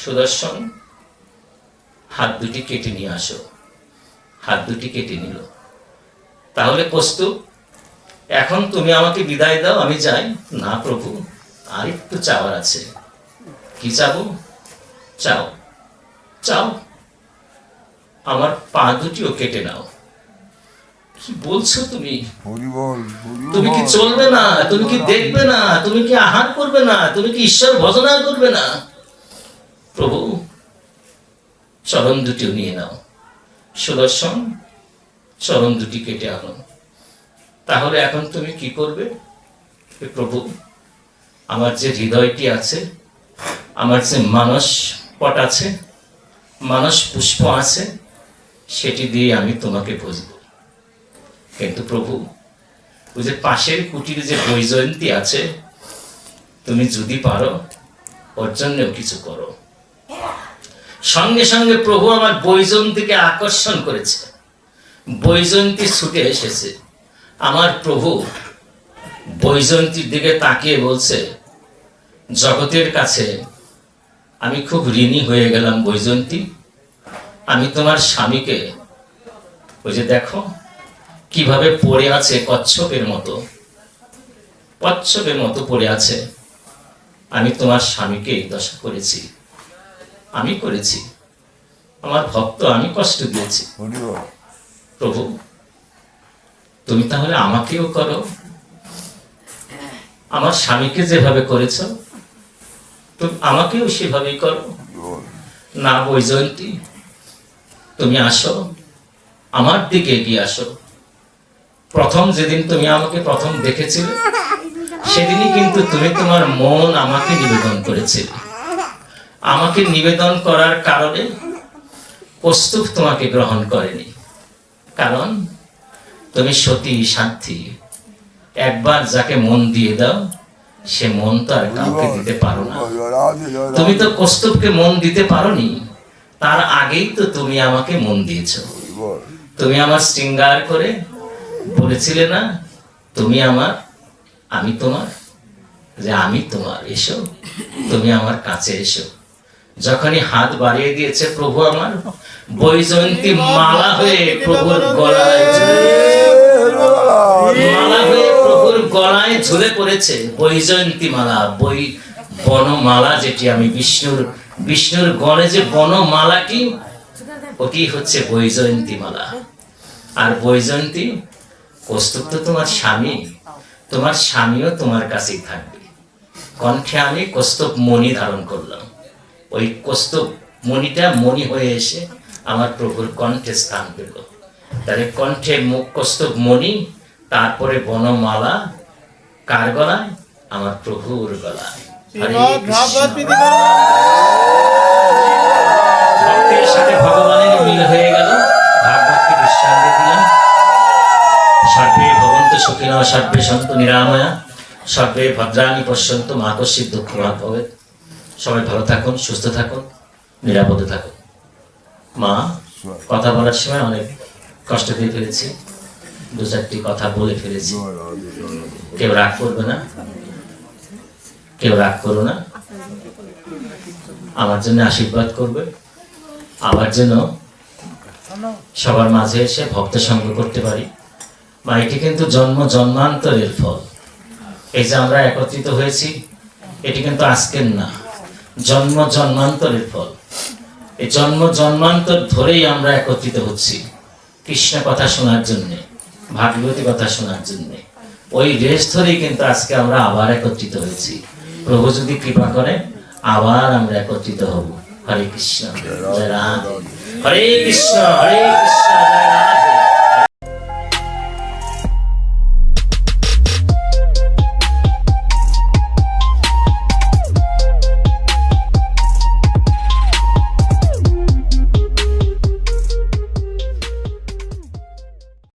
সুদর্শন, হাত দুটি কেটে নিয়ে আসো। হাত দুটি কেটে নিল। তাহলে কৌস্তব, এখন তুমি আমাকে বিদায় দাও, আমি যাই। না প্রভু, আর একটু চাওয়ার আছে। কি চাবো? চাও, চাও, আমার পা দুটিও কেটে নাও। কি বলছো তুমি? তুমি কি চলবে না? তুমি কি দেখবে না? তুমি কি আহার করবে না? তুমি কি ঈশ্বর ভজনা করবে না? প্রভু, চরণ দুটিও নিয়ে নাও। সুদর্শন, চরণ দুটি কেটে আনো। তাহলে এখন তুমি কি করবে? প্রভু, আমার যে হৃদয়টি আছে, আমার যে মানস পট আছে, মানস পুষ্প আছে, সেটি দিয়ে আমি তোমাকে বুঝব। কিন্তু প্রভু, ওই যে পাশের কুটিরে যে বৈজয়ন্তী আছে, তুমি যদি পারো ওর জন্যও কিছু করো। সঙ্গে সঙ্গে প্রভু আমার বৈজয়ন্তীকে আকর্ষণ করেছে। বৈজয়ন্তী ছুটে এসেছে। আমার প্রভু বৈজয়ন্তীর দিকে তাকিয়ে বলছে, জগতের কাছে আমি খুব ঋণী হয়ে গেলাম বৈজয়ন্তী। আমি তোমার স্বামীকে, ওই যে দেখো কিভাবে পড়ে আছে, কচ্ছপের মতো পড়ে আছে। আমি তোমার স্বামীকে এই দশা করেছি, আমি করেছি। আমার ভক্ত আমি কষ্ট দিয়েছি। প্রভু, তুমি তাহলে আমাকেও করো। আমার স্বামীকে যেভাবে করেছ, তুমি আমাকেও সেভাবেই করো। না বৈজয়ন্তী, তুমি আসো, আমার দিকে এগিয়ে আসো। প্রথম যেদিন তুমি আমাকে প্রথম দেখেছিলে, সেদিনই কিন্তু তুমি তোমার মন আমাকে নিবেদন করেছিলে। আমাকে নিবেদন করার কারণে কৌস্তব তোমাকে গ্রহণ করেনি। কারণ তুমি সতী সাধ্বী। একবার যাকে মন দিয়ে দাও, সে মন তো আর কাউকে দিতে পারো না। তুমি তো কৌস্তবকে মন দিতে পারোনি, তার আগেই তো তুমি আমাকে মন দিয়েছ। তুমি আমার শৃঙ্গার করে বলেছিলে না, তুমি আমার, আমি তোমার। যে আমি তোমার, এসো তুমি আমার কাছে এসো। যখনই হাত বাড়িয়ে দিয়েছে প্রভু আমার, বৈজয়ন্তী মালা হয়ে প্রভুর গলায় প্রভুর গলায় ঝুলে পড়েছে। বৈজয়ন্তী মালা, বনমালা, যেটি আমি বিষ্ণুর গলে যে বনমালা কি, ওটি হচ্ছে বৈজয়ন্তী মালা। আর বৈজয়ন্তী, কৌস্তুভ তো তোমার স্বামী, তোমার স্বামীও তোমার কাছেই থাকবে। কণ্ঠে আমি কৌস্তুভ মণি ধারণ করলাম, ওই কৌস্তুভ মণিটা মণি হয়ে এসে আমার প্রভুর কণ্ঠে স্থান পেল। তাহলে কণ্ঠে কৌস্তুভ মণি, তারপরে বনমালা, কার গলায়? আমার প্রভুর গলায়। হরে কৃষ্ণ। ভক্তের সাথে ভগবানের মিল হয়ে গেল। ভাগবতকে দৃষ্টান্ত দিলাম। সর্বে ভবন্তু সুখিনঃ, সর্বে সন্তু নিরাময়া, সর্বে ভদ্রাণি পশ্যন্তু মা কশ্চিৎ দুঃখভাগ্ ভবেৎ। সবাই ভালো থাকুন, সুস্থ থাকুন, নিরাপদে থাকুন। মা, কথা বলার সময় অনেক কষ্ট পেয়ে ফেলেছি, দু চারটি কথা বলে ফেলেছি। কেউ রাগ করবে না, কেউ রাগ করো না। আমার জন্য আশীর্বাদ করবে, আমার জন্য সবার মাঝে এসে ভক্ত সঙ্গ করতে পারি। মা, এটি কিন্তু জন্ম জন্মান্তরের ফল। এই যে আমরা একত্রিত হয়েছি, এটি কিন্তু আজকের না, জন্ম জন্মান্তরের ফল। এই জন্ম জন্মান্তর ধরেই আমরা একত্রিত হচ্ছি কৃষ্ণ কথা শোনার জন্যে, ভাগবতী কথা শোনার জন্যে। ওই রেশ ধরেই কিন্তু আজকে আমরা আবার একত্রিত হয়েছি। প্রভু যদি কৃপা করে আবার আমরা একত্রিত হব। হরে কৃষ্ণ, জয় রাধে। হরে কৃষ্ণ, হরে কৃষ্ণ, জয় রাধে।